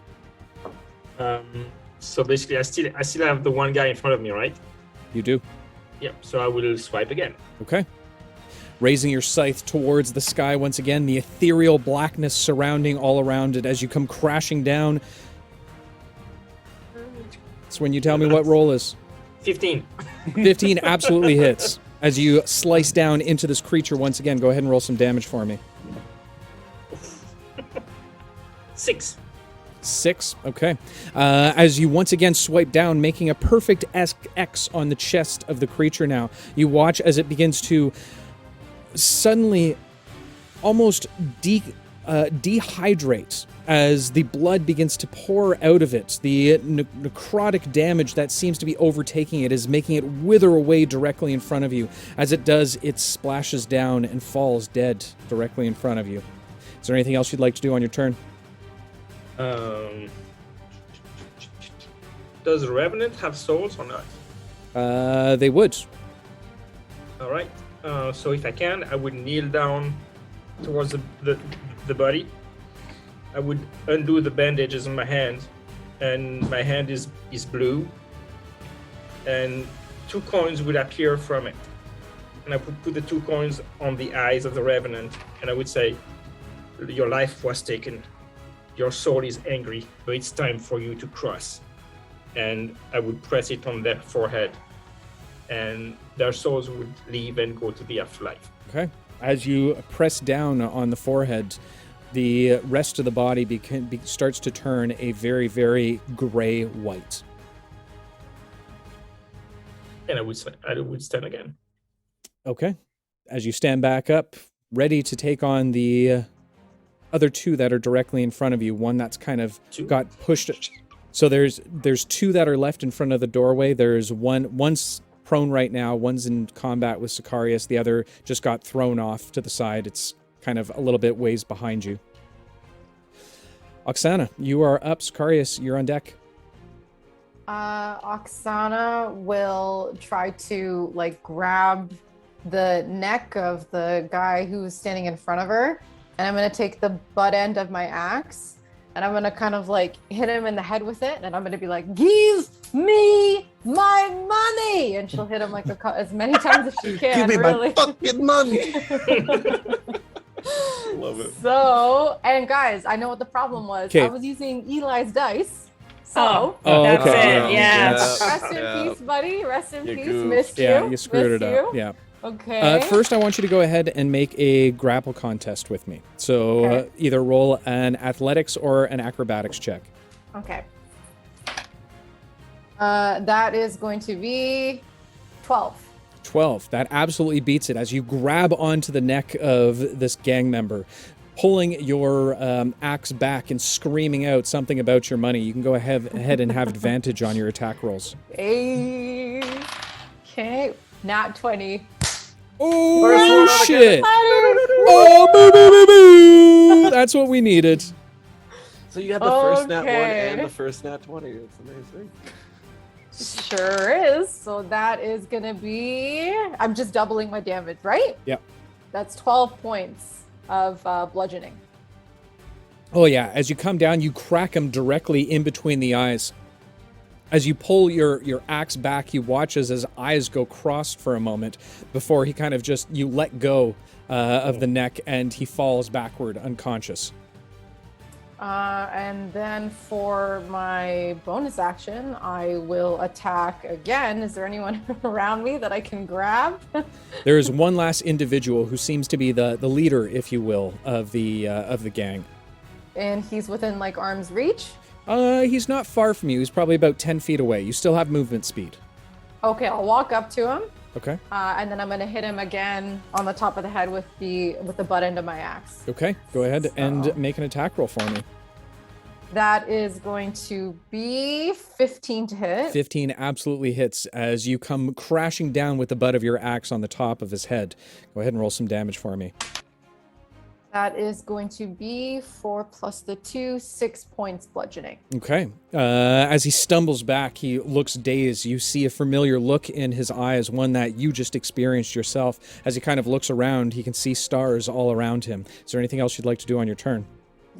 Speaker 7: So basically, I still have the one guy in front of me, right?
Speaker 1: You do.
Speaker 7: Yep. So I will swipe again.
Speaker 1: Okay. Raising your scythe towards the sky once again, the ethereal blackness surrounding all around it as you come crashing down. It's when you tell me what roll is.
Speaker 7: 15.
Speaker 1: 15 absolutely hits. As you slice down into this creature once again, go ahead and roll some damage for me.
Speaker 7: 6.
Speaker 1: 6, okay. As you once again swipe down, making a perfect X on the chest of the creature now, you watch as it begins to suddenly almost dehydrate as the blood begins to pour out of it. The necrotic damage that seems to be overtaking it is making it wither away directly in front of you. As it does, it splashes down and falls dead directly in front of you. Is there anything else you'd like to do on your turn?
Speaker 7: Does Revenant have souls or not?
Speaker 1: They would.
Speaker 7: All right. So if I can, I would kneel down towards the body. I would undo the bandages on my hand, and my hand is blue. And 2 coins would appear from it, and I would put the 2 coins on the eyes of the Revenant, and I would say, "Your life was taken. Your soul is angry, but it's time for you to cross." And I would press it on their forehead, and their souls would leave and go to the afterlife.
Speaker 1: Okay. As you press down on the forehead, the rest of the body starts to turn a very, very gray white.
Speaker 7: And I would stand again.
Speaker 1: Okay. As you stand back up, ready to take on the other 2 that are directly in front of you. One that's kind of
Speaker 7: 2.
Speaker 1: got pushed. So there's 2 that are left in front of the doorway. There's one's prone right now. One's in combat with Sicarius. The other just got thrown off to the side. It's kind of a little bit ways behind you. Oksana, you are up. Sicarius, you're on deck.
Speaker 6: Oxana will try to grab the neck of the guy who's standing in front of her, and I'm gonna take the butt end of my axe and I'm gonna kind of hit him in the head with it, and I'm gonna be like, "Give me my money!" And she'll hit him as many times as she can.
Speaker 3: Give me
Speaker 6: really.
Speaker 3: my fucking money. Love it.
Speaker 6: So, and guys, I know what the problem was.
Speaker 1: Okay.
Speaker 6: I was using Eli's dice. So,
Speaker 1: Oh,
Speaker 4: that's
Speaker 1: okay.
Speaker 4: it. Yeah.
Speaker 6: rest in peace, buddy. Rest in
Speaker 3: You
Speaker 6: peace.
Speaker 3: goofed.
Speaker 6: Missed you.
Speaker 1: Yeah, you screwed
Speaker 6: Missed
Speaker 1: it up.
Speaker 6: you.
Speaker 1: Yeah.
Speaker 6: Okay.
Speaker 1: First, I want you to go ahead and make a grapple contest with me. So
Speaker 6: Okay.
Speaker 1: either roll an athletics or an acrobatics check.
Speaker 6: Okay. That is going to be 12.
Speaker 1: 12. That absolutely beats it as you grab onto the neck of this gang member, pulling your axe back and screaming out something about your money. You can go ahead and have advantage on your attack rolls.
Speaker 6: Hey. Okay. Nat 20.
Speaker 1: Oh, shit. Oh, boo, boo, boo, boo. That's what we needed.
Speaker 3: So you had the first nat 1
Speaker 6: Okay.
Speaker 3: and the first nat 20. That's amazing.
Speaker 6: Sure is. So that is going to be, I'm just doubling my damage, right?
Speaker 1: Yep.
Speaker 6: That's 12 points of bludgeoning.
Speaker 1: Oh, yeah. As you come down, you crack him directly in between the eyes. As you pull your axe back, he watches as eyes go crossed for a moment before he kind of you let go of the neck and he falls backward unconscious.
Speaker 6: And then for my bonus action, I will attack again. Is there anyone around me that I can grab?
Speaker 1: There is one last individual who seems to be the leader, if you will, of the gang.
Speaker 6: And he's within arm's reach.
Speaker 1: He's not far from you. He's probably about 10 feet away. You still have movement speed.
Speaker 6: Okay, I'll walk up to him.
Speaker 1: Okay.
Speaker 6: And then I'm gonna hit him again on the top of the head with the butt end of my axe.
Speaker 1: Okay. Go ahead and
Speaker 6: So-
Speaker 1: make an attack roll for me.
Speaker 6: That is going to be 15 to hit.
Speaker 1: 15 absolutely hits as you come crashing down with the butt of your axe on the top of his head. Go ahead and roll some damage for me.
Speaker 6: That is going to be 4 plus the 2, 6 points bludgeoning.
Speaker 1: Okay. As he stumbles back, he looks dazed. You see a familiar look in his eyes, one that you just experienced yourself. As he kind of looks around, he can see stars all around him. Is there anything else you'd like to do on your turn?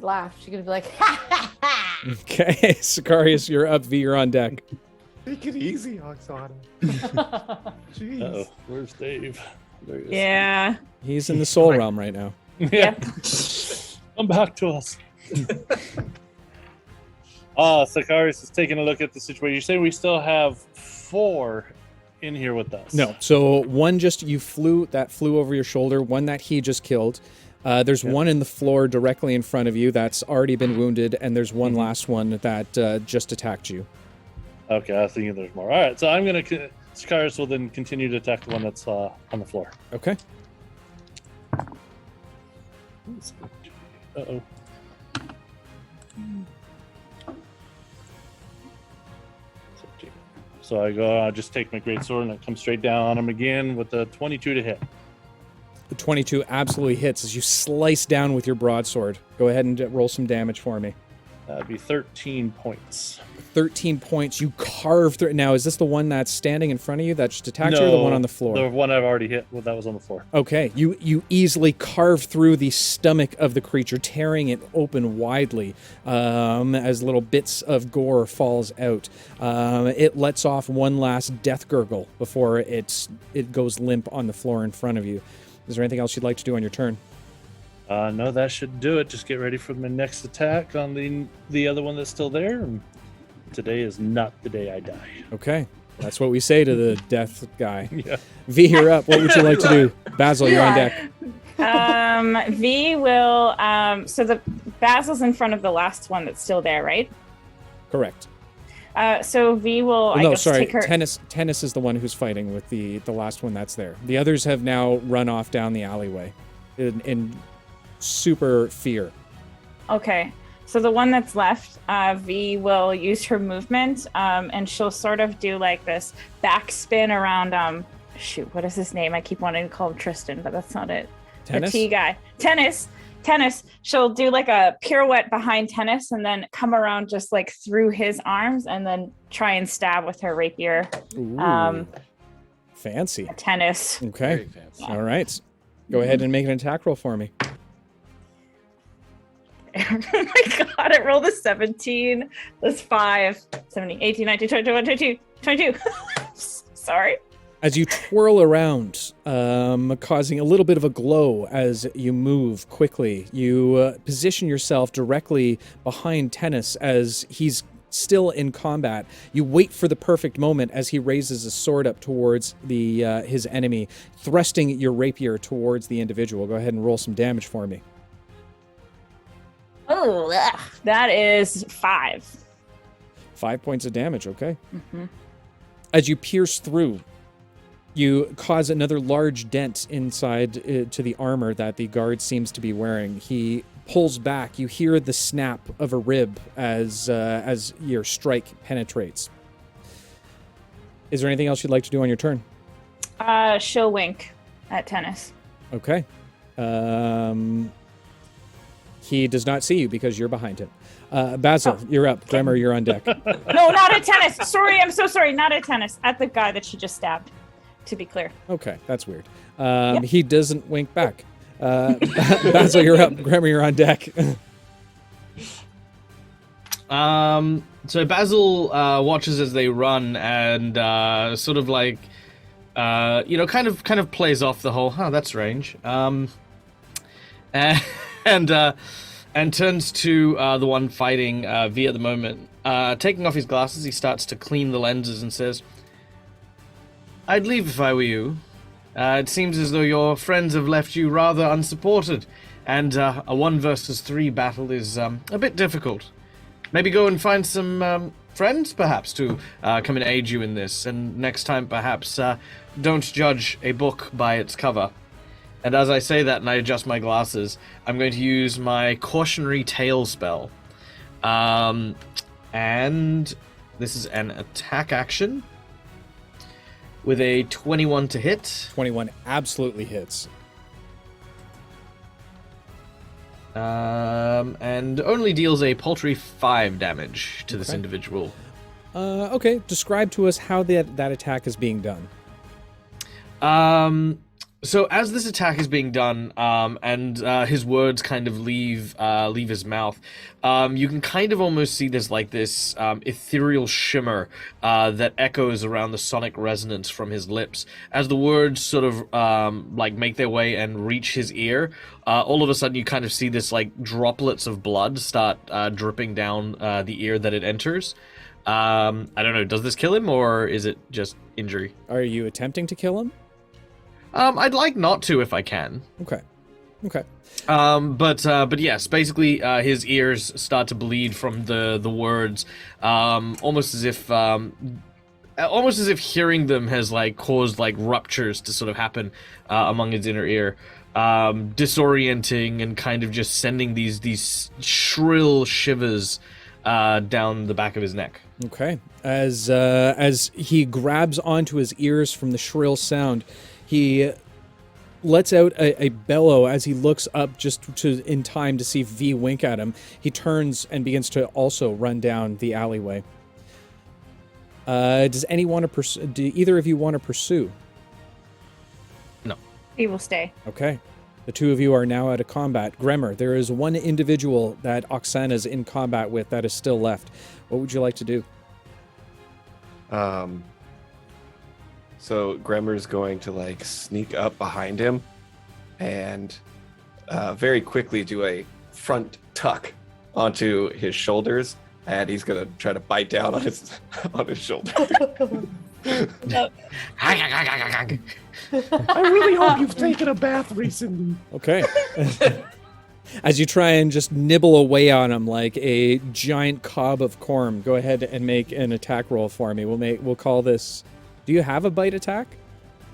Speaker 6: Laugh. She's going to be like, ha ha ha!
Speaker 1: Okay. Sicarius, you're up. V, you're on deck.
Speaker 3: Take it easy, Oxana. Jeez.
Speaker 2: Uh-oh, where's Dave? There he is.
Speaker 4: Yeah.
Speaker 1: He's in the soul realm right now.
Speaker 2: Yeah. Come back to us. Sicarius is taking a look at the situation. You say we still have 4 in here with us.
Speaker 1: No. So one just flew over your shoulder, one that he just killed. There's one in the floor directly in front of you that's already been wounded, and there's one last one that just attacked you.
Speaker 2: Okay, I was thinking there's more. All right, so I'm going to... Sicarius will then continue to attack the one that's on the floor.
Speaker 1: Okay.
Speaker 2: Uh-oh. So I just take my great sword and I come straight down on him again with a 22 to hit.
Speaker 1: The 22 absolutely hits as you slice down with your broadsword. Go ahead and roll some damage for me.
Speaker 2: That'd be 13 points.
Speaker 1: 13 points. You carve through. Now, is this the one that's standing in front of you that just attacked you, or the one on the floor?
Speaker 2: The one I've already hit. Well, that was on the floor.
Speaker 1: Okay. You easily carve through the stomach of the creature, tearing it open widely as little bits of gore falls out. It lets off one last death gurgle before it goes limp on the floor in front of you. Is there anything else you'd like to do on your turn?
Speaker 2: No, that should do it. Just get ready for my next attack on the other one that's still there. And today is not the day I die.
Speaker 1: Okay. That's what we say to the death guy.
Speaker 2: Yeah.
Speaker 1: V, you're up. What would you like to do? Basil, you're on deck.
Speaker 4: V will. So the Basil's in front of the last one that's still there, right?
Speaker 1: Correct.
Speaker 4: So V will. I guess, take her.
Speaker 1: Tennis is the one who's fighting with the last one that's there. The others have now run off down the alleyway in super fear. Okay.
Speaker 4: So the one that's left, V will use her movement, and she'll sort of do like this backspin around. Shoot, what is his name? I keep wanting to call him Tristan, but that's not it.
Speaker 1: Tennis?
Speaker 4: The T guy. Tennis. She'll do like a pirouette behind Tennis, and then come around just like through his arms, and then try and stab with her rapier.
Speaker 1: Ooh. Fancy.
Speaker 4: Tennis.
Speaker 1: Okay.
Speaker 3: Very fancy.
Speaker 1: All right. Go ahead and make an attack roll for me.
Speaker 4: Oh my god, I rolled a 17. That's 5, 17, 18, 19, 21, 22, 22. Sorry.
Speaker 1: As you twirl around, causing a little bit of a glow as you move quickly, you position yourself directly behind Tennis as he's still in combat. You wait for the perfect moment as he raises his sword up towards his enemy, thrusting your rapier towards the individual. Go ahead and roll some damage for me.
Speaker 4: Oh, that is 5.
Speaker 1: 5 points of damage, okay.
Speaker 4: Mm-hmm.
Speaker 1: As you pierce through, you cause another large dent inside to the armor that the guard seems to be wearing. He pulls back. You hear the snap of a rib as your strike penetrates. Is there anything else you'd like to do on your turn?
Speaker 4: She'll wink at Tennis.
Speaker 1: Okay. He does not see you because you're behind him. Basil, you're up. Grammer, you're on deck.
Speaker 4: No, not at Tennis. Sorry, I'm so sorry. Not at Tennis. At the guy that she just stabbed, to be clear.
Speaker 1: Okay, that's weird. He doesn't wink back. Basil, you're up. Grammer, you're on deck.
Speaker 5: So Basil watches as they run and sort of like, kind of plays off the whole, that's strange. And turns to the one fighting V at the moment. Taking off his glasses, he starts to clean the lenses and says, I'd leave if I were you. It seems as though your friends have left you rather unsupported, and a 1 versus 3 battle is a bit difficult. Maybe go and find some friends, perhaps, to come and aid you in this, and next time, perhaps, don't judge a book by its cover. And as I say that and I adjust my glasses, I'm going to use my Cautionary Tale spell. And this is an attack action with a 21 to hit.
Speaker 1: 21 absolutely hits.
Speaker 5: and only deals a paltry 5 damage to this
Speaker 1: Okay.
Speaker 5: individual.
Speaker 1: Okay, describe to us how that attack is being done.
Speaker 5: So as this attack is being done, and his words kind of leave his mouth, you can kind of almost see this ethereal shimmer that echoes around the sonic resonance from his lips as the words sort of make their way and reach his ear. All of a sudden, you kind of see this droplets of blood start dripping down the ear that it enters. I don't know. Does this kill him, or is it just injury?
Speaker 1: Are you attempting to kill him?
Speaker 5: I'd like not to if I can.
Speaker 1: Okay.
Speaker 5: But yes, basically, his ears start to bleed from the words, almost as if hearing them has caused ruptures to sort of happen among his inner ear, disorienting and kind of just sending these shrill shivers down the back of his neck.
Speaker 1: Okay. As he grabs onto his ears from the shrill sound, he lets out a bellow as he looks up in time to see V wink at him. He turns and begins to also run down the alleyway. Does anyone want to pursue? Do either of you want to pursue?
Speaker 5: No.
Speaker 4: He will stay.
Speaker 1: Okay. The two of you are now out of combat. Gremmer, there is one individual that Oxana is in combat with that is still left. What would you like to do?
Speaker 3: So Gremmer's going to sneak up behind him and very quickly do a front tuck onto his shoulders, and he's gonna try to bite down on his shoulder. I really hope you've taken a bath recently.
Speaker 1: Okay. As you try and just nibble away on him like a giant cob of corn, go ahead and make an attack roll for me. We'll call this. Do you have a bite attack?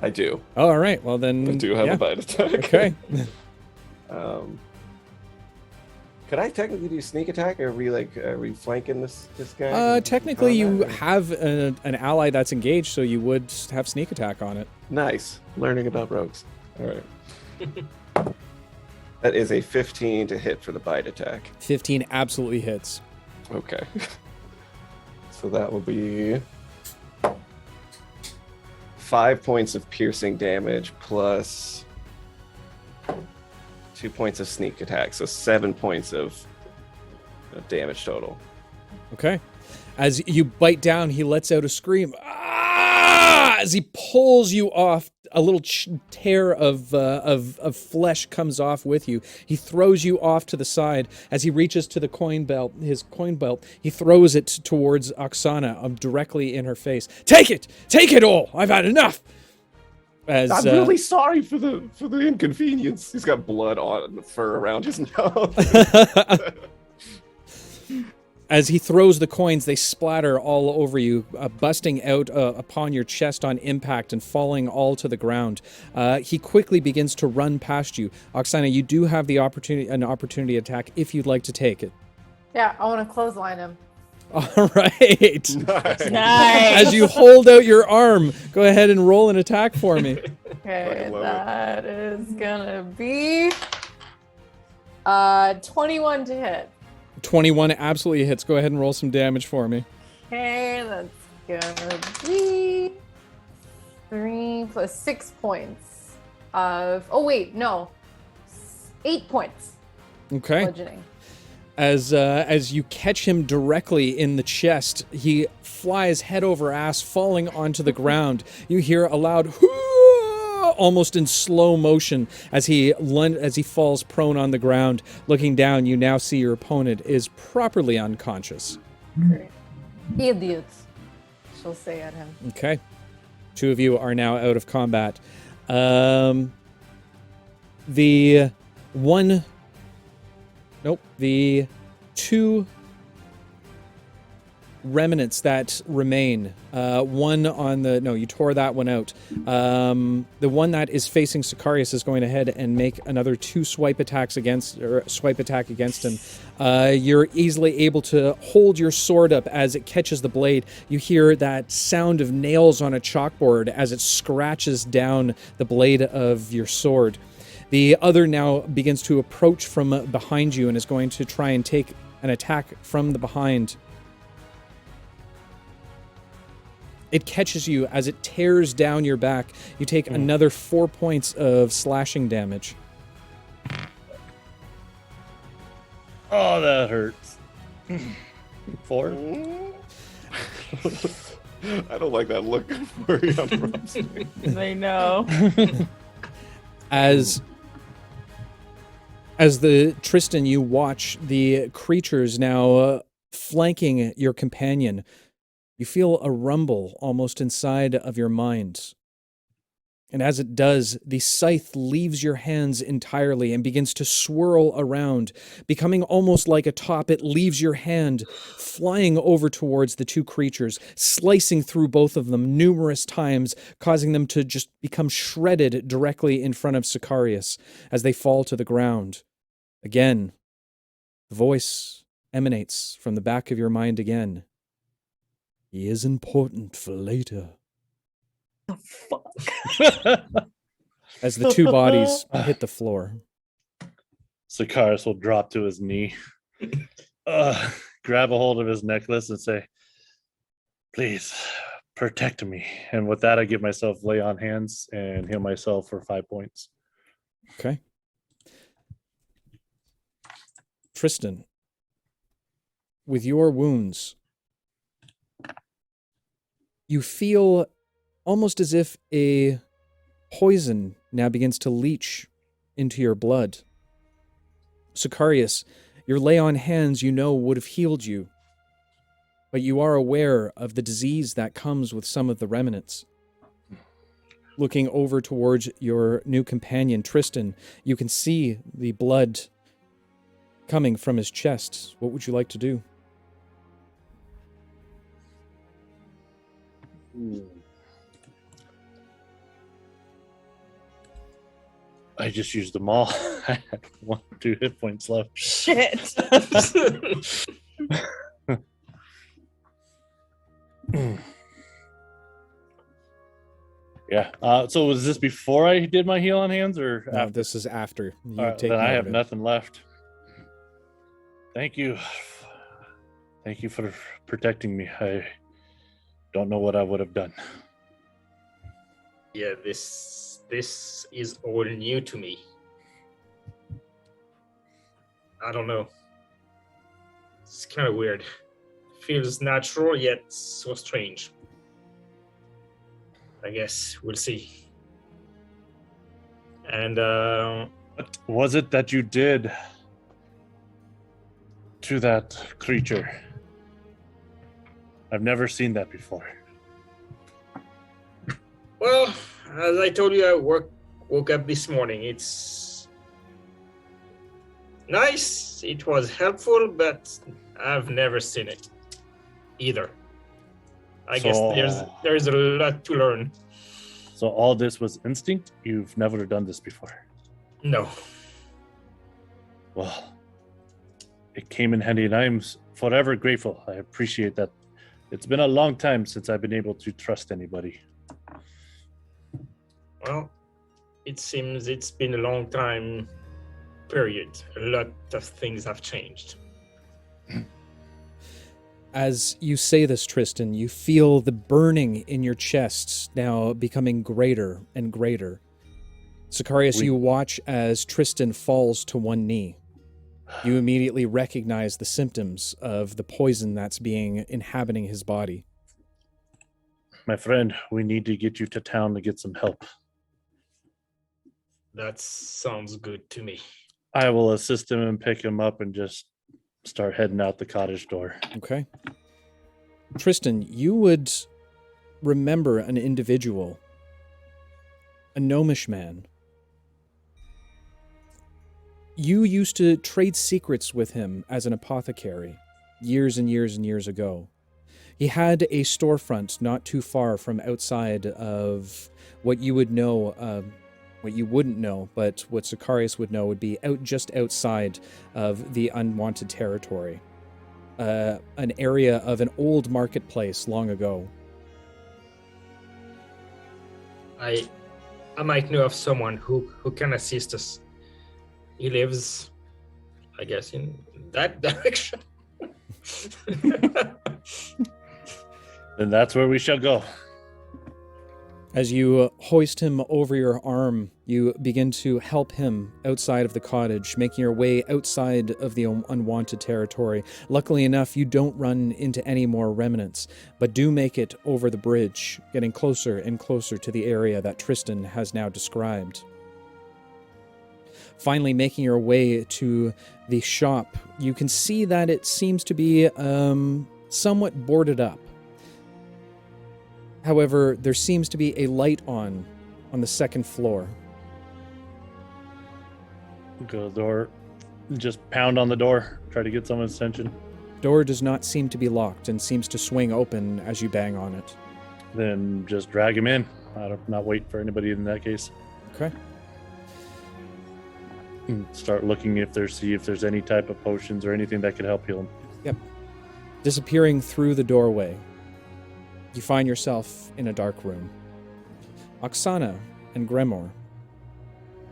Speaker 3: I do.
Speaker 1: Oh, all right. Well then.
Speaker 3: I do have a bite attack.
Speaker 1: Okay.
Speaker 3: Could I technically do sneak attack? Are we flanking this guy?
Speaker 1: Technically, you have an ally that's engaged, so you would have sneak attack on it.
Speaker 3: Nice. Learning about rogues. All right. That is a 15 to hit for the bite attack.
Speaker 1: 15 absolutely hits.
Speaker 3: Okay. So that will be 5 points of piercing damage plus 2 points of sneak attack. So 7 points of damage total.
Speaker 1: Okay. As you bite down, he lets out a scream. Ah! As he pulls you off, a little tear of flesh comes off with you. He throws you off to the side. As he reaches to his coin belt, he throws it towards Oxana, directly in her face. Take it all. I've had enough. I'm
Speaker 3: really sorry for the inconvenience. He's got blood on the fur around his nose.
Speaker 1: As he throws the coins, they splatter all over you, busting out upon your chest on impact and falling all to the ground. He quickly begins to run past you. Oxana, you do have an opportunity attack if you'd like to take it.
Speaker 6: Yeah, I want to clothesline him.
Speaker 1: All right.
Speaker 3: Nice.
Speaker 1: As you hold out your arm, go ahead and roll an attack for me.
Speaker 6: Okay, that is gonna be 21 to hit.
Speaker 1: 21 absolutely hits. Go ahead and roll some damage for me.
Speaker 6: Okay, that's gonna be 3 plus 6 points of. Oh wait, no, 8 points.
Speaker 1: Okay.
Speaker 6: Bludgeoning.
Speaker 1: As you catch him directly in the chest, he flies head over ass, falling onto the ground. You hear a loud almost in slow motion as he falls prone on the ground. Looking down, you now see your opponent is properly unconscious.
Speaker 6: Great. Idiots, she'll say at him.
Speaker 1: Okay. Two of you are now out of combat. The two remnants that remain, you tore that one out. The one that is facing Sicarius is going ahead and make another swipe attack against him. You're easily able to hold your sword up as it catches the blade. You hear that sound of nails on a chalkboard as it scratches down the blade of your sword. The other now begins to approach from behind you and is going to try and take an attack from the behind. It catches you as it tears down your back. You take another 4 points of slashing damage.
Speaker 2: Oh, that hurts. 4?
Speaker 3: I don't like that look where you're
Speaker 4: I know.
Speaker 1: As the Tristan, you watch the creatures now flanking your companion. You feel a rumble almost inside of your mind. And as it does, the scythe leaves your hands entirely and begins to swirl around, becoming almost like a top. It leaves your hand, flying over towards the two creatures, slicing through both of them numerous times, causing them to just become shredded directly in front of Sicarius as they fall to the ground. Again, the voice emanates from the back of your mind again. He is important for later.
Speaker 4: The fuck?
Speaker 1: As the two bodies hit the floor.
Speaker 2: Sicarius will drop to his knee, grab a hold of his necklace and say, please, protect me. And with that, I give myself lay on hands and heal myself for 5 points.
Speaker 1: Okay. Tristan, with your wounds, you feel almost as if a poison now begins to leach into your blood. Sicarius, your lay on hands you know would have healed you, but you are aware of the disease that comes with some of the remnants. Looking over towards your new companion, Tristan, you can see the blood coming from his chest. What would you like to do?
Speaker 2: I just used them all. I had 1 or 2 hit points left.
Speaker 4: Shit.
Speaker 2: Yeah. So was this before I did my heal on hands or
Speaker 1: No,
Speaker 2: after?
Speaker 1: this is after. You
Speaker 2: All right,
Speaker 1: take
Speaker 2: then I
Speaker 1: note
Speaker 2: have
Speaker 1: of it.
Speaker 2: nothing left. Thank you. Thank you for protecting me. I don't know what I would have done.
Speaker 7: Yeah, this is all new to me. I don't know. It's kind of weird. Feels natural yet so strange. I guess we'll see. And
Speaker 2: What was it that you did to that creature? I've never seen that before.
Speaker 7: well, as I told you, I woke up this morning. It's nice. It was helpful, but I've never seen it either. I guess there's a lot to learn.
Speaker 2: So all this was instinct? You've never done this before?
Speaker 7: No.
Speaker 2: Well, it came in handy and I'm forever grateful. I appreciate that. It's been a long time since I've been able to trust anybody.
Speaker 7: Well, it seems it's been a long time, period. A lot of things have changed.
Speaker 1: As you say this, Tristan, you feel the burning in your chest now becoming greater and greater. Sicarius, you watch as Tristan falls to one knee. You immediately recognize the symptoms of the poison that's inhabiting his body.
Speaker 2: My friend, we need to get you to town to get some help.
Speaker 7: That sounds good to me.
Speaker 2: I will assist him and pick him up and just start heading out the cottage door.
Speaker 1: Okay. Tristan, you would remember an individual, a gnomish man. You used to trade secrets with him as an apothecary years and years and years ago. He had a storefront not too far from outside of what you would know, what you wouldn't know, but what Sicarius would know would be just outside of the unwanted territory. An area of an old marketplace long ago.
Speaker 7: I might know of someone who can assist us He lives, I guess, in that direction.
Speaker 2: Then that's where we shall go.
Speaker 1: As you hoist him over your arm, you begin to help him outside of the cottage, making your way outside of the unwanted territory. Luckily enough, you don't run into any more remnants, but do make it over the bridge, getting closer and closer to the area that Tristan has now described. Finally making your way to the shop, you can see that it seems to be somewhat boarded up. However, there seems to be a light on the second floor.
Speaker 2: Go to the door, just pound on the door, try to get someone's attention.
Speaker 1: Door does not seem to be locked and seems to swing open as you bang on it.
Speaker 2: Then just drag him in. Not wait for anybody in that case.
Speaker 1: Okay.
Speaker 2: And start looking see if there's any type of potions or anything that could help heal him.
Speaker 1: Yep. Disappearing through the doorway, you find yourself in a dark room. Oxana and Gremor,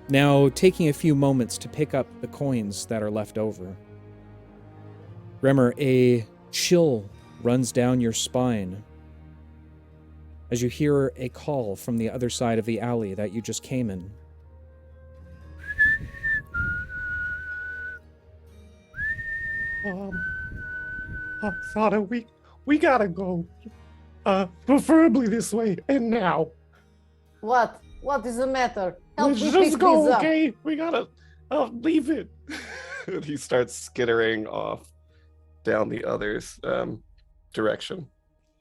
Speaker 1: now taking a few moments to pick up the coins that are left over. Gremor, a chill runs down your spine as you hear a call from the other side of the alley that you just came in.
Speaker 3: Oksana, we gotta go. Preferably this way, and now.
Speaker 6: What? What is the matter? Help
Speaker 3: Let's
Speaker 6: me
Speaker 3: just
Speaker 6: pick
Speaker 3: go,
Speaker 6: these up.
Speaker 3: okay? We gotta leave it. And he starts skittering off down the other's direction,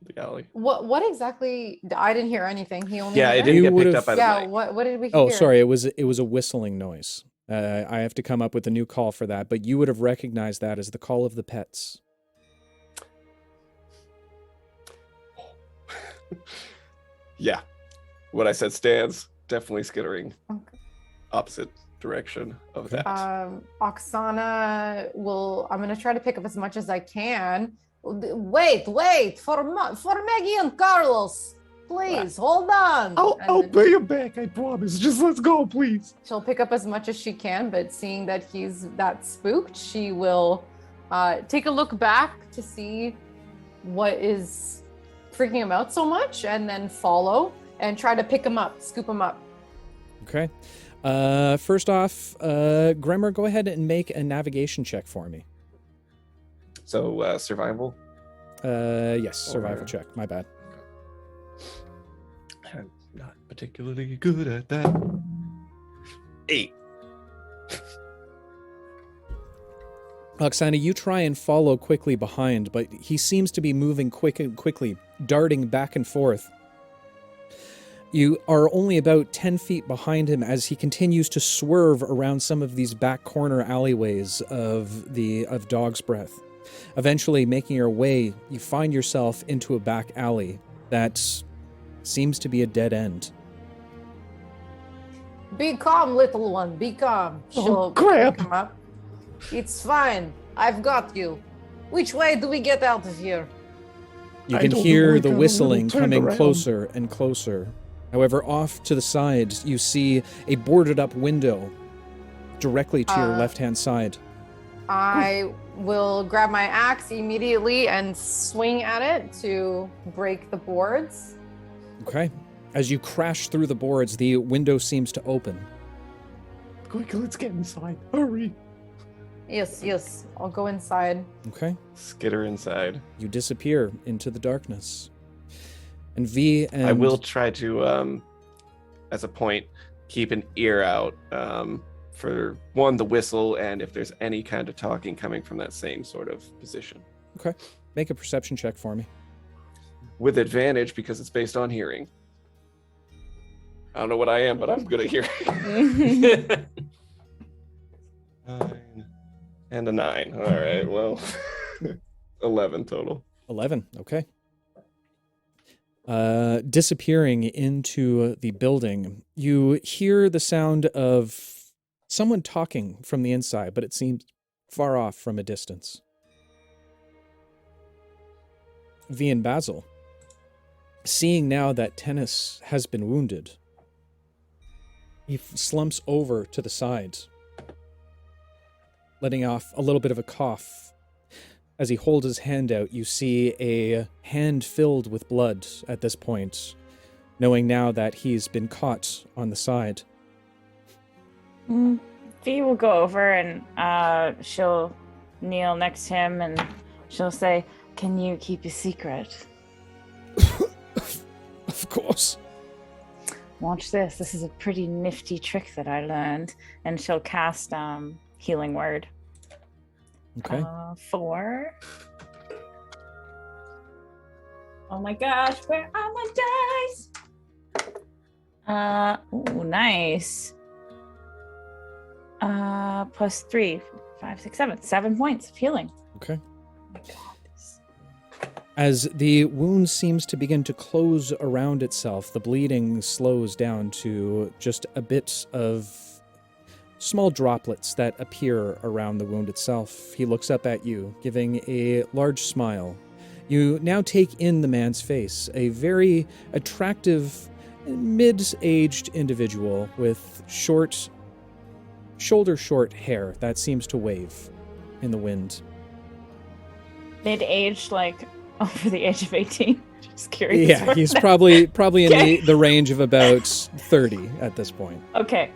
Speaker 3: the alley.
Speaker 6: What exactly? I didn't hear anything. He only.
Speaker 3: Yeah,
Speaker 6: heard
Speaker 3: it didn't
Speaker 1: You
Speaker 3: get picked
Speaker 1: would've-
Speaker 3: up by the
Speaker 6: Yeah.
Speaker 3: mic.
Speaker 6: What did we hear?
Speaker 1: Oh, sorry, it was a whistling noise. I have to come up with a new call for that, but you would have recognized that as the call of the pets.
Speaker 3: Yeah, what I said stands. Definitely skittering
Speaker 6: Okay.
Speaker 3: opposite direction of that.
Speaker 6: Oksana will. I'm gonna try to pick up as much as I can. Wait for Maggie and Carlos. Please hold on. And
Speaker 3: I'll
Speaker 6: then
Speaker 3: pay you back. I promise. Just let's go, please.
Speaker 6: she'll pick up as much as she can, but seeing that he's that spooked, she will take a look back to see what is freaking him out so much, and then follow and try to pick him up, scoop him up.
Speaker 1: Okay. First off, Gremor, go ahead and make a navigation check for me.
Speaker 3: So survival.
Speaker 1: Yes, survival
Speaker 3: Or-
Speaker 1: check. My bad.
Speaker 3: I'm not particularly good at that. 8.
Speaker 1: Oksana, you try and follow quickly behind, but he seems to be moving quickly, darting back and forth. You are only about 10 feet behind him as he continues to swerve around some of these back corner alleyways of Dog's Breath. Eventually, making your way, you find yourself into a back alley that seems to be a dead end.
Speaker 6: Be calm, little one. Be calm. She'll
Speaker 3: crap.
Speaker 6: pick him up. It's fine. I've got you. Which way do we get out of here?
Speaker 1: You
Speaker 3: I
Speaker 1: can
Speaker 3: don't know,
Speaker 1: hear
Speaker 3: we
Speaker 1: the
Speaker 3: got a
Speaker 1: whistling
Speaker 3: little turned
Speaker 1: coming
Speaker 3: around.
Speaker 1: closer and closer. However, off to the side, you see a boarded up window directly to your left-hand side.
Speaker 6: I will grab my axe immediately and swing at it to break the boards.
Speaker 1: Okay. As you crash through the boards, the window seems to open.
Speaker 3: Quick, let's get inside. Hurry.
Speaker 6: Yes. I'll go inside.
Speaker 1: Okay.
Speaker 3: Skitter inside.
Speaker 1: You disappear into the darkness. And V and...
Speaker 3: I will try to, as a point, keep an ear out for, one, the whistle, and if there's any kind of talking coming from that same sort of position.
Speaker 1: Okay. Make a perception check for me.
Speaker 3: With advantage, because it's based on hearing. I don't know what I am, but I'm good at hearing. 9 and a 9. All right, well, 11 total.
Speaker 1: 11. Okay. Disappearing into the building, you hear the sound of someone talking from the inside, but it seems far off from a distance. V and Basil, seeing now that Tennis has been wounded, he slumps over to the side letting off a little bit of a cough. As he holds his hand out, you see a hand filled with blood at this point, knowing now that he's been caught on the side.
Speaker 4: V will go over and she'll kneel next to him and she'll say, "Can you keep a secret?"
Speaker 1: Of course.
Speaker 4: Watch this. This is a pretty nifty trick that I learned. And she'll cast Healing Word.
Speaker 1: Okay.
Speaker 4: 4. Oh my gosh, where are my dice? Ooh, nice. Plus 3, 5, 6, 7. 7 points of healing.
Speaker 1: Okay.
Speaker 4: Oh my God.
Speaker 1: As the wound seems to begin to close around itself, the bleeding slows down to just a bit of small droplets that appear around the wound itself. He looks up at you, giving a large smile. You now take in the man's face, a very attractive, mid-aged individual with shoulder-short hair that seems to wave in the wind.
Speaker 4: Mid-aged, like over the age of 18. Just curious.
Speaker 1: Yeah, he's probably in the range of about 30 at this point.
Speaker 4: Okay.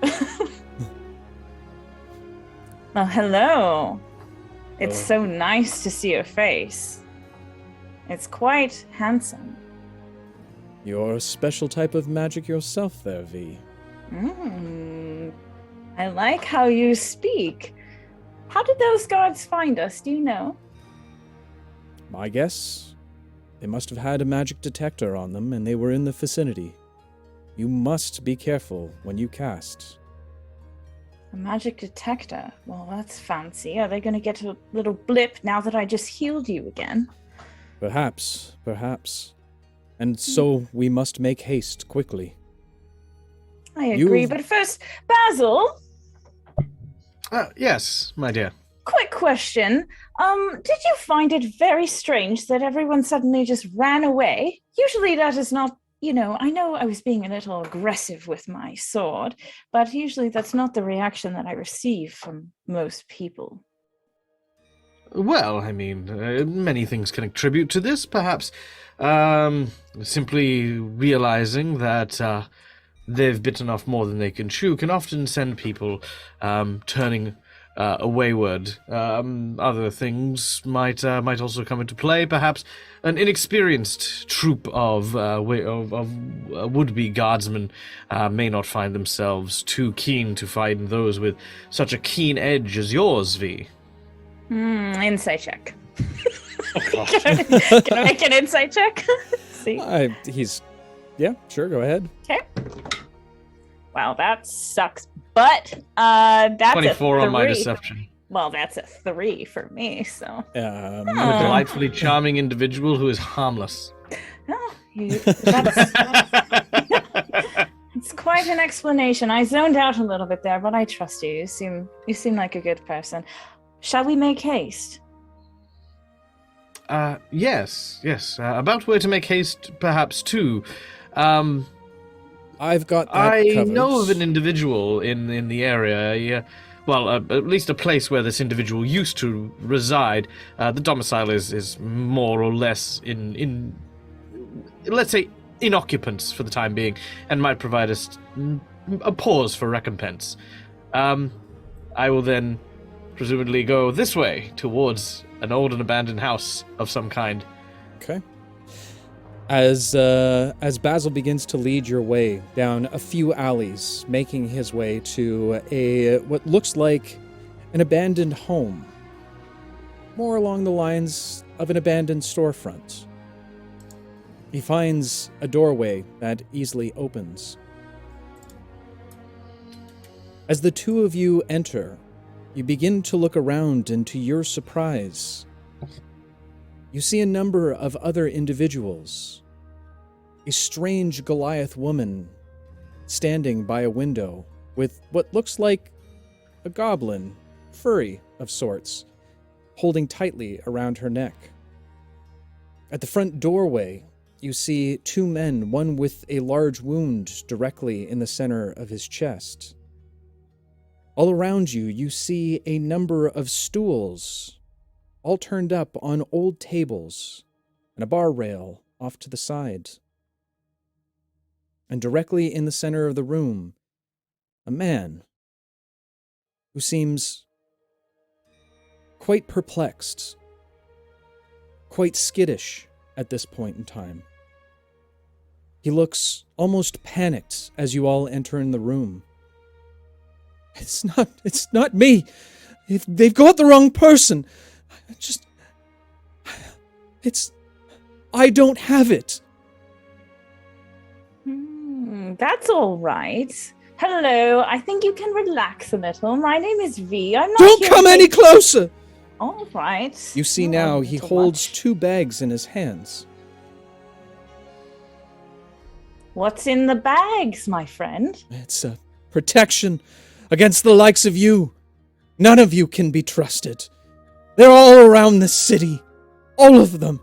Speaker 4: Well, hello. It's so nice to see your face. It's quite handsome.
Speaker 1: You're a special type of magic yourself there, V.
Speaker 4: I like how you speak. How did those guards find us? Do you know?
Speaker 1: My guess? They must have had a magic detector on them, and they were in the vicinity. You must be careful when you cast.
Speaker 4: A magic detector? Well, that's fancy. Are they going to get a little blip now that I just healed you again?
Speaker 1: Perhaps. And so we must make haste quickly.
Speaker 4: I agree, but first, Basil?
Speaker 5: Yes, my dear.
Speaker 4: Quick question. Did you find it very strange that everyone suddenly just ran away? Usually that is not, I know I was being a little aggressive with my sword, but usually that's not the reaction that I receive from most people.
Speaker 5: Well, I mean, many things can contribute to this, perhaps. Simply realizing that they've bitten off more than they can chew can often send people turning wayward. Other things might also come into play. Perhaps an inexperienced troop of would-be guardsmen may not find themselves too keen to find those with such a keen edge as yours, V.
Speaker 4: Insight check. Can I make an insight check? See?
Speaker 1: Yeah, sure, go ahead.
Speaker 4: Okay. Wow, that sucks. But that's
Speaker 5: 24
Speaker 4: a 3.
Speaker 5: on my deception.
Speaker 4: Well, that's a 3 for me, so.
Speaker 5: A delightfully charming individual who is harmless.
Speaker 4: Oh, it's quite an explanation. I zoned out a little bit there, but I trust you. You seem like a good person. Shall we make haste?
Speaker 5: Yes. About where to make haste, perhaps, too.
Speaker 1: I've got that
Speaker 5: I
Speaker 1: covered.
Speaker 5: know of an individual in the area, at least a place where this individual used to reside. The domicile is more or less in let's say, in occupants for the time being, and might provide us a pause for recompense. I will then presumably go this way towards an old and abandoned house of some kind.
Speaker 1: Okay. As Basil begins to lead your way down a few alleys, making his way to what looks like an abandoned home, more along the lines of an abandoned storefront, he finds a doorway that easily opens. As the two of you enter, you begin to look around, and to your surprise, you see a number of other individuals. A strange Goliath woman standing by a window with what looks like a goblin, furry of sorts, holding tightly around her neck. At the front doorway, you see 2 men, one with a large wound directly in the center of his chest. All around you, you see a number of stools, all turned up on old tables, and a bar rail off to the side. And directly in the center of the room, a man who seems quite perplexed, quite skittish at this point in time. He looks almost panicked as you all enter in the room. It's not me. They've got the wrong person. I don't have it.
Speaker 4: That's all right. Hello, I think you can relax a little. My name is V. I'm not
Speaker 1: Don't
Speaker 4: here
Speaker 1: come
Speaker 4: to
Speaker 1: any
Speaker 4: make-
Speaker 1: closer.
Speaker 4: All right.
Speaker 1: You see
Speaker 4: Oh,
Speaker 1: now
Speaker 4: a
Speaker 1: he
Speaker 4: little
Speaker 1: holds
Speaker 4: much.
Speaker 1: 2 bags in his hands.
Speaker 4: What's in the bags, my friend?
Speaker 1: It's a protection against the likes of you. None of you can be trusted. They're all around this city. All of them.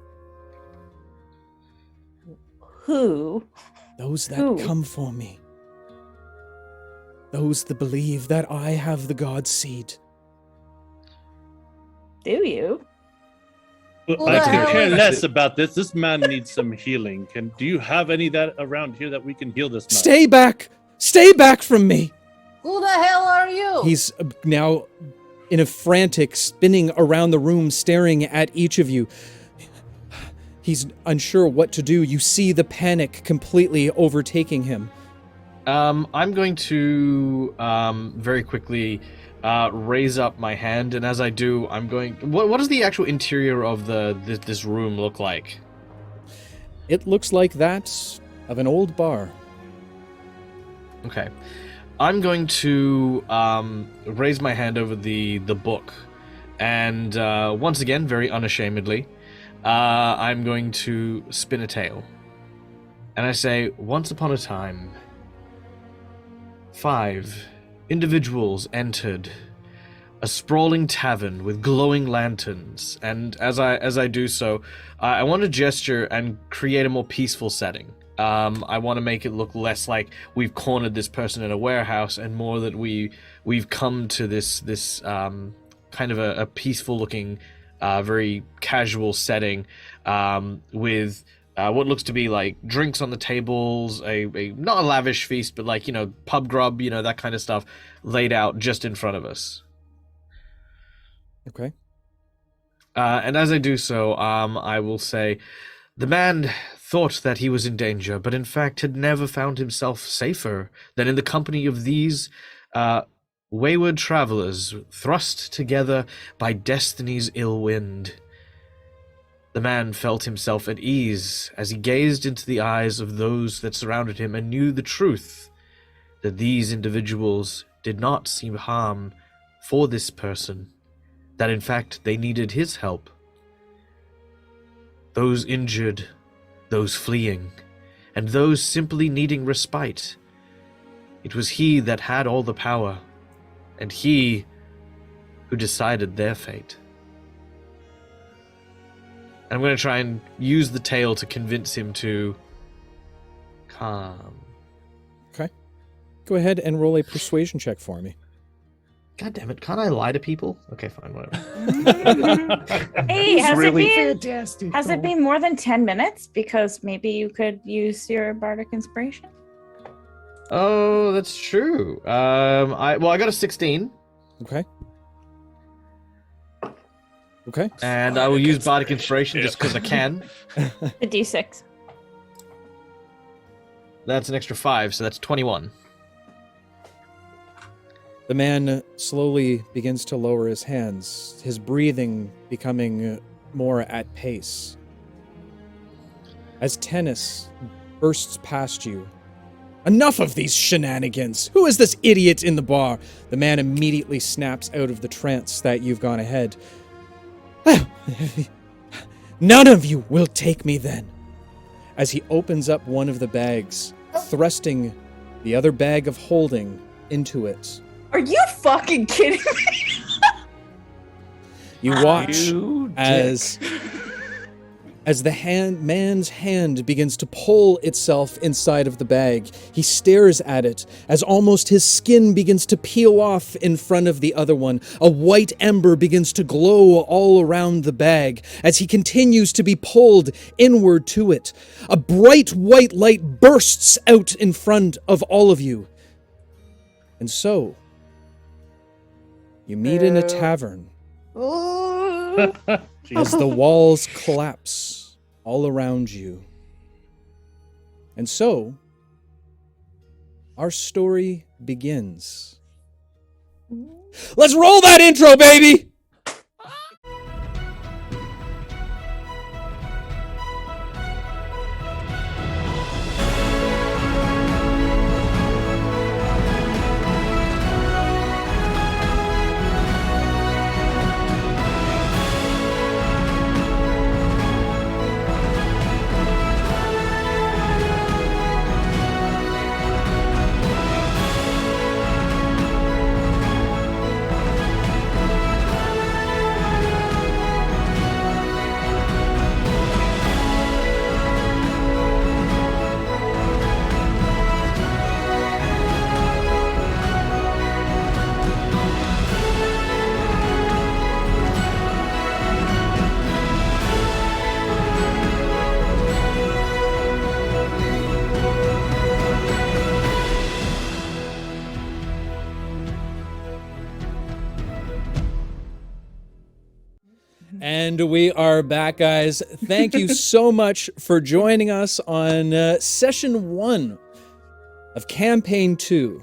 Speaker 4: Who?
Speaker 1: Those that
Speaker 4: Who?
Speaker 1: come for me. Those that believe that I have the God seed.
Speaker 4: Do you?
Speaker 6: Who
Speaker 2: I
Speaker 6: the
Speaker 2: could
Speaker 6: hell
Speaker 2: care
Speaker 6: is
Speaker 2: less about this. This man needs some healing. Do you have any that around here that we can heal this man?
Speaker 1: Stay back! Stay back from me!
Speaker 6: Who the hell are you?
Speaker 1: He's now in a frantic, spinning around the room, staring at each of you. He's unsure what to do. You see the panic completely overtaking him.
Speaker 5: I'm going to very quickly raise up my hand, and as I do, I'm going. What does the actual interior of this room look like?
Speaker 1: It looks like that of an old bar.
Speaker 5: Okay, I'm going to raise my hand over the book, and once again, very unashamedly, I'm going to spin a tale, and I say, "Once upon a time, 5 individuals entered a sprawling tavern with glowing lanterns, and as I do so, I want to gesture and create a more peaceful setting. I want to make it look less like we've cornered this person in a warehouse, and more that we've come to this kind of a peaceful looking, very casual setting with what looks to be like drinks on the tables, a not a lavish feast, but like, pub grub, that kind of stuff laid out just in front of us.
Speaker 1: Okay.
Speaker 5: And as I do so, I will say, the man thought that he was in danger, but in fact had never found himself safer than in the company of these wayward travelers, thrust together by destiny's ill wind. The man felt himself at ease as he gazed into the eyes of those that surrounded him and knew the truth, that these individuals did not seem harm for this person, that in fact they needed his help. Those injured, those fleeing, and those simply needing respite. It was he that had all the power, and he who decided their fate. I'm going to try and use the tale to convince him to calm.
Speaker 1: Okay. Go ahead and roll a persuasion check for me.
Speaker 5: God damn it, can't I lie to people? Okay, fine, whatever.
Speaker 4: Hey, has
Speaker 3: fantastic.
Speaker 4: it been more than 10 minutes? Because maybe you could use your bardic inspiration.
Speaker 5: Oh, that's true. I got a 16.
Speaker 1: Okay. Okay.
Speaker 5: And I will use bardic inspiration just because I can.
Speaker 4: The D6.
Speaker 5: That's an extra 5, so that's 21.
Speaker 1: The man slowly begins to lower his hands, his breathing becoming more at pace. As Tennis bursts past you. Enough of these shenanigans! Who is this idiot in the bar? The man immediately snaps out of the trance that you've gone ahead. Well, none of you will take me then. As he opens up one of the bags, thrusting the other bag of holding into it.
Speaker 4: Are you fucking kidding me?
Speaker 1: You watch
Speaker 3: You
Speaker 1: as As the man's hand begins to pull itself inside of the bag, he stares at it as almost his skin begins to peel off in front of the other one. A white ember begins to glow all around the bag as he continues to be pulled inward to it. A bright white light bursts out in front of all of you. And so, you meet in a tavern as the walls collapse all around you. And so, our story begins. Let's roll that intro, baby! And we are back, guys. Thank you so much for joining us on session 1 of campaign 2.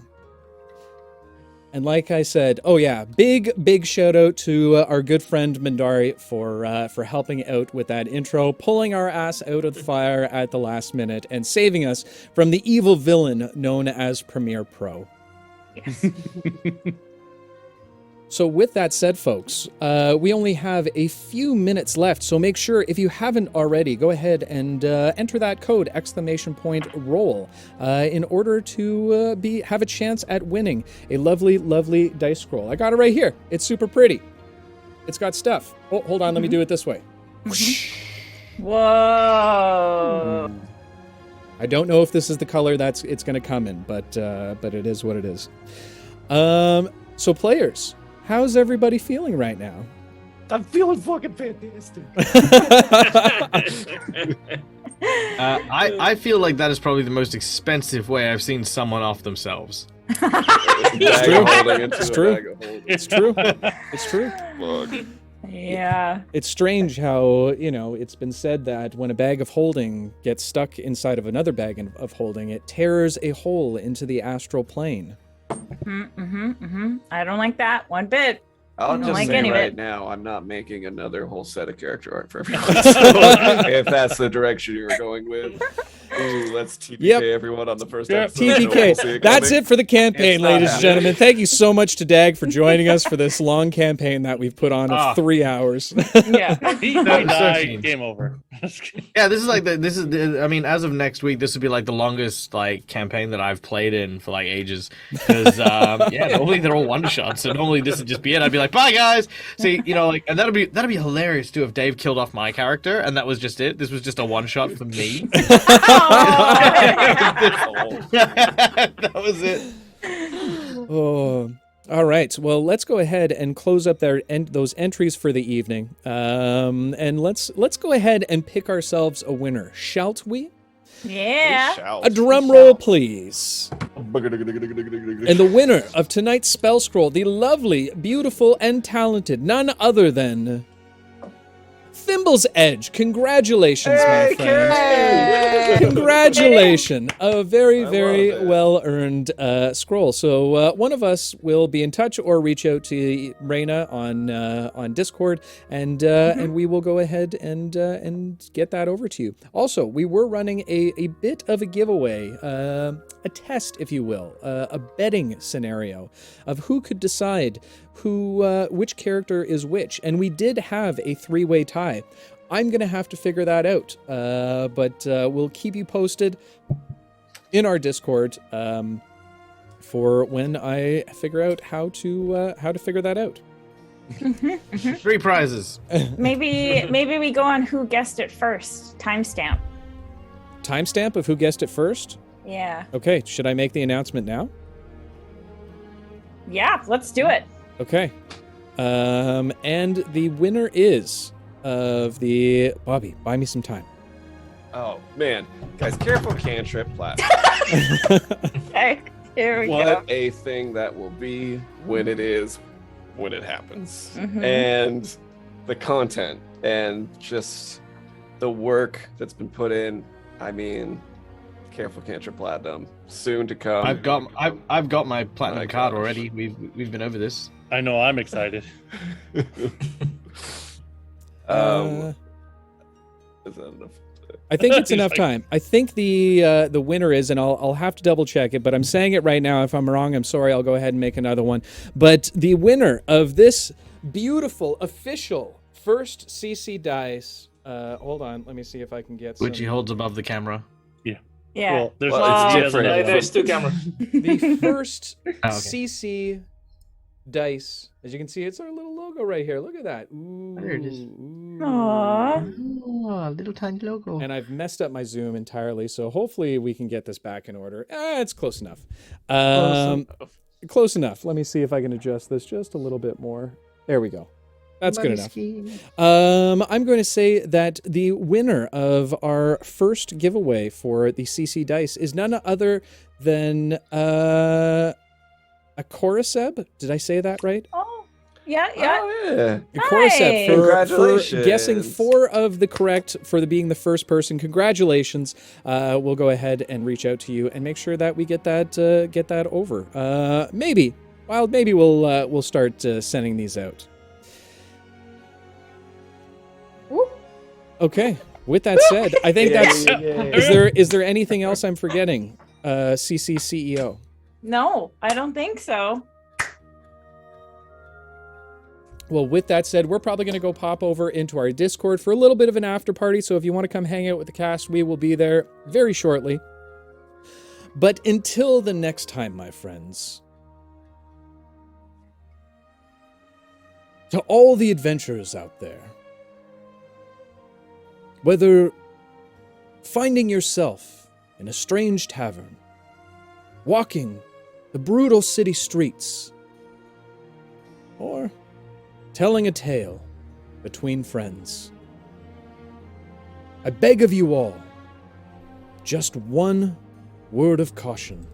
Speaker 1: And like I said, oh yeah, big shout out to our good friend Mandari for helping out with that intro, pulling our ass out of the fire at the last minute and saving us from the evil villain known as Premiere Pro.
Speaker 4: Yes.
Speaker 1: So with that said, folks, we only have a few minutes left, so make sure, if you haven't already, go ahead and enter that code, !roll, in order to have a chance at winning a lovely dice scroll. I got it right here. It's super pretty. It's got stuff. Oh, hold on, let me do it this way.
Speaker 4: Whoa.
Speaker 1: I don't know if this is the color it's going to come in, but it is what it is. So players, how's everybody feeling right now?
Speaker 3: I'm feeling fucking fantastic.
Speaker 5: I feel like that is probably the most expensive way I've seen someone off themselves.
Speaker 1: It's true. It's true. It's true. It's true.
Speaker 4: Yeah.
Speaker 1: It's strange how, it's been said that when a bag of holding gets stuck inside of another bag of holding, it tears a hole into the astral plane.
Speaker 4: I don't like that one bit.
Speaker 3: I'll just
Speaker 4: like
Speaker 3: say
Speaker 4: any of
Speaker 3: right
Speaker 4: it.
Speaker 3: now, I'm not making another whole set of character art for everyone. So if that's the direction you're going with, let's TPK everyone on the first episode.
Speaker 1: TPK. That's it for the campaign, ladies and gentlemen. Thank you so much to Dag for joining us for this long campaign that we've put on of 3 hours.
Speaker 4: Yeah.
Speaker 2: He died. Game over.
Speaker 5: Yeah, this is I mean, as of next week, this would be like the longest campaign that I've played in for ages. Because normally they're all one shots, so normally this would just be it. I'd be like, bye guys. See, and that'd be hilarious too if Dave killed off my character and that was just it. This was just a one shot for me. That was it.
Speaker 1: Oh. All right. Well, let's go ahead and close up those entries for the evening. And let's go ahead and pick ourselves a winner, shall we?
Speaker 4: Yeah.
Speaker 1: A drum roll, please. And the winner of tonight's spell scroll, the lovely, beautiful, and talented, none other than Thimble's Edge. Congratulations, my friend. Congratulations. A very well-earned scroll. So one of us will be in touch or reach out to Reyna on Discord, and we will go ahead and get that over to you. Also, we were running a bit of a giveaway, a test, if you will, a betting scenario of who could decide which character is which, and we did have a 3-way tie. I'm gonna have to figure that out, but we'll keep you posted in our Discord for when I figure out how to figure that out.
Speaker 5: 3 prizes.
Speaker 4: Maybe we go on who guessed it first. Timestamp.
Speaker 1: Timestamp of who guessed it first?
Speaker 4: Yeah.
Speaker 1: Okay, should I make the announcement now?
Speaker 4: Yeah, let's do it.
Speaker 1: Okay. And the winner is of the... Bobby, buy me some time.
Speaker 3: Oh, man. Guys, careful cantrip platform.
Speaker 4: Okay, here we go.
Speaker 3: What a thing that will be when it happens.
Speaker 4: Mhm.
Speaker 3: And the content and just the work that's been put in. I mean, careful cantrip platinum soon to come.
Speaker 5: I've got my platinum
Speaker 3: My
Speaker 5: card
Speaker 3: gosh.
Speaker 5: already. We've been over this.
Speaker 2: I know, I'm excited.
Speaker 3: Is that enough?
Speaker 1: I think it's enough time. I think the winner is, and I'll have to double check it, but I'm saying it right now. If I'm wrong, I'm sorry. I'll go ahead and make another one. But the winner of this beautiful official first CC dice. Hold on, let me see if I can get
Speaker 5: Which he
Speaker 1: some.
Speaker 5: holds above the camera.
Speaker 4: Yeah.
Speaker 2: Well, there's
Speaker 3: Well, it's
Speaker 2: he has
Speaker 3: different.
Speaker 2: another one.
Speaker 7: There's 2 cameras.
Speaker 1: The first
Speaker 5: Oh, okay.
Speaker 1: CC dice. As you can see, it's our little logo right here. Look at that. Ooh,
Speaker 5: There it is.
Speaker 1: ooh.
Speaker 4: Aww.
Speaker 5: Oh, little tiny logo.
Speaker 1: And I've messed up my zoom entirely, so hopefully we can get this back in order. It's close enough. Close enough. Let me see if I can adjust this just a little bit more. There we go. That's good enough. I'm going to say that the winner of our first giveaway for the CC Dice is none other than a Coruseb. Did I say that right?
Speaker 4: Oh, yeah, yeah.
Speaker 3: Oh, yeah.
Speaker 1: A Coruseb for
Speaker 3: Congratulations.
Speaker 1: guessing 4 of the correct for being the first person. Congratulations. We'll go ahead and reach out to you and make sure that we get that over. Maybe we'll start sending these out.
Speaker 4: Woo.
Speaker 1: Okay. With that said, I think that's. Is there anything else I'm forgetting? CC CEO.
Speaker 4: No, I don't think so.
Speaker 1: Well, with that said, we're probably going to go pop over into our Discord for a little bit of an after party. So if you want to come hang out with the cast, we will be there very shortly. But until the next time, my friends, to all the adventurers out there, whether finding yourself in a strange tavern, walking the brutal city streets, or telling a tale between friends, I beg of you all, just one word of caution.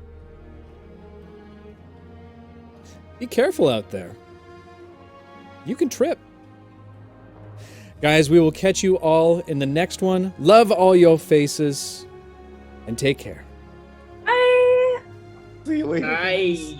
Speaker 1: Be careful out there. You can trip. Guys, we will catch you all in the next one. Love all your faces, and take care.
Speaker 4: Bye.
Speaker 3: See you later.
Speaker 7: Nice.